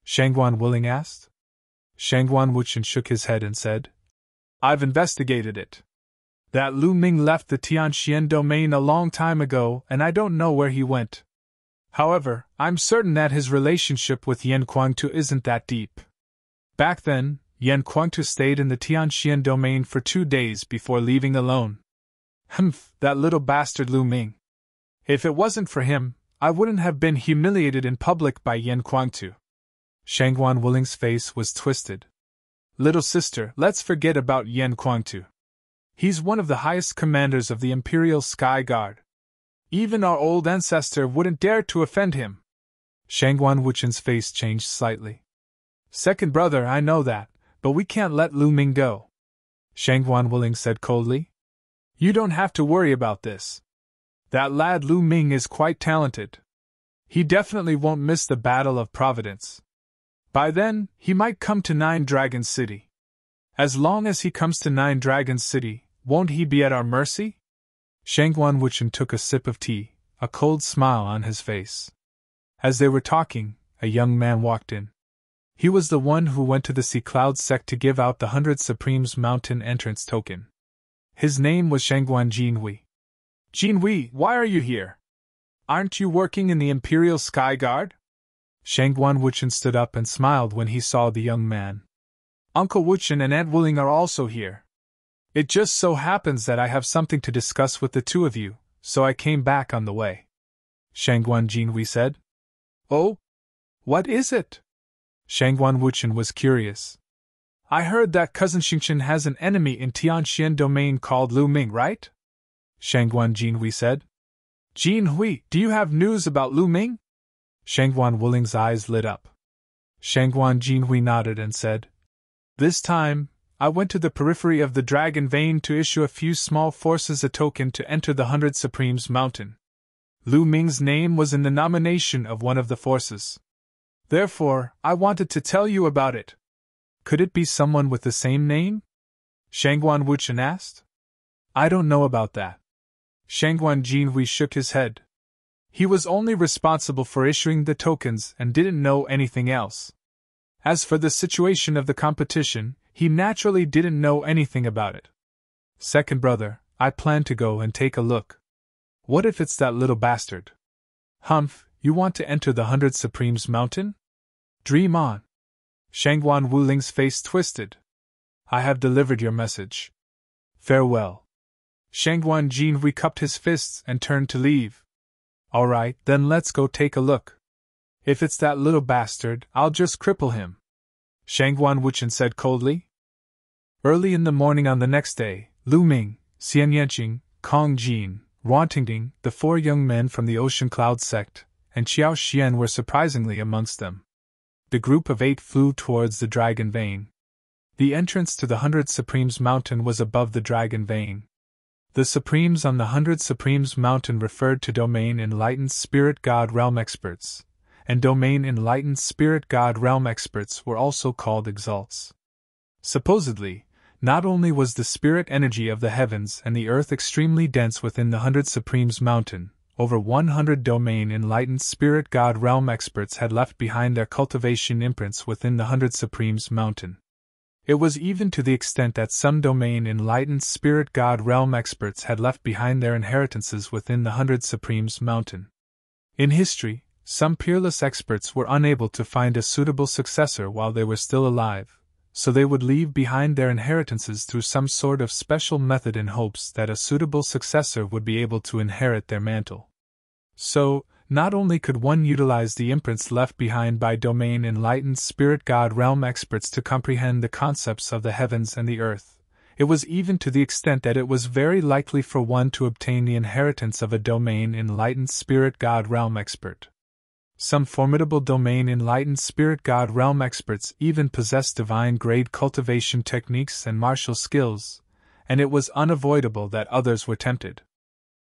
Shangguan Wuling asked. Shangguan Wuchen shook his head and said, "I've investigated it. That Lu Ming left the Tianxian domain a long time ago and I don't know where he went. However, I'm certain that his relationship with Yan Kuangtu isn't that deep. Back then, Yan Kuangtu stayed in the Tianxian domain for 2 days before leaving alone. That little bastard Lu Ming. If it wasn't for him, I wouldn't have been humiliated in public by Yan Kuangtu." Shangguan Wuling's face was twisted. "Little sister, let's forget about Yan Kuangtu. He's one of the highest commanders of the Imperial Sky Guard. Even our old ancestor wouldn't dare to offend him." Shangguan Wuchen's face changed slightly. "Second brother, I know that, but we can't let Lu Ming go," Shangguan Wuling said coldly. "You don't have to worry about this. That lad Lu Ming is quite talented. He definitely won't miss the Battle of Providence. By then, he might come to Nine Dragons City. As long as he comes to Nine Dragons City, won't he be at our mercy?" Shangguan Wuchen took a sip of tea, a cold smile on his face. As they were talking, a young man walked in. He was the one who went to the Sea Cloud sect to give out the 100 Supremes Mountain entrance token. His name was Shangguan Jinhui. "Jinhui, why are you here? Aren't you working in the Imperial Sky Guard?" Shangguan Wuchen stood up and smiled when he saw the young man. "Uncle Wuchen and Aunt Wuling are also here. It just so happens that I have something to discuss with the 2 of you, so I came back on the way," Shangguan Jinhui said. "Oh? What is it?" Shangguan Wuchen was curious. "I heard that cousin Xingchen has an enemy in Tianxian domain called Lu Ming, right?" Shangguan Jinhui said. "Jinhui, do you have news about Lu Ming?" Shangguan Wuling's eyes lit up. Shangguan Jinhui nodded and said, "This time, I went to the periphery of the Dragon Vein to issue a few small forces a token to enter the 100 Supremes Mountain. Lu Ming's name was in the nomination of one of the forces. Therefore, I wanted to tell you about it." "Could it be someone with the same name?" Shangguan Wuchen asked. I don't know about that. Shangguan Jinhui shook his head. He was only responsible for issuing the tokens and didn't know anything else. As for the situation of the competition, he naturally didn't know anything about it. Second brother, I plan to go and take a look. What if it's that little bastard? Humph, you want to enter the 100 Supremes Mountain? Dream on. Shangguan Wuling's face twisted. I have delivered your message. Farewell. Shangguan Jinhui cupped his fists and turned to leave. All right, then let's go take a look. If it's that little bastard, I'll just cripple him. Shangguan Wuchen said coldly. Early in the morning on the next day, Lu Ming, Xian Yanqing, Kong Jin, Ruan Tingting, the 4 young men from the Ocean Cloud sect, and Qiao Xian were surprisingly amongst them. The group of 8 flew towards the Dragon Vein. The entrance to the 100 Supremes Mountain was above the Dragon Vein. The Supremes on the 100 Supremes Mountain referred to Domain Enlightened Spirit God Realm Experts, and Domain Enlightened Spirit God Realm Experts were also called Exalts. Supposedly, not only was the spirit energy of the heavens and the earth extremely dense within the 100 Supremes Mountain, over 100 Domain Enlightened Spirit God Realm Experts had left behind their cultivation imprints within the 100 Supremes Mountain. It was even to the extent that some Domain Enlightened Spirit God Realm Experts had left behind their inheritances within the 100 Supremes Mountain. In history, some peerless experts were unable to find a suitable successor while they were still alive, so they would leave behind their inheritances through some sort of special method in hopes that a suitable successor would be able to inherit their mantle. So, not only could one utilize the imprints left behind by Domain Enlightened Spirit God Realm Experts to comprehend the concepts of the heavens and the earth, it was even to the extent that it was very likely for one to obtain the inheritance of a Domain Enlightened Spirit God Realm Expert. Some formidable Domain Enlightened Spirit God Realm Experts even possessed divine-grade cultivation techniques and martial skills, and it was unavoidable that others were tempted.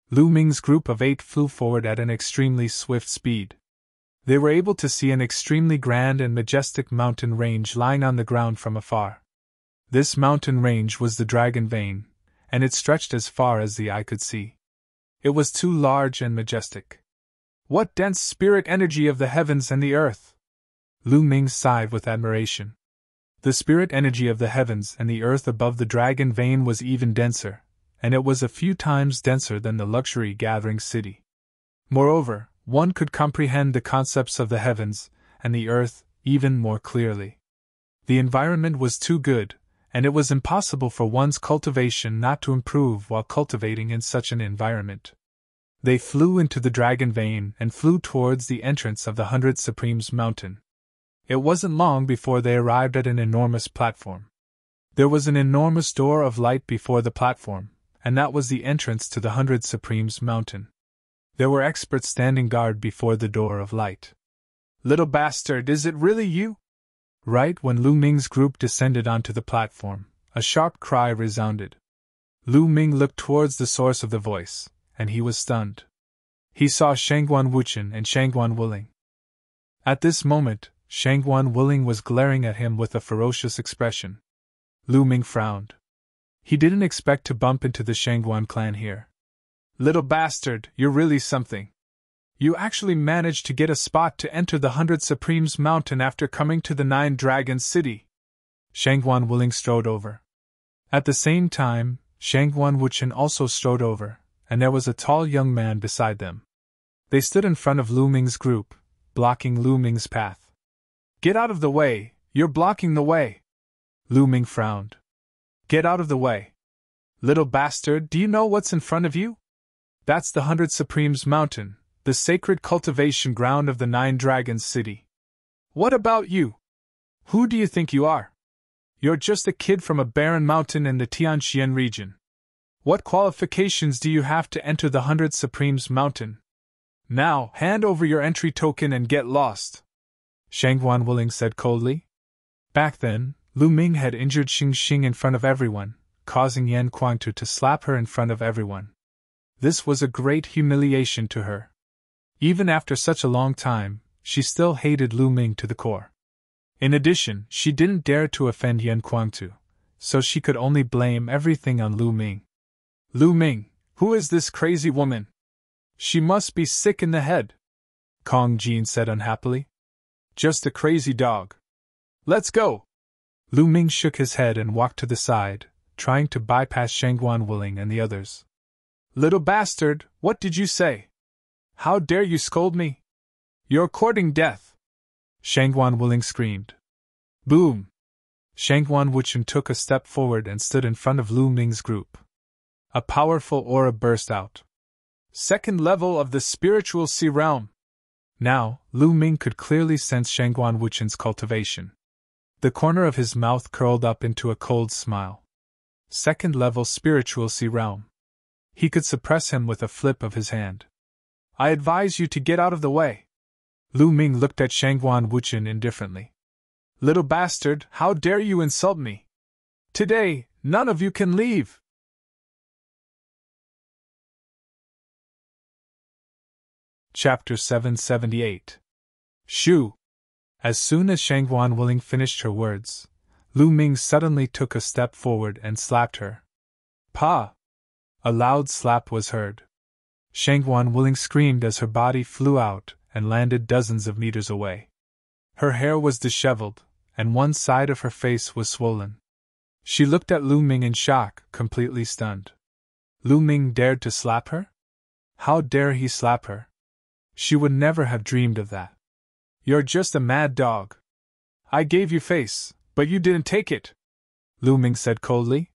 Lu Ming's group of 8 flew forward at an extremely swift speed. They were able to see an extremely grand and majestic mountain range lying on the ground from afar. This mountain range was the Dragon Vein, and it stretched as far as the eye could see. It was too large and majestic. What dense spirit energy of the heavens and the earth! Lu Ming sighed with admiration. The spirit energy of the heavens and the earth above the Dragon Vein was even denser, and it was a few times denser than the luxury gathering city. Moreover, one could comprehend the concepts of the heavens and the earth even more clearly. The environment was too good, and it was impossible for one's cultivation not to improve while cultivating in such an environment. They flew into the Dragon Vein and flew towards the entrance of the 100 Supremes Mountain. It wasn't long before they arrived at an enormous platform. There was an enormous door of light before the platform, and that was the entrance to the 100 Supremes Mountain. There were experts standing guard before the door of light. Little bastard, is it really you? Right when Lu Ming's group descended onto the platform, a sharp cry resounded. Lu Ming looked towards the source of the voice, and he was stunned. He saw Shangguan Wuchen and Shangguan Wuling. At this moment, Shangguan Wuling was glaring at him with a ferocious expression. Lu Ming frowned. He didn't expect to bump into the Shangguan clan here. Little bastard, you're really something. You actually managed to get a spot to enter the 100 Supremes Mountain after coming to the 9 Dragons City. Shangguan Wuling strode over. At the same time, Shangguan Wuchen also strode over, and there was a tall young man beside them. They stood in front of Lu Ming's group, blocking Lu Ming's path. Get out of the way, you're blocking the way. Lu Ming frowned. Get out of the way. Little bastard, do you know what's in front of you? That's the 100 Supremes Mountain, the sacred cultivation ground of the 9 Dragons City. What about you? Who do you think you are? You're just a kid from a barren mountain in the Tianxian region. What qualifications do you have to enter the 100 Supremes Mountain? Now, hand over your entry token and get lost. Shangguan Wuling said coldly. Back then, Lu Ming had injured Xing Xing in front of everyone, causing Yan Kuangtu to slap her in front of everyone. This was a great humiliation to her. Even after such a long time, she still hated Lu Ming to the core. In addition, she didn't dare to offend Yan Kuangtu, so she could only blame everything on Lu Ming. Lu Ming, who is this crazy woman? She must be sick in the head, Kong Jin said unhappily. Just a crazy dog. Let's go. Lu Ming shook his head and walked to the side, trying to bypass Shangguan Wuling and the others. Little bastard, what did you say? How dare you scold me? You're courting death. Shangguan Wuling screamed. Boom! Shangguan Wuchen took a step forward and stood in front of Lu Ming's group. A powerful aura burst out. Second level of the spiritual sea realm. Now, Lu Ming could clearly sense Shangguan Wuchen's cultivation. The corner of his mouth curled up into a cold smile. Second level spiritual sea realm. He could suppress him with a flip of his hand. I advise you to get out of the way. Lu Ming looked at Shangguan Wuchen indifferently. Little bastard, how dare you insult me? Today, none of you can leave. Chapter 778. Shoo! As soon as Shangguan Wuling finished her words, Lu Ming suddenly took a step forward and slapped her. Pa! A loud slap was heard. Shangguan Wuling screamed as her body flew out and landed dozens of meters away. Her hair was disheveled, and one side of her face was swollen. She looked at Lu Ming in shock, completely stunned. Lu Ming dared to slap her? How dare he slap her? She would never have dreamed of that. You're just a mad dog. I gave you face, but you didn't take it, Lu Ming said coldly.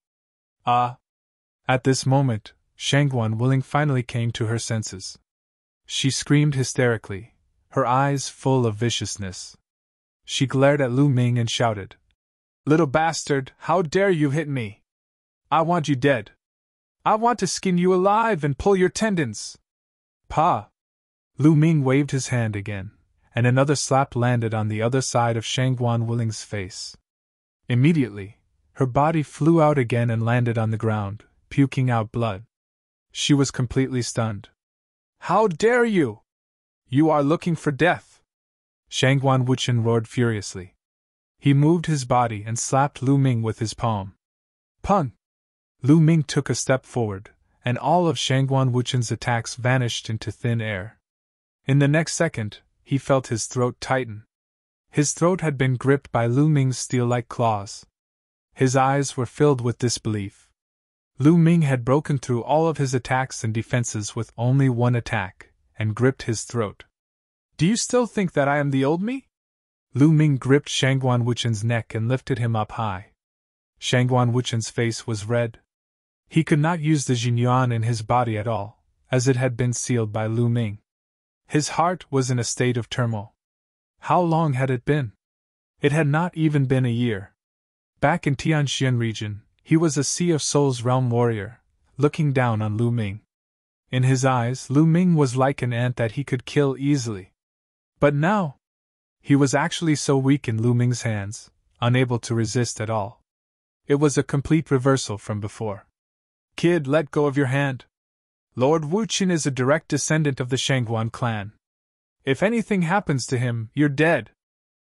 At this moment, Shangguan Wuling finally came to her senses. She screamed hysterically, her eyes full of viciousness. She glared at Lu Ming and shouted, Little bastard, how dare you hit me? I want you dead. I want to skin you alive and pull your tendons. Pa! Lu Ming waved his hand again, and another slap landed on the other side of Shangguan Wuling's face. Immediately, her body flew out again and landed on the ground, puking out blood. She was completely stunned. How dare you! You are looking for death! Shangguan Wuchen roared furiously. He moved his body and slapped Lu Ming with his palm. Pun! Lu Ming took a step forward, and all of Shangguan Wuchen's attacks vanished into thin air. In the next second, he felt his throat tighten. His throat had been gripped by Lu Ming's steel-like claws. His eyes were filled with disbelief. Lu Ming had broken through all of his attacks and defenses with only one attack, and gripped his throat. Do you still think that I am the old me? Lu Ming gripped Shangguan Wuchen's neck and lifted him up high. Shangguan Wuchen's face was red. He could not use the Jinyuan in his body at all, as it had been sealed by Lu Ming. His heart was in a state of turmoil. How long had it been? It had not even been a year. Back in Tianxian region, he was a Sea of Souls realm warrior, looking down on Lu Ming. In his eyes, Lu Ming was like an ant that he could kill easily. But now, he was actually so weak in Lu Ming's hands, unable to resist at all. It was a complete reversal from before. Kid, let go of your hand. Lord Wuchen is a direct descendant of the Shangguan clan. If anything happens to him, you're dead.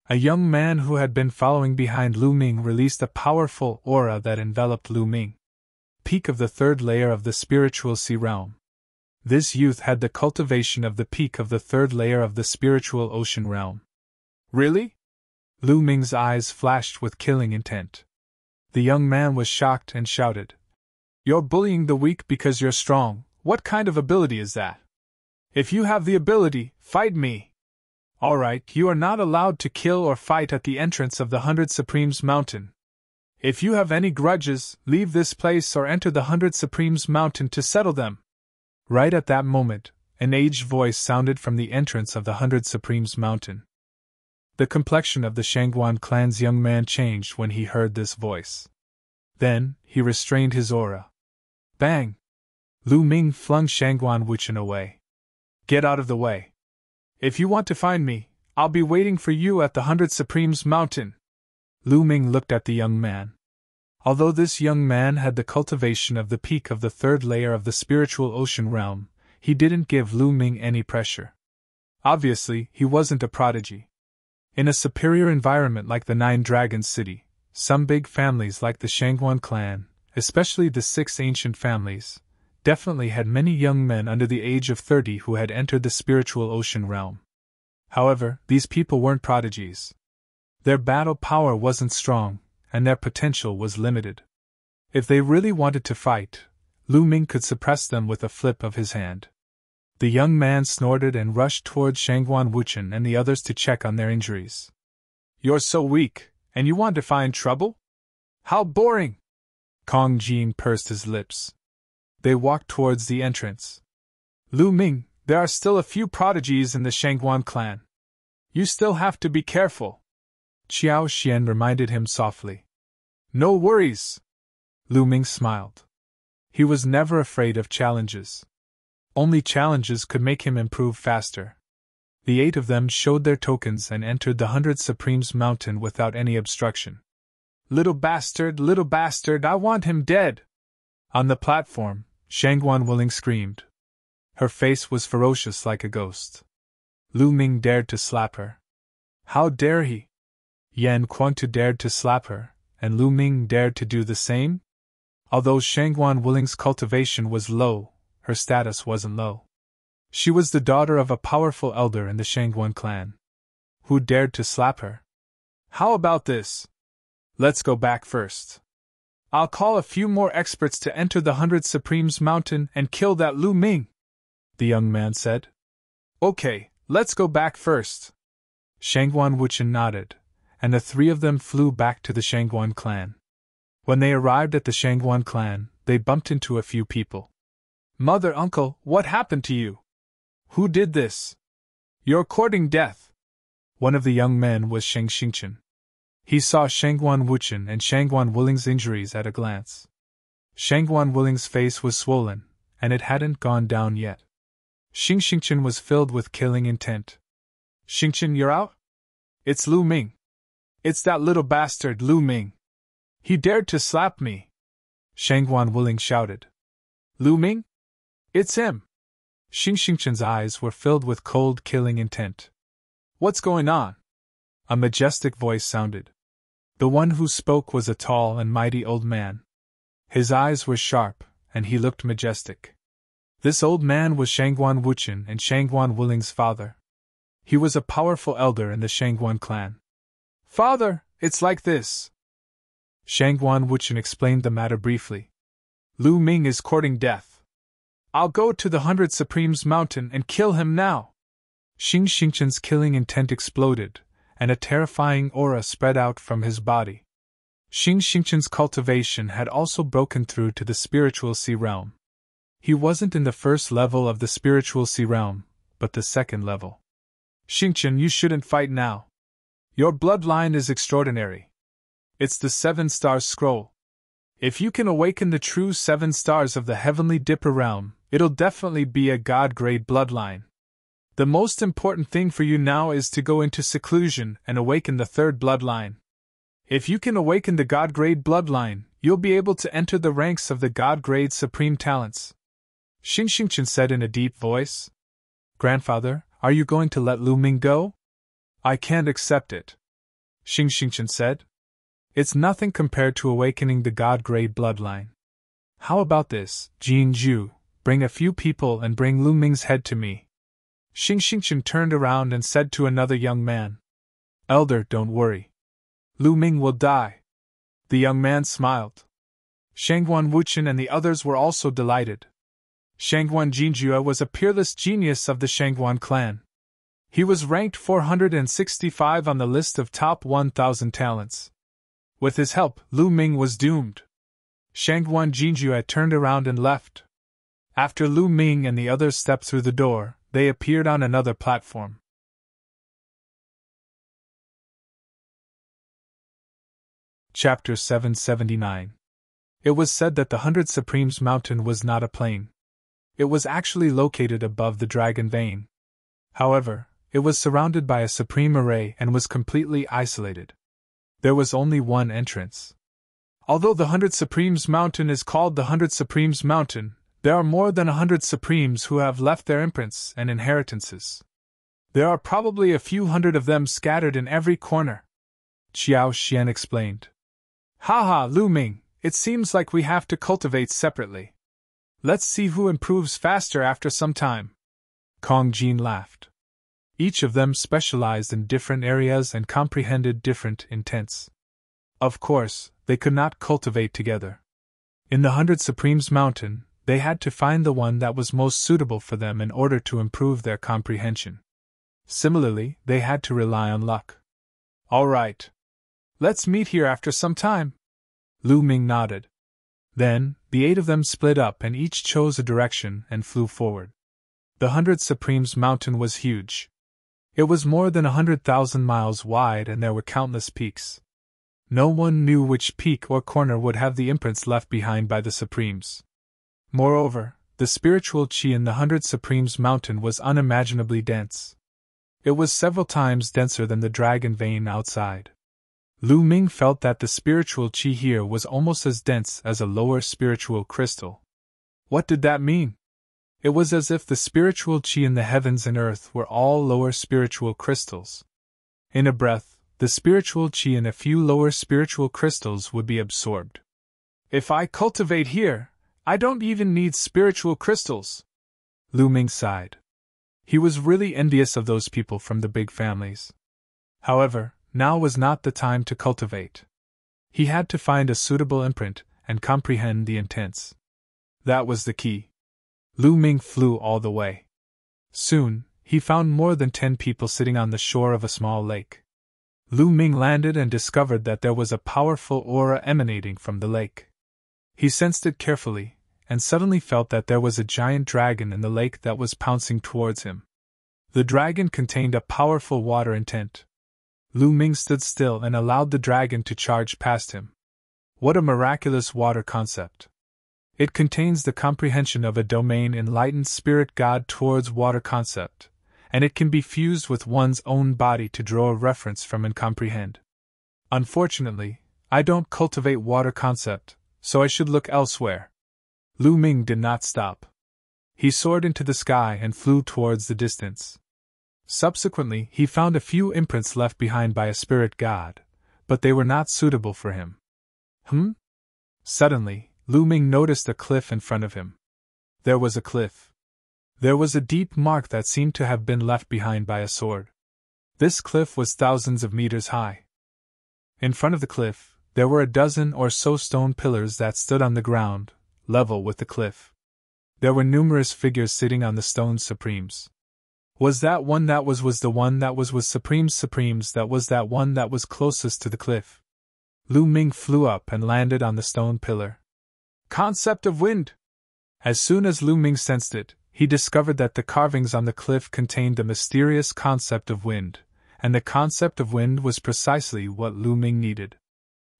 A young man who had been following behind Lu Ming released a powerful aura that enveloped Lu Ming. Peak of the third layer of the spiritual sea realm. This youth had the cultivation of the peak of the third layer of the spiritual ocean realm. Really? Lu Ming's eyes flashed with killing intent. The young man was shocked and shouted, You're bullying the weak because you're strong. What kind of ability is that? If you have the ability, fight me. Alright, you are not allowed to kill or fight at the entrance of the 100 Supremes Mountain. If you have any grudges, leave this place or enter the 100 Supremes Mountain to settle them. Right at that moment, an aged voice sounded from the entrance of the 100 Supremes Mountain. The complexion of the Shangguan clan's young man changed when he heard this voice. Then, he restrained his aura. Bang! Lu Ming flung Shangguan Wuchen away. Get out of the way. If you want to find me, I'll be waiting for you at the 100 Supremes Mountain. Lu Ming looked at the young man. Although this young man had the cultivation of the peak of the third layer of the spiritual ocean realm, he didn't give Lu Ming any pressure. Obviously, he wasn't a prodigy. In a superior environment like the Nine Dragons City, some big families like the Shangguan clan, especially the 6 ancient families, definitely had many young men under the age of 30 who had entered the spiritual ocean realm. However, these people weren't prodigies. Their battle power wasn't strong, and their potential was limited. If they really wanted to fight, Lu Ming could suppress them with a flip of his hand. The young man snorted and rushed towards Shangguan Wuchen and the others to check on their injuries. "You're so weak, and you want to find trouble? How boring!" Kong Jin pursed his lips. They walked towards the entrance. "Lu Ming, there are still a few prodigies in the Shangguan clan. You still have to be careful," Qiao Xian reminded him softly. "No worries." Lu Ming smiled. He was never afraid of challenges. Only challenges could make him improve faster. The 8 of them showed their tokens and entered the 100 Supremes mountain without any obstruction. Little bastard, I want him dead!" On the platform, Shangguan Wuling screamed. Her face was ferocious like a ghost. Lu Ming dared to slap her. How dare he? Yan Kuangtu dared to slap her, and Lu Ming dared to do the same? Although Shangguan Wuling's cultivation was low, her status wasn't low. She was the daughter of a powerful elder in the Shangguan clan. Who dared to slap her? "How about this? Let's go back first. I'll call a few more experts to enter the 100 Supremes mountain and kill that Lu Ming," the young man said. "Okay, let's go back first." Shangguan Wuchen nodded, and the 3 of them flew back to the Shangguan clan. When they arrived at the Shangguan clan, they bumped into a few people. "Mother, uncle, what happened to you? Who did this? You're courting death." One of the young men was Sheng Xingchen. He saw Shangguan Wuchen and Shangguan Wuling's injuries at a glance. Shangguan Wuling's face was swollen, and it hadn't gone down yet. Sheng Xingchen was filled with killing intent. "Xingchen, you're out? It's Lu Ming. It's that little bastard Lu Ming. He dared to slap me," Shangguan Wuling shouted. "Lu Ming? It's him!" Sheng Xingchen's eyes were filled with cold, killing intent. "What's going on?" A majestic voice sounded. The one who spoke was a tall and mighty old man. His eyes were sharp, and he looked majestic. This old man was Shangguan Wuchen and Shangguan Wuling's father. He was a powerful elder in the Shangguan clan. "Father, it's like this." Shangguan Wuchen explained the matter briefly. "Lu Ming is courting death. I'll go to the 100 Supremes mountain and kill him now." Sheng Xingchen's killing intent exploded, and a terrifying aura spread out from his body. Sheng Xingchen's cultivation had also broken through to the spiritual sea realm. He wasn't in the first level of the spiritual sea realm, but the second level. "Xingchen, you shouldn't fight now. Your bloodline is extraordinary. It's the 7-star scroll. If you can awaken the true 7 stars of the heavenly Dipper realm, it'll definitely be a god-grade bloodline. The most important thing for you now is to go into seclusion and awaken the 3rd bloodline. If you can awaken the god-grade bloodline, you'll be able to enter the ranks of the god-grade supreme talents," Sheng Xingchen said in a deep voice. "Grandfather, are you going to let Lu Ming go?" "I can't accept it," Sheng Xingchen said. "It's nothing compared to awakening the god-grade bloodline. How about this, Jin Zhu, bring a few people and bring Lu Ming's head to me." Sheng Xingchen turned around and said to another young man, "Elder, don't worry. Lu Ming will die." The young man smiled. Shangguan Wuchen and the others were also delighted. Shangguan Jinjue was a peerless genius of the Shangguan clan. He was ranked 465 on the list of top 1,000 talents. With his help, Lu Ming was doomed. Shangguan Jinjue turned around and left. After Lu Ming and the others stepped through the door, they appeared on another platform. Chapter 779. It was said that the 100 Supremes mountain was not a plain. It was actually located above the Dragon Vein. However, it was surrounded by a supreme array and was completely isolated. There was only one entrance. Although the 100 Supremes mountain is called the 100 Supremes mountain, there are more than 100 Supremes who have left their imprints and inheritances. There are probably a few hundred of them scattered in every corner, Qiao Xian explained. "Haha, Lu Ming, it seems like we have to cultivate separately. Let's see who improves faster after some time. Kong Jin laughed. Each of them specialized in different areas and comprehended different intents. Of course, they could not cultivate together. In the 100 Supremes Mountain, they had to find the one that was most suitable for them in order to improve their comprehension. Similarly, they had to rely on luck. All right. Let's meet here after some time. Lu Ming nodded. Then, the 8 of them split up and each chose a direction and flew forward. The 100 Supremes Mountain was huge. It was more than 100,000 miles wide and there were countless peaks. No one knew which peak or corner would have the imprints left behind by the Supremes. Moreover, the spiritual chi in the 100 Supremes Mountain was unimaginably dense. It was several times denser than the dragon vein outside. Lu Ming felt that the spiritual chi here was almost as dense as a lower spiritual crystal. What did that mean? It was as if the spiritual chi in the heavens and earth were all lower spiritual crystals. In a breath, the spiritual chi in a few lower spiritual crystals would be absorbed. If I cultivate here, I don't even need spiritual crystals. Lu Ming sighed. He was really envious of those people from the big families. However, now was not the time to cultivate. He had to find a suitable imprint and comprehend the intents. That was the key. Lu Ming flew all the way. Soon, he found more than 10 people sitting on the shore of a small lake. Lu Ming landed and discovered that there was a powerful aura emanating from the lake. He sensed it carefully, and suddenly felt that there was a giant dragon in the lake that was pouncing towards him. The dragon contained a powerful water intent. Lu Ming stood still and allowed the dragon to charge past him. What a miraculous water concept! It contains the comprehension of a domain enlightened spirit god towards water concept, and it can be fused with one's own body to draw a reference from and comprehend. Unfortunately, I don't cultivate water concept, so I should look elsewhere. Lu Ming did not stop. He soared into the sky and flew towards the distance. Subsequently, he found a few imprints left behind by a spirit god, but they were not suitable for him. Suddenly, Lu Ming noticed a cliff in front of him. There was a cliff. There was a deep mark that seemed to have been left behind by a sword. This cliff was thousands of meters high. In front of the cliff, there were a dozen or so stone pillars that stood on the ground, level with the cliff. There were numerous figures sitting on the stone supremes. Was that one that was the one that was supremes that was that one that was closest to the cliff? Lu Ming flew up and landed on the stone pillar. Concept of wind! As soon as Lu Ming sensed it, he discovered that the carvings on the cliff contained the mysterious concept of wind, and the concept of wind was precisely what Lu Ming needed.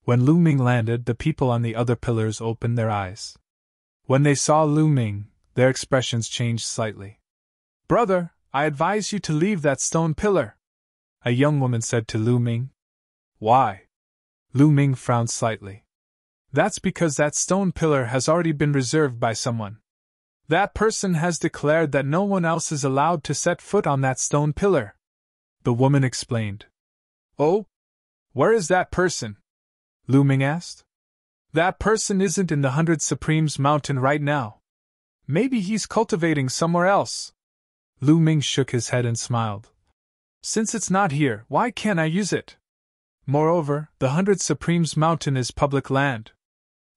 When Lu Ming landed, the people on the other pillars opened their eyes. When they saw Lu Ming, their expressions changed slightly. Brother, I advise you to leave that stone pillar, a young woman said to Lu Ming. Why? Lu Ming frowned slightly. That's because that stone pillar has already been reserved by someone. That person has declared that no one else is allowed to set foot on that stone pillar. The woman explained. Oh? Where is that person? Lu Ming asked. That person isn't in the 100 Supremes Mountain right now. Maybe he's cultivating somewhere else. Lu Ming shook his head and smiled. Since it's not here, why can't I use it? Moreover, the 100 Supremes Mountain is public land.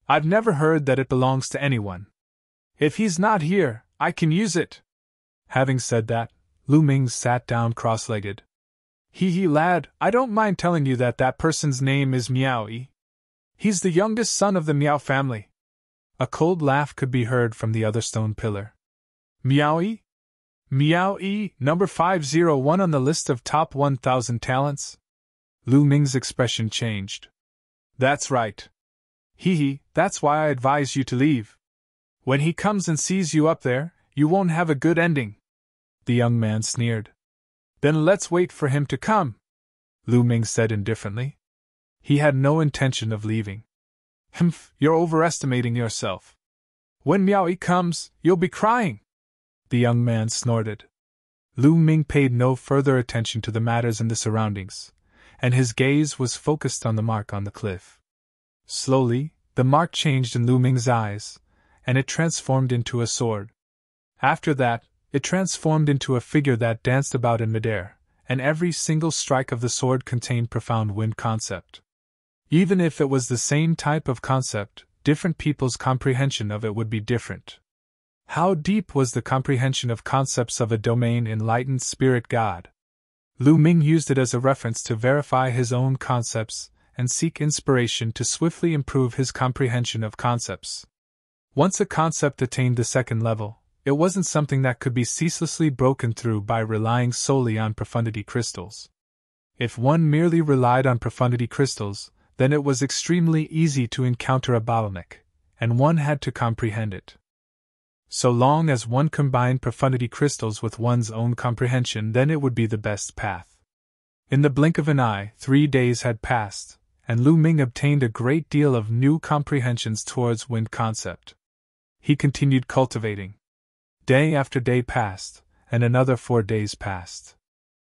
I've never heard that it belongs to anyone. If he's not here, I can use it. Having said that, Lu Ming sat down cross-legged. Hee lad, I don't mind telling you that that person's name is Miao-yi. He's the youngest son of the Miao family. A cold laugh could be heard from the other stone pillar. Miao-yi? Miao-yi, number 501 on the list of top 1,000 talents? Lu Ming's expression changed. That's right. That's why I advise you to leave. When he comes and sees you up there, you won't have a good ending. The young man sneered. Then let's wait for him to come, Lu Ming said indifferently. He had no intention of leaving. You're overestimating yourself. When Miao-yi comes, you'll be crying. The young man snorted. Lu Ming paid no further attention to the matters in the surroundings, and his gaze was focused on the mark on the cliff. Slowly, the mark changed in Lu Ming's eyes, and it transformed into a sword. After that, it transformed into a figure that danced about in midair, and every single strike of the sword contained profound wind concept. Even if it was the same type of concept, different people's comprehension of it would be different. How deep was the comprehension of concepts of a domain enlightened spirit god? Lu Ming used it as a reference to verify his own concepts and seek inspiration to swiftly improve his comprehension of concepts. Once a concept attained the second level, it wasn't something that could be ceaselessly broken through by relying solely on profundity crystals. If one merely relied on profundity crystals, then it was extremely easy to encounter a bottleneck, and one had to comprehend it. So long as one combined profundity crystals with one's own comprehension, then it would be the best path. In the blink of an eye, 3 days had passed, and Lu Ming obtained a great deal of new comprehensions towards wind concept. He continued cultivating. Day after day passed, and another 4 days passed.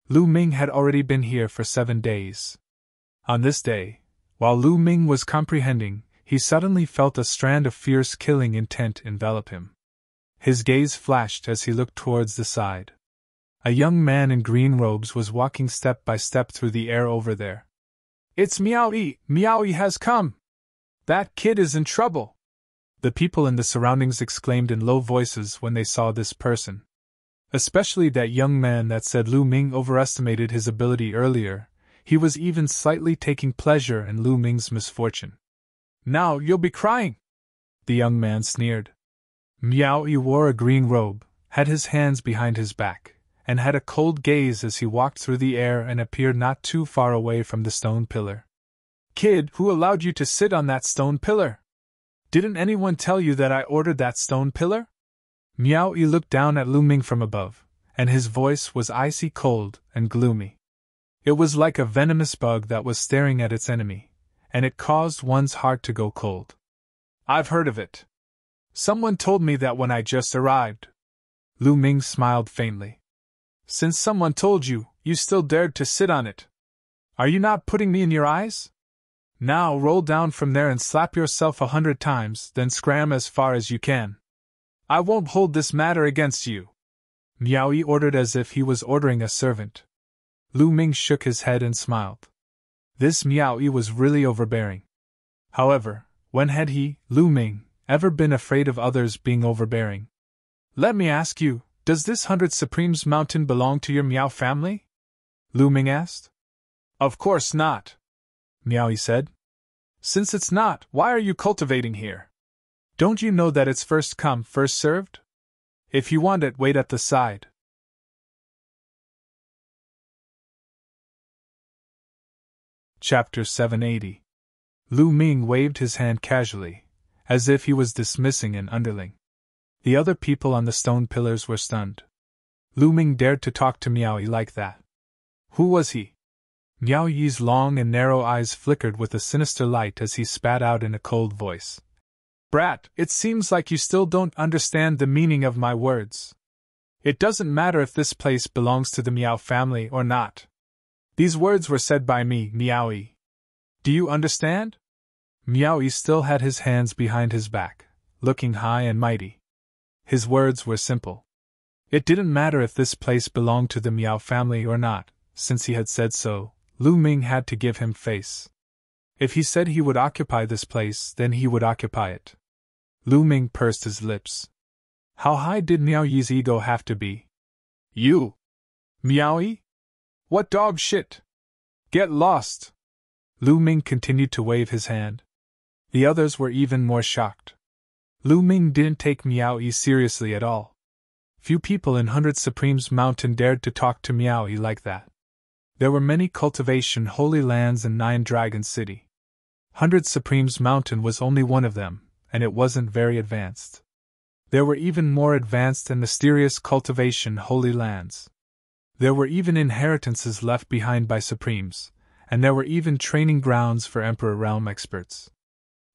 Lu Ming had already been here for 7 days. On this day, while Lu Ming was comprehending, he suddenly felt a strand of fierce killing intent envelop him. His gaze flashed as he looked towards the side. A young man in green robes was walking step by step through the air over there. "It's Miao-yi! Miao-yi has come! That kid is in trouble!" The people in the surroundings exclaimed in low voices when they saw this person. Especially that young man that said Lu Ming overestimated his ability earlier. He was even slightly taking pleasure in Lu Ming's misfortune. "Now you'll be crying!" the young man sneered. Miao-yi wore a green robe, had his hands behind his back, and had a cold gaze as he walked through the air and appeared not too far away from the stone pillar. "Kid, who allowed you to sit on that stone pillar? Didn't anyone tell you that I ordered that stone pillar?" Miao-yi looked down at Lu Ming from above, and his voice was icy cold and gloomy. It was like a venomous bug that was staring at its enemy, and it caused one's heart to go cold. "I've heard of it. Someone told me that when I just arrived." Lu Ming smiled faintly. "Since someone told you, you still dared to sit on it. Are you not putting me in your eyes? Now roll down from there and slap yourself 100 times, then scram as far as you can. I won't hold this matter against you," Miao-yi ordered as if he was ordering a servant. Lu Ming shook his head and smiled. This Miao-yi was really overbearing. However, when had he, Lu Ming, ever been afraid of others being overbearing? "Let me ask you, does this 100 Supremes mountain belong to your Miao family?" Lu Ming asked. "Of course not," Miao-yi said. "Since it's not, why are you cultivating here? Don't you know that it's first come, first served? If you want it, wait at the side." Chapter 780. Lu Ming waved his hand casually, as if he was dismissing an underling. The other people on the stone pillars were stunned. Lu Ming dared to talk to Miao-yi like that. Who was he? Miao-yi's long and narrow eyes flickered with a sinister light as he spat out in a cold voice. "Brat, it seems like you still don't understand the meaning of my words. It doesn't matter if this place belongs to the Miao family or not. These words were said by me, Miao-yi. Do you understand?" Miao-yi still had his hands behind his back, looking high and mighty. His words were simple. It didn't matter if this place belonged to the Miao family or not. Since he had said so, Lu Ming had to give him face. If he said he would occupy this place, then he would occupy it. Lu Ming pursed his lips. How high did Miao-yi's ego have to be? "You! Miao-yi? What dog shit? Get lost!" Lu Ming continued to wave his hand. The others were even more shocked. Lu Ming didn't take Miao-yi seriously at all. Few people in 100 Supremes Mountain dared to talk to Miao-yi like that. There were many cultivation holy lands in 9 Dragon City. 100 Supremes Mountain was only one of them, and it wasn't very advanced. There were even more advanced and mysterious cultivation holy lands. There were even inheritances left behind by Supremes, and there were even training grounds for Emperor Realm experts.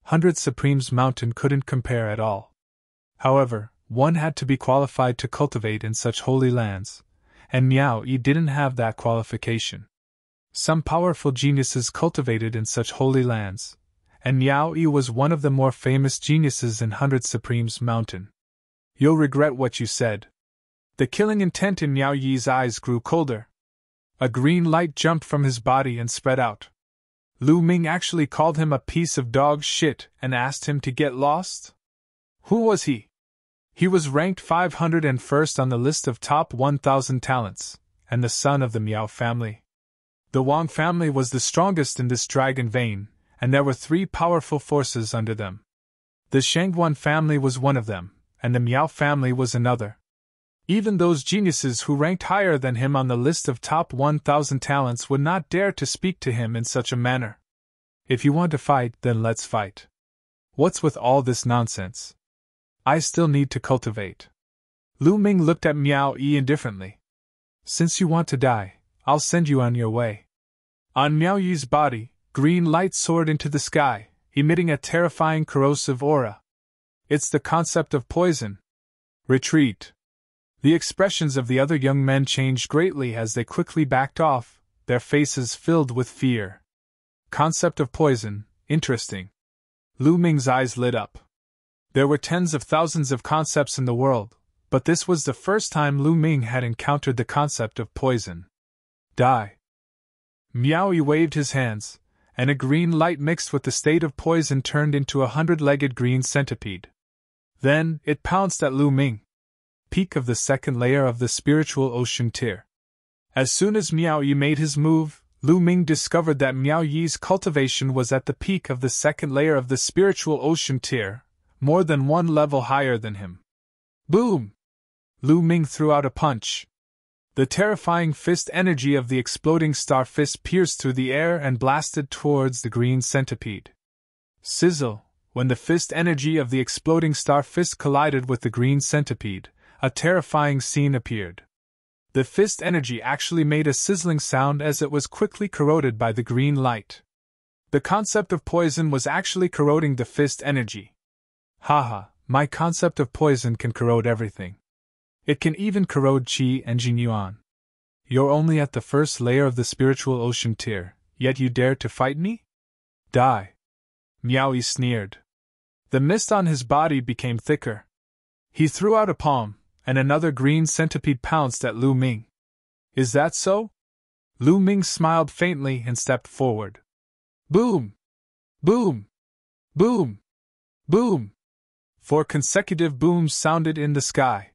100 Supremes Mountain couldn't compare at all. However, one had to be qualified to cultivate in such holy lands, and Miao-yi didn't have that qualification. Some powerful geniuses cultivated in such holy lands, and Miao Yi was one of the more famous geniuses in 100 Supremes Mountain. You'll regret what you said. The killing intent in Miao Yi's eyes grew colder. A green light jumped from his body and spread out. Lu Ming actually called him a piece of dog shit and asked him to get lost? Who was he? He was ranked 501st on the list of top 1,000 talents, and the son of the Miao family. The Wang family was the strongest in this dragon vein, and there were 3 powerful forces under them. The Shangguan family was one of them, and the Miao family was another. Even those geniuses who ranked higher than him on the list of top 1,000 talents would not dare to speak to him in such a manner. If you want to fight, then let's fight. What's with all this nonsense? I still need to cultivate. Lu Ming looked at Miao Yi indifferently. Since you want to die, I'll send you on your way. On Miao Yi's body, green light soared into the sky, emitting a terrifying corrosive aura. It's the concept of poison. Retreat. The expressions of the other young men changed greatly as they quickly backed off, their faces filled with fear. Concept of poison, interesting. Lu Ming's eyes lit up. There were tens of thousands of concepts in the world, but this was the first time Lu Ming had encountered the concept of poison. Die. Miao Yi waved his hands, and a green light mixed with the state of poison turned into a 100-legged green centipede. Then, it pounced at Lu Ming. Peak of the second layer of the spiritual ocean tier. As soon as Miao Yi made his move, Lu Ming discovered that Miao Yi's cultivation was at the peak of the second layer of the spiritual ocean tier, more than 1 level higher than him. Boom! Lu Ming threw out a punch. The terrifying fist energy of the exploding star fist pierced through the air and blasted towards the green centipede. Sizzle! When the fist energy of the exploding star fist collided with the green centipede, a terrifying scene appeared. The fist energy actually made a sizzling sound as it was quickly corroded by the green light. The concept of poison was actually corroding the fist energy. Haha, my concept of poison can corrode everything. It can even corrode qi and jinyuan. You're only at the first layer of the spiritual ocean tier, yet you dare to fight me? Die. Miao Yi sneered. The mist on his body became thicker. He threw out a palm, and another green centipede pounced at Lu Ming. Is that so? Lu Ming smiled faintly and stepped forward. Boom! Boom! Boom! Boom! 4 consecutive booms sounded in the sky.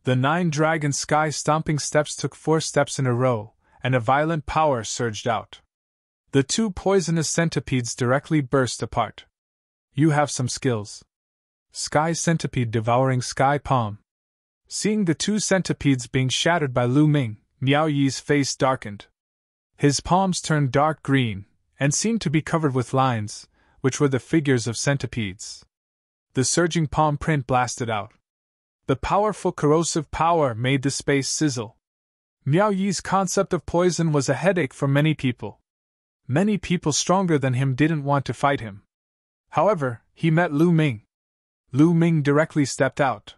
The 9-dragon sky stomping steps took 4 steps in a row, and a violent power surged out. The 2 poisonous centipedes directly burst apart. You have some skills. Sky centipede devouring sky palm. Seeing the 2 centipedes being shattered by Lu Ming, Miao Yi's face darkened. His palms turned dark green, and seemed to be covered with lines, which were the figures of centipedes. The surging palm print blasted out. The powerful corrosive power made the space sizzle. Miao Yi's concept of poison was a headache for many people. Many people stronger than him didn't want to fight him. However, he met Lu Ming. Lu Ming directly stepped out.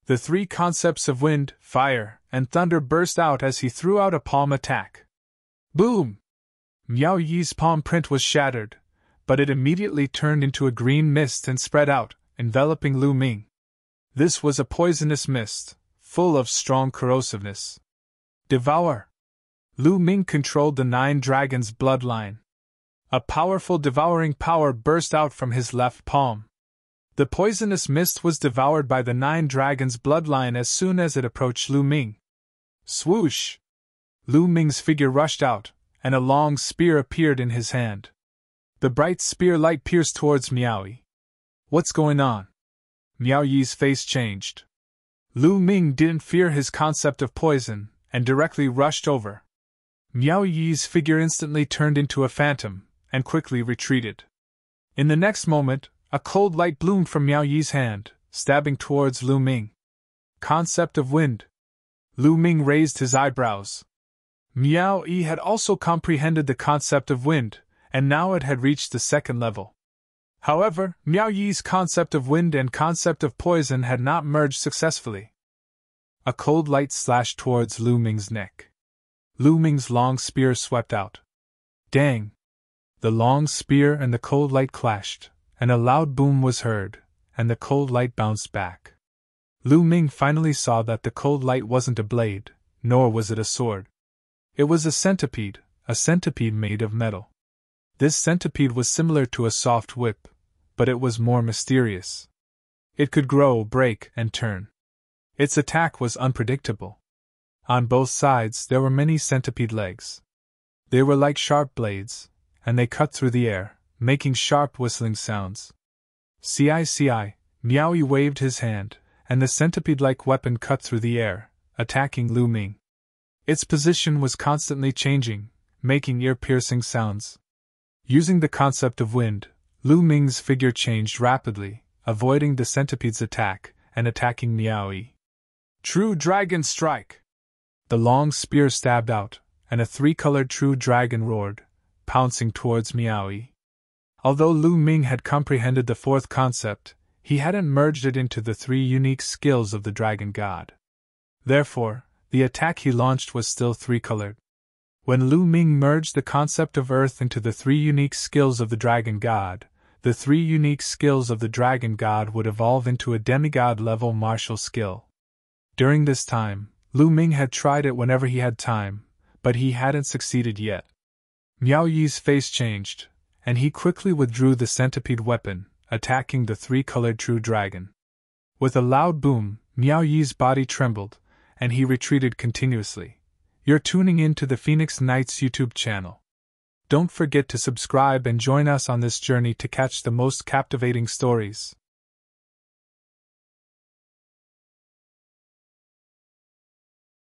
The 3 concepts of wind, fire, and thunder burst out as he threw out a palm attack. Boom! Miao Yi's palm print was shattered, but it immediately turned into a green mist and spread out, enveloping Lu Ming. This was a poisonous mist, full of strong corrosiveness. Devour! Lu Ming controlled the 9 dragons' bloodline. A powerful devouring power burst out from his left palm. The poisonous mist was devoured by the 9 dragons' bloodline as soon as it approached Lu Ming. Swoosh! Lu Ming's figure rushed out, and a long spear appeared in his hand. The bright spear light pierced towards Miao Yi. What's going on? Miao Yi's face changed. Lu Ming didn't fear his concept of poison, and directly rushed over. Miao Yi's figure instantly turned into a phantom, and quickly retreated. In the next moment, a cold light bloomed from Miao Yi's hand, stabbing towards Lu Ming. Concept of wind. Lu Ming raised his eyebrows. Miao Yi had also comprehended the concept of wind, and now it had reached the 2nd level. However, Miao Yi's concept of wind and concept of poison had not merged successfully. A cold light slashed towards Lu Ming's neck. Lu Ming's long spear swept out. Dang! The long spear and the cold light clashed, and a loud boom was heard, and the cold light bounced back. Lu Ming finally saw that the cold light wasn't a blade, nor was it a sword. It was a centipede made of metal. This centipede was similar to a soft whip, but it was more mysterious. It could grow, break, and turn. Its attack was unpredictable. On both sides there were many centipede legs. They were like sharp blades, and they cut through the air, making sharp whistling sounds. Ci, Miaoyi waved his hand, and the centipede-like weapon cut through the air, attacking Lu Ming. Its position was constantly changing, making ear-piercing sounds. Using the concept of wind, Lu Ming's figure changed rapidly, avoiding the centipede's attack and attacking Miaoyi. True Dragon Strike! The long spear stabbed out, and a three-colored true dragon roared, pouncing towards Miaoyi. Although Lu Ming had comprehended the fourth concept, he hadn't merged it into the three unique skills of the dragon god. Therefore, the attack he launched was still three-colored. When Lu Ming merged the concept of earth into the three unique skills of the dragon god, the three unique skills of the dragon god would evolve into a demigod-level martial skill. During this time, Lu Ming had tried it whenever he had time, but he hadn't succeeded yet. Miao Yi's face changed, and he quickly withdrew the centipede weapon, attacking the three-colored true dragon. With a loud boom, Miao Yi's body trembled, and he retreated continuously. You're tuning in to the Phoenix Knights YouTube channel. Don't forget to subscribe and join us on this journey to catch the most captivating stories.